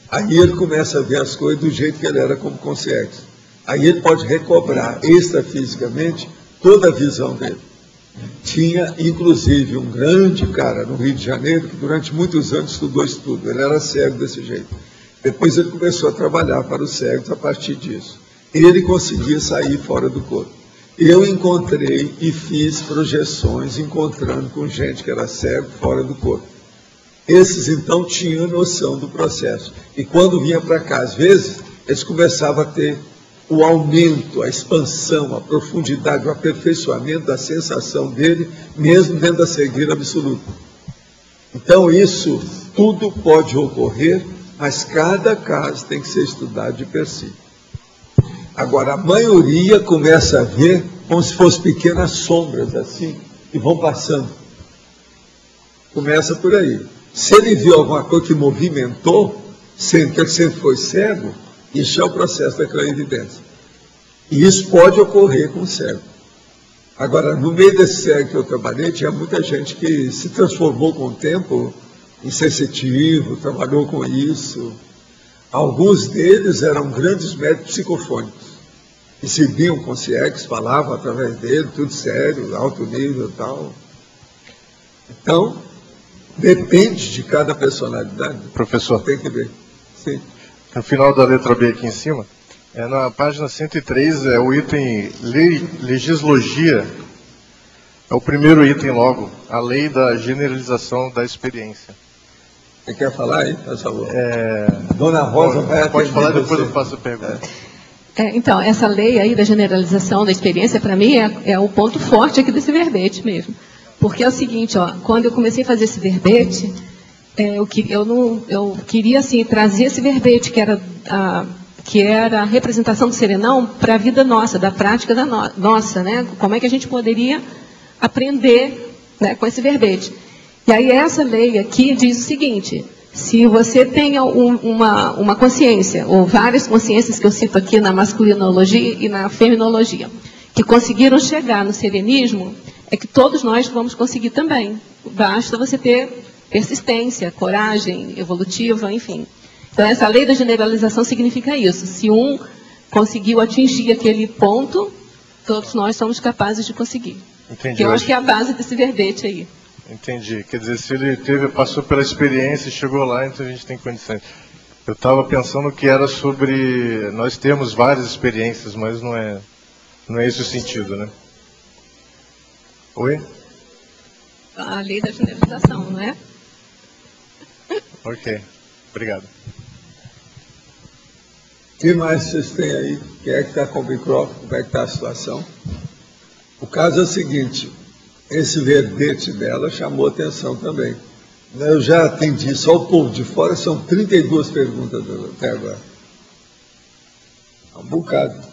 S2: aí ele começa a ver as coisas do jeito que ele era como consciente. Aí ele pode recobrar extrafisicamente toda a visão dele. Tinha, inclusive, um grande cara no Rio de Janeiro que durante muitos anos estudou isso tudo. Ele era cego desse jeito. Depois ele começou a trabalhar para os cegos a partir disso. Ele conseguia sair fora do corpo. Eu encontrei e fiz projeções encontrando com gente que era cego fora do corpo. Esses, então, tinham noção do processo. E quando vinha para cá, às vezes, eles começavam a ter o aumento, a expansão, a profundidade, o aperfeiçoamento da sensação dele, mesmo dentro da cegueira absoluta. Então, isso tudo pode ocorrer, mas cada caso tem que ser estudado de per si. Agora, a maioria começa a ver como se fossem pequenas sombras, assim, e vão passando. Começa por aí. Se ele viu alguma coisa que movimentou, sendo que ele sempre foi cego, isso é o processo da clarividência. E isso pode ocorrer com o cego. Agora, no meio desse cego que eu trabalhei, tinha muita gente que se transformou com o tempo em sensitivo, trabalhou com isso. Alguns deles eram grandes médicos psicofônicos. E se viam com cegos, falavam através dele, tudo sério, alto nível e tal. Então, depende de cada personalidade.
S14: Professor.
S2: Tem que ver. Sim.
S14: No final da letra B aqui em cima, na página 103, é o item legislogia. É o primeiro item logo, a lei da generalização da experiência.
S2: Você quer falar aí, por favor? Dona Rosa vai atender.
S14: Pode falar, depois eu faço a pergunta.
S10: Então, essa lei aí da generalização da experiência, para mim, é o ponto forte aqui desse verbete mesmo. Porque é o seguinte, quando eu comecei a fazer esse verbete, eu queria assim, trazer esse verbete, que era a representação do serenão para a vida nossa, da prática nossa, né? Como é que a gente poderia aprender, né, com esse verbete. E aí essa lei aqui diz o seguinte: se você tem uma consciência, ou várias consciências que eu cito aqui na masculinologia e na feminologia, que conseguiram chegar no serenismo, é que todos nós vamos conseguir também. Basta você ter persistência, coragem evolutiva, enfim. Então, essa lei da generalização significa isso. Se um conseguiu atingir aquele ponto, todos nós somos capazes de conseguir.
S14: Entendi.
S10: Que eu acho que é a base desse verbete aí.
S14: Entendi. Quer dizer, se ele passou pela experiência e chegou lá, então a gente tem condições. Eu estava pensando que era sobre... Nós temos várias experiências, mas não é esse o sentido, né? Oi?
S10: A lei da generalização, não é?
S14: Ok. Obrigado.
S2: O que mais vocês têm aí? Quem é que está com o microfone? Como é que está a situação? O caso é o seguinte, esse verbete dela chamou atenção também. Eu já atendi, só o povo de fora, são 32 perguntas até agora. É um bocado.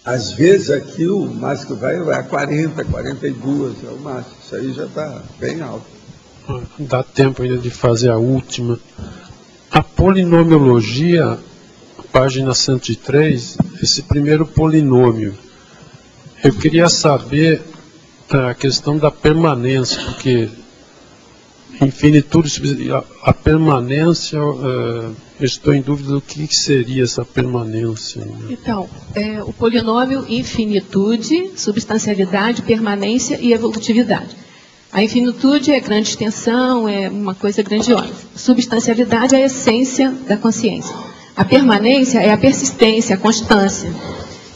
S2: Às vezes aqui o máximo que vai a 40, 42, é o máximo. Isso aí já está bem alto.
S8: Dá tempo ainda de fazer a última. A polinomiologia, página 103, esse primeiro polinômio. Eu queria saber a questão da permanência, porque infinitude, a permanência, eu estou em dúvida do que seria essa permanência.
S10: Então, o polinômio infinitude, substancialidade, permanência e evolutividade. A infinitude é grande extensão, é uma coisa grandiosa. Substancialidade é a essência da consciência. A permanência é a persistência, a constância.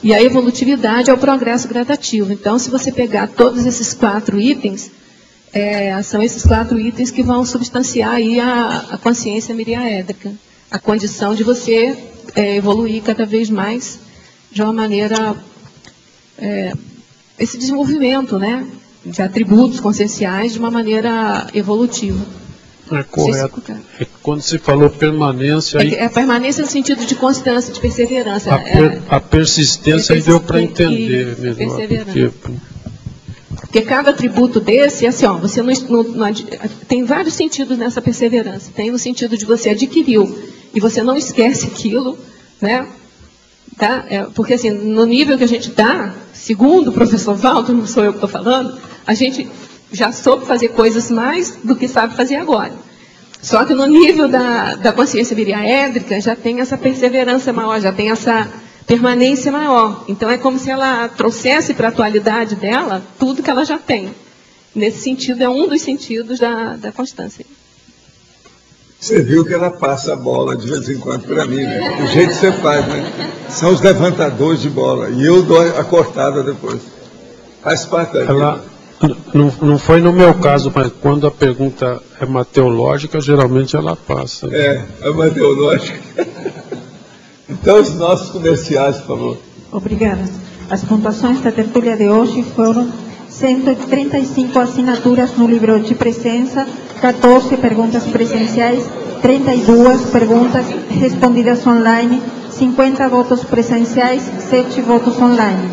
S10: E a evolutividade é o progresso gradativo. Então, se você pegar todos esses 4 itens, são esses 4 itens que vão substanciar aí a consciência miriaédrica. A condição de você evoluir cada vez mais de uma maneira... esse desenvolvimento, né, de atributos conscienciais de uma maneira evolutiva.
S8: É correto. Quando você falou permanência...
S10: É permanência no sentido de constância, de perseverança.
S8: A persistência aí deu para entender mesmo.
S10: Porque cada atributo desse, assim, ó, você tem vários sentidos nessa perseverança. Tem no sentido de você adquiriu e você não esquece aquilo, né? Tá? Porque assim, no nível que a gente está, segundo o professor Valdo, não sou eu que estou falando, a gente já soube fazer coisas mais do que sabe fazer agora. Só que no nível da consciência miriaédrica já tem essa perseverança maior, já tem essa permanência maior. Então é como se ela trouxesse para a atualidade dela tudo que ela já tem. Nesse sentido, é um dos sentidos da constância.
S2: Você viu que ela passa a bola de vez em quando para mim, né? Do jeito que você faz, né? São os levantadores de bola. E eu dou a cortada depois. Faz parte da vida.
S8: Não foi no meu caso, mas quando a pergunta é mateológica, geralmente ela passa.
S2: É mateológica. Então, os nossos comerciais, por favor.
S15: Obrigada. As pontuações da tertúlia de hoje foram 135 assinaturas no livro de presença, 14 perguntas presenciais, 32 perguntas respondidas online, 50 votos presenciais, 7 votos online.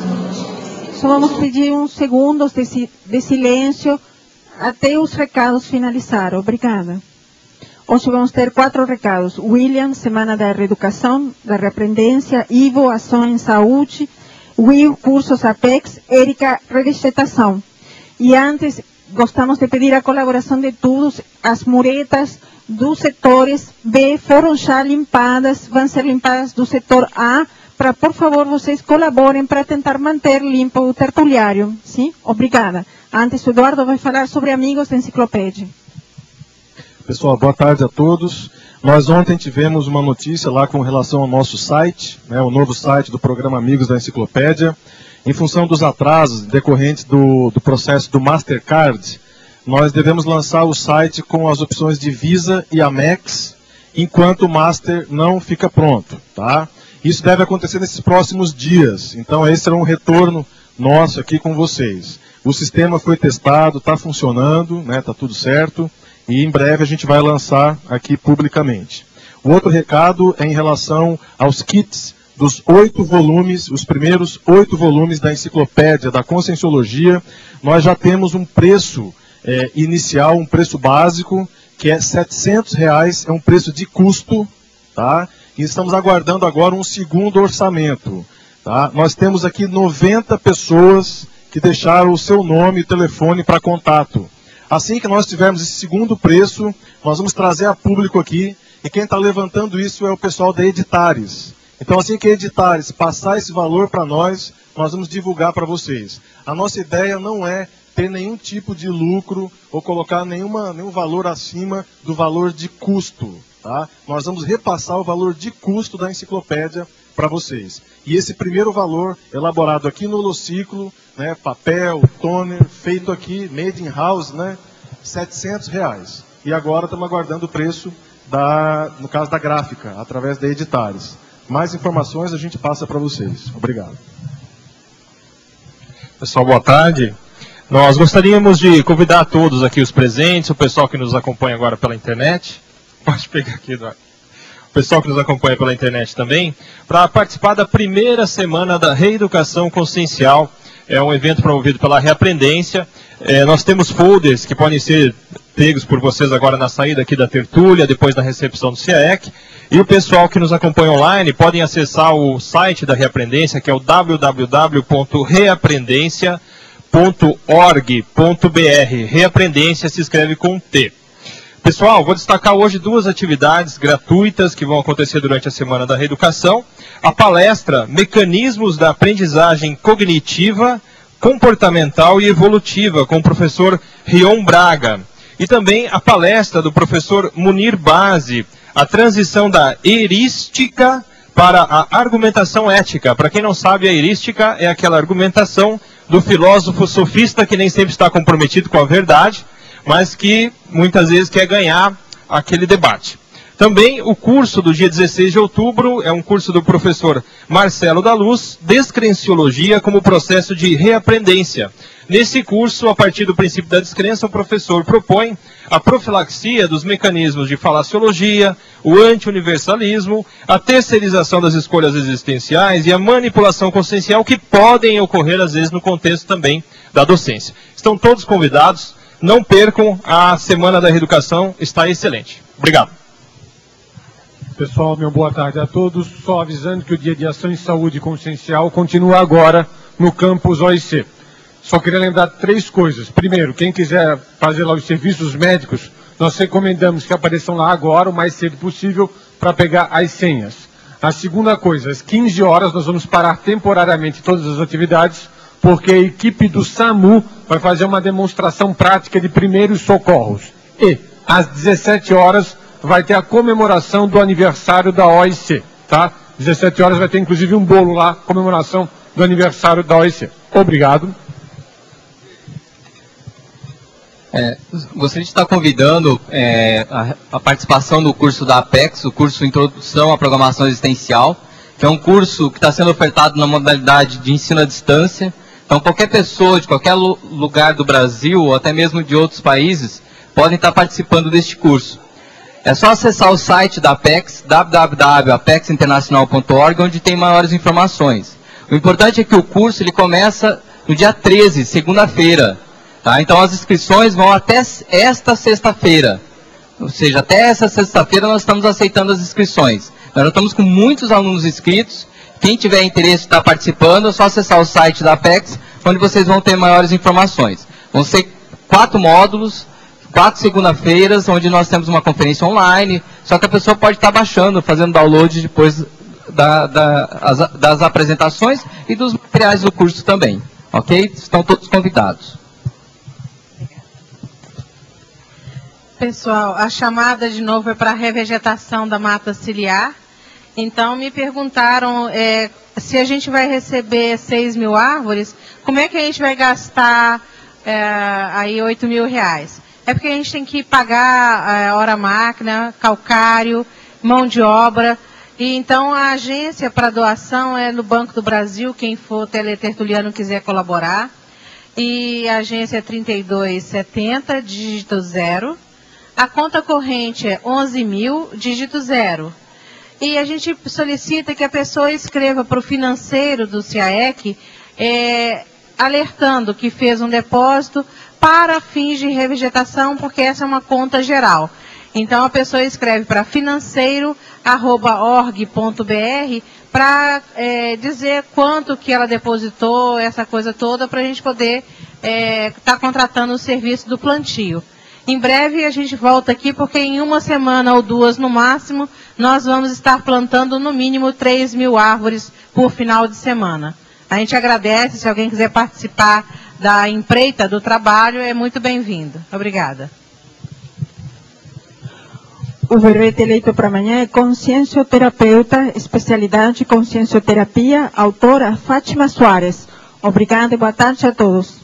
S15: Só vamos pedir uns segundos de silêncio até os recados finalizarem. Obrigada. Hoje vamos ter 4 recados. William, Semana da Reeducação, da Reaprendência, Ivo, Ação em Saúde, Will, Cursos Apex, Érica, Revegetação. E antes, gostamos de pedir a colaboração de todos. As muretas dos setores B foram já limpadas, vão ser limpadas do setor A, para, por favor, vocês colaborem para tentar manter limpo o tertuliário. Sim? Obrigada. Antes, o Eduardo vai falar sobre Amigos da Enciclopédia.
S16: Pessoal, boa tarde a todos. Nós ontem tivemos uma notícia lá com relação ao nosso site, né, o novo site do programa Amigos da Enciclopédia. Em função dos atrasos decorrentes do processo do Mastercard, nós devemos lançar o site com as opções de Visa e Amex, enquanto o Master não fica pronto, tá? Isso deve acontecer nesses próximos dias. Então, esse será um retorno nosso aqui com vocês. O sistema foi testado, está funcionando, né, está tudo certo. e em breve a gente vai lançar aqui publicamente. O outro recado é em relação aos kits dos 8 volumes, os primeiros 8 volumes da enciclopédia da Conscienciologia. Nós já temos um preço inicial, um preço básico, que é R$ 700, é um preço de custo, tá? E estamos aguardando agora um segundo orçamento. Tá? Nós temos aqui 90 pessoas que deixaram o seu nome e telefone para contato. Assim que nós tivermos esse segundo preço, nós vamos trazer a público aqui, e quem está levantando isso é o pessoal da Editares. Então, assim que a Editares passar esse valor para nós vamos divulgar para vocês. A nossa ideia não é ter nenhum tipo de lucro ou colocar nenhum valor acima do valor de custo. Tá? Nós vamos repassar o valor de custo da enciclopédia para vocês. E esse primeiro valor, elaborado aqui no Holociclo, né, papel, toner, feito aqui, made in house, né, R$ 700. E agora estamos aguardando o preço, no caso da gráfica, através da Editares. Mais informações a gente passa para vocês. Obrigado.
S17: Pessoal, boa tarde. Nós gostaríamos de convidar todos aqui os presentes, o pessoal que nos acompanha agora pela internet. Pode pegar aqui, Eduardo. O pessoal que nos acompanha pela internet também, para participar da primeira semana da Reeducação Consciencial. É um evento promovido pela Reaprendência. Nós temos folders que podem ser pegos por vocês agora na saída aqui da tertúlia, depois da recepção do CIAEC. E o pessoal que nos acompanha online podem acessar o site da Reaprendência, que é o www.reaprendência.org.br. Reaprendência se escreve com T. Pessoal, vou destacar hoje 2 atividades gratuitas que vão acontecer durante a Semana da Reeducação. A palestra Mecanismos da Aprendizagem Cognitiva, Comportamental e Evolutiva, com o professor Rion Braga. E também a palestra do professor Munir Base, a transição da heurística para a argumentação ética. Para quem não sabe, a heurística é aquela argumentação do filósofo sofista que nem sempre está comprometido com a verdade, mas que muitas vezes quer ganhar aquele debate. Também o curso do dia 16 de outubro é um curso do professor Marcelo da Luz, Descrenciologia como processo de reaprendência. Nesse curso, a partir do princípio da descrença, o professor propõe a profilaxia dos mecanismos de falaciologia, o anti-universalismo, a terceirização das escolhas existenciais e a manipulação consciencial que podem ocorrer, às vezes, no contexto também da docência. Estão todos convidados. Não percam, a Semana da Reeducação está excelente. Obrigado.
S18: Pessoal, meu boa tarde a todos. Só avisando que o Dia de Ação em Saúde Consciencial continua agora no campus OIC. Só queria lembrar 3 coisas. Primeiro, quem quiser fazer lá os serviços médicos, nós recomendamos que apareçam lá agora, o mais cedo possível, para pegar as senhas. A segunda coisa, às 15 horas nós vamos parar temporariamente todas as atividades, porque a equipe do SAMU vai fazer uma demonstração prática de primeiros socorros. E, às 17 horas, vai ter a comemoração do aniversário da OIC. Tá? 17 horas vai ter, inclusive, um bolo lá, comemoração do aniversário da OIC. Obrigado.
S19: Gostaria de estar convidando a participação do curso da Apex, o curso Introdução à Programação Existencial, que é um curso que está sendo ofertado na modalidade de ensino à distância. Então, qualquer pessoa de qualquer lugar do Brasil, ou até mesmo de outros países, podem estar participando deste curso. É só acessar o site da Apex, www.apexinternacional.org, onde tem maiores informações. O importante é que o curso ele começa no dia 13, segunda-feira. Tá? Então, as inscrições vão até esta sexta-feira. Ou seja, até essa sexta-feira nós estamos aceitando as inscrições. Nós já estamos com muitos alunos inscritos. Quem tiver interesse de estar participando, é só acessar o site da Apex, onde vocês vão ter maiores informações. Vão ser 4 módulos, 4 segunda-feiras, onde nós temos uma conferência online, só que a pessoa pode estar baixando, fazendo download depois das apresentações e dos materiais do curso também. Ok? Estão todos convidados.
S20: Pessoal, a chamada de novo é para a revegetação da mata ciliar. Então, me perguntaram se a gente vai receber 6 mil árvores, como é que a gente vai gastar aí 8 mil reais? É porque a gente tem que pagar hora-máquina, calcário, mão de obra. E então, a agência para doação é no Banco do Brasil, quem for teletertuliano quiser colaborar. E a agência é 3270, dígito 0. A conta corrente é 11.000, dígito 0. E a gente solicita que a pessoa escreva para o financeiro do CIAEC, alertando que fez um depósito para fins de revegetação, porque essa é uma conta geral. Então, a pessoa escreve para financeiro@org.br para dizer quanto que ela depositou, essa coisa toda, para a gente poder estar contratando o serviço do plantio. Em breve a gente volta aqui, porque em uma semana ou duas no máximo, nós vamos estar plantando no mínimo 3.000 árvores por final de semana. A gente agradece, se alguém quiser participar da empreita do trabalho, é muito bem-vindo. Obrigada.
S15: O verbete eleito para amanhã é consciencioterapeuta, especialidade consciencioterapia, autora Fátima Soares. Obrigada e boa tarde a todos.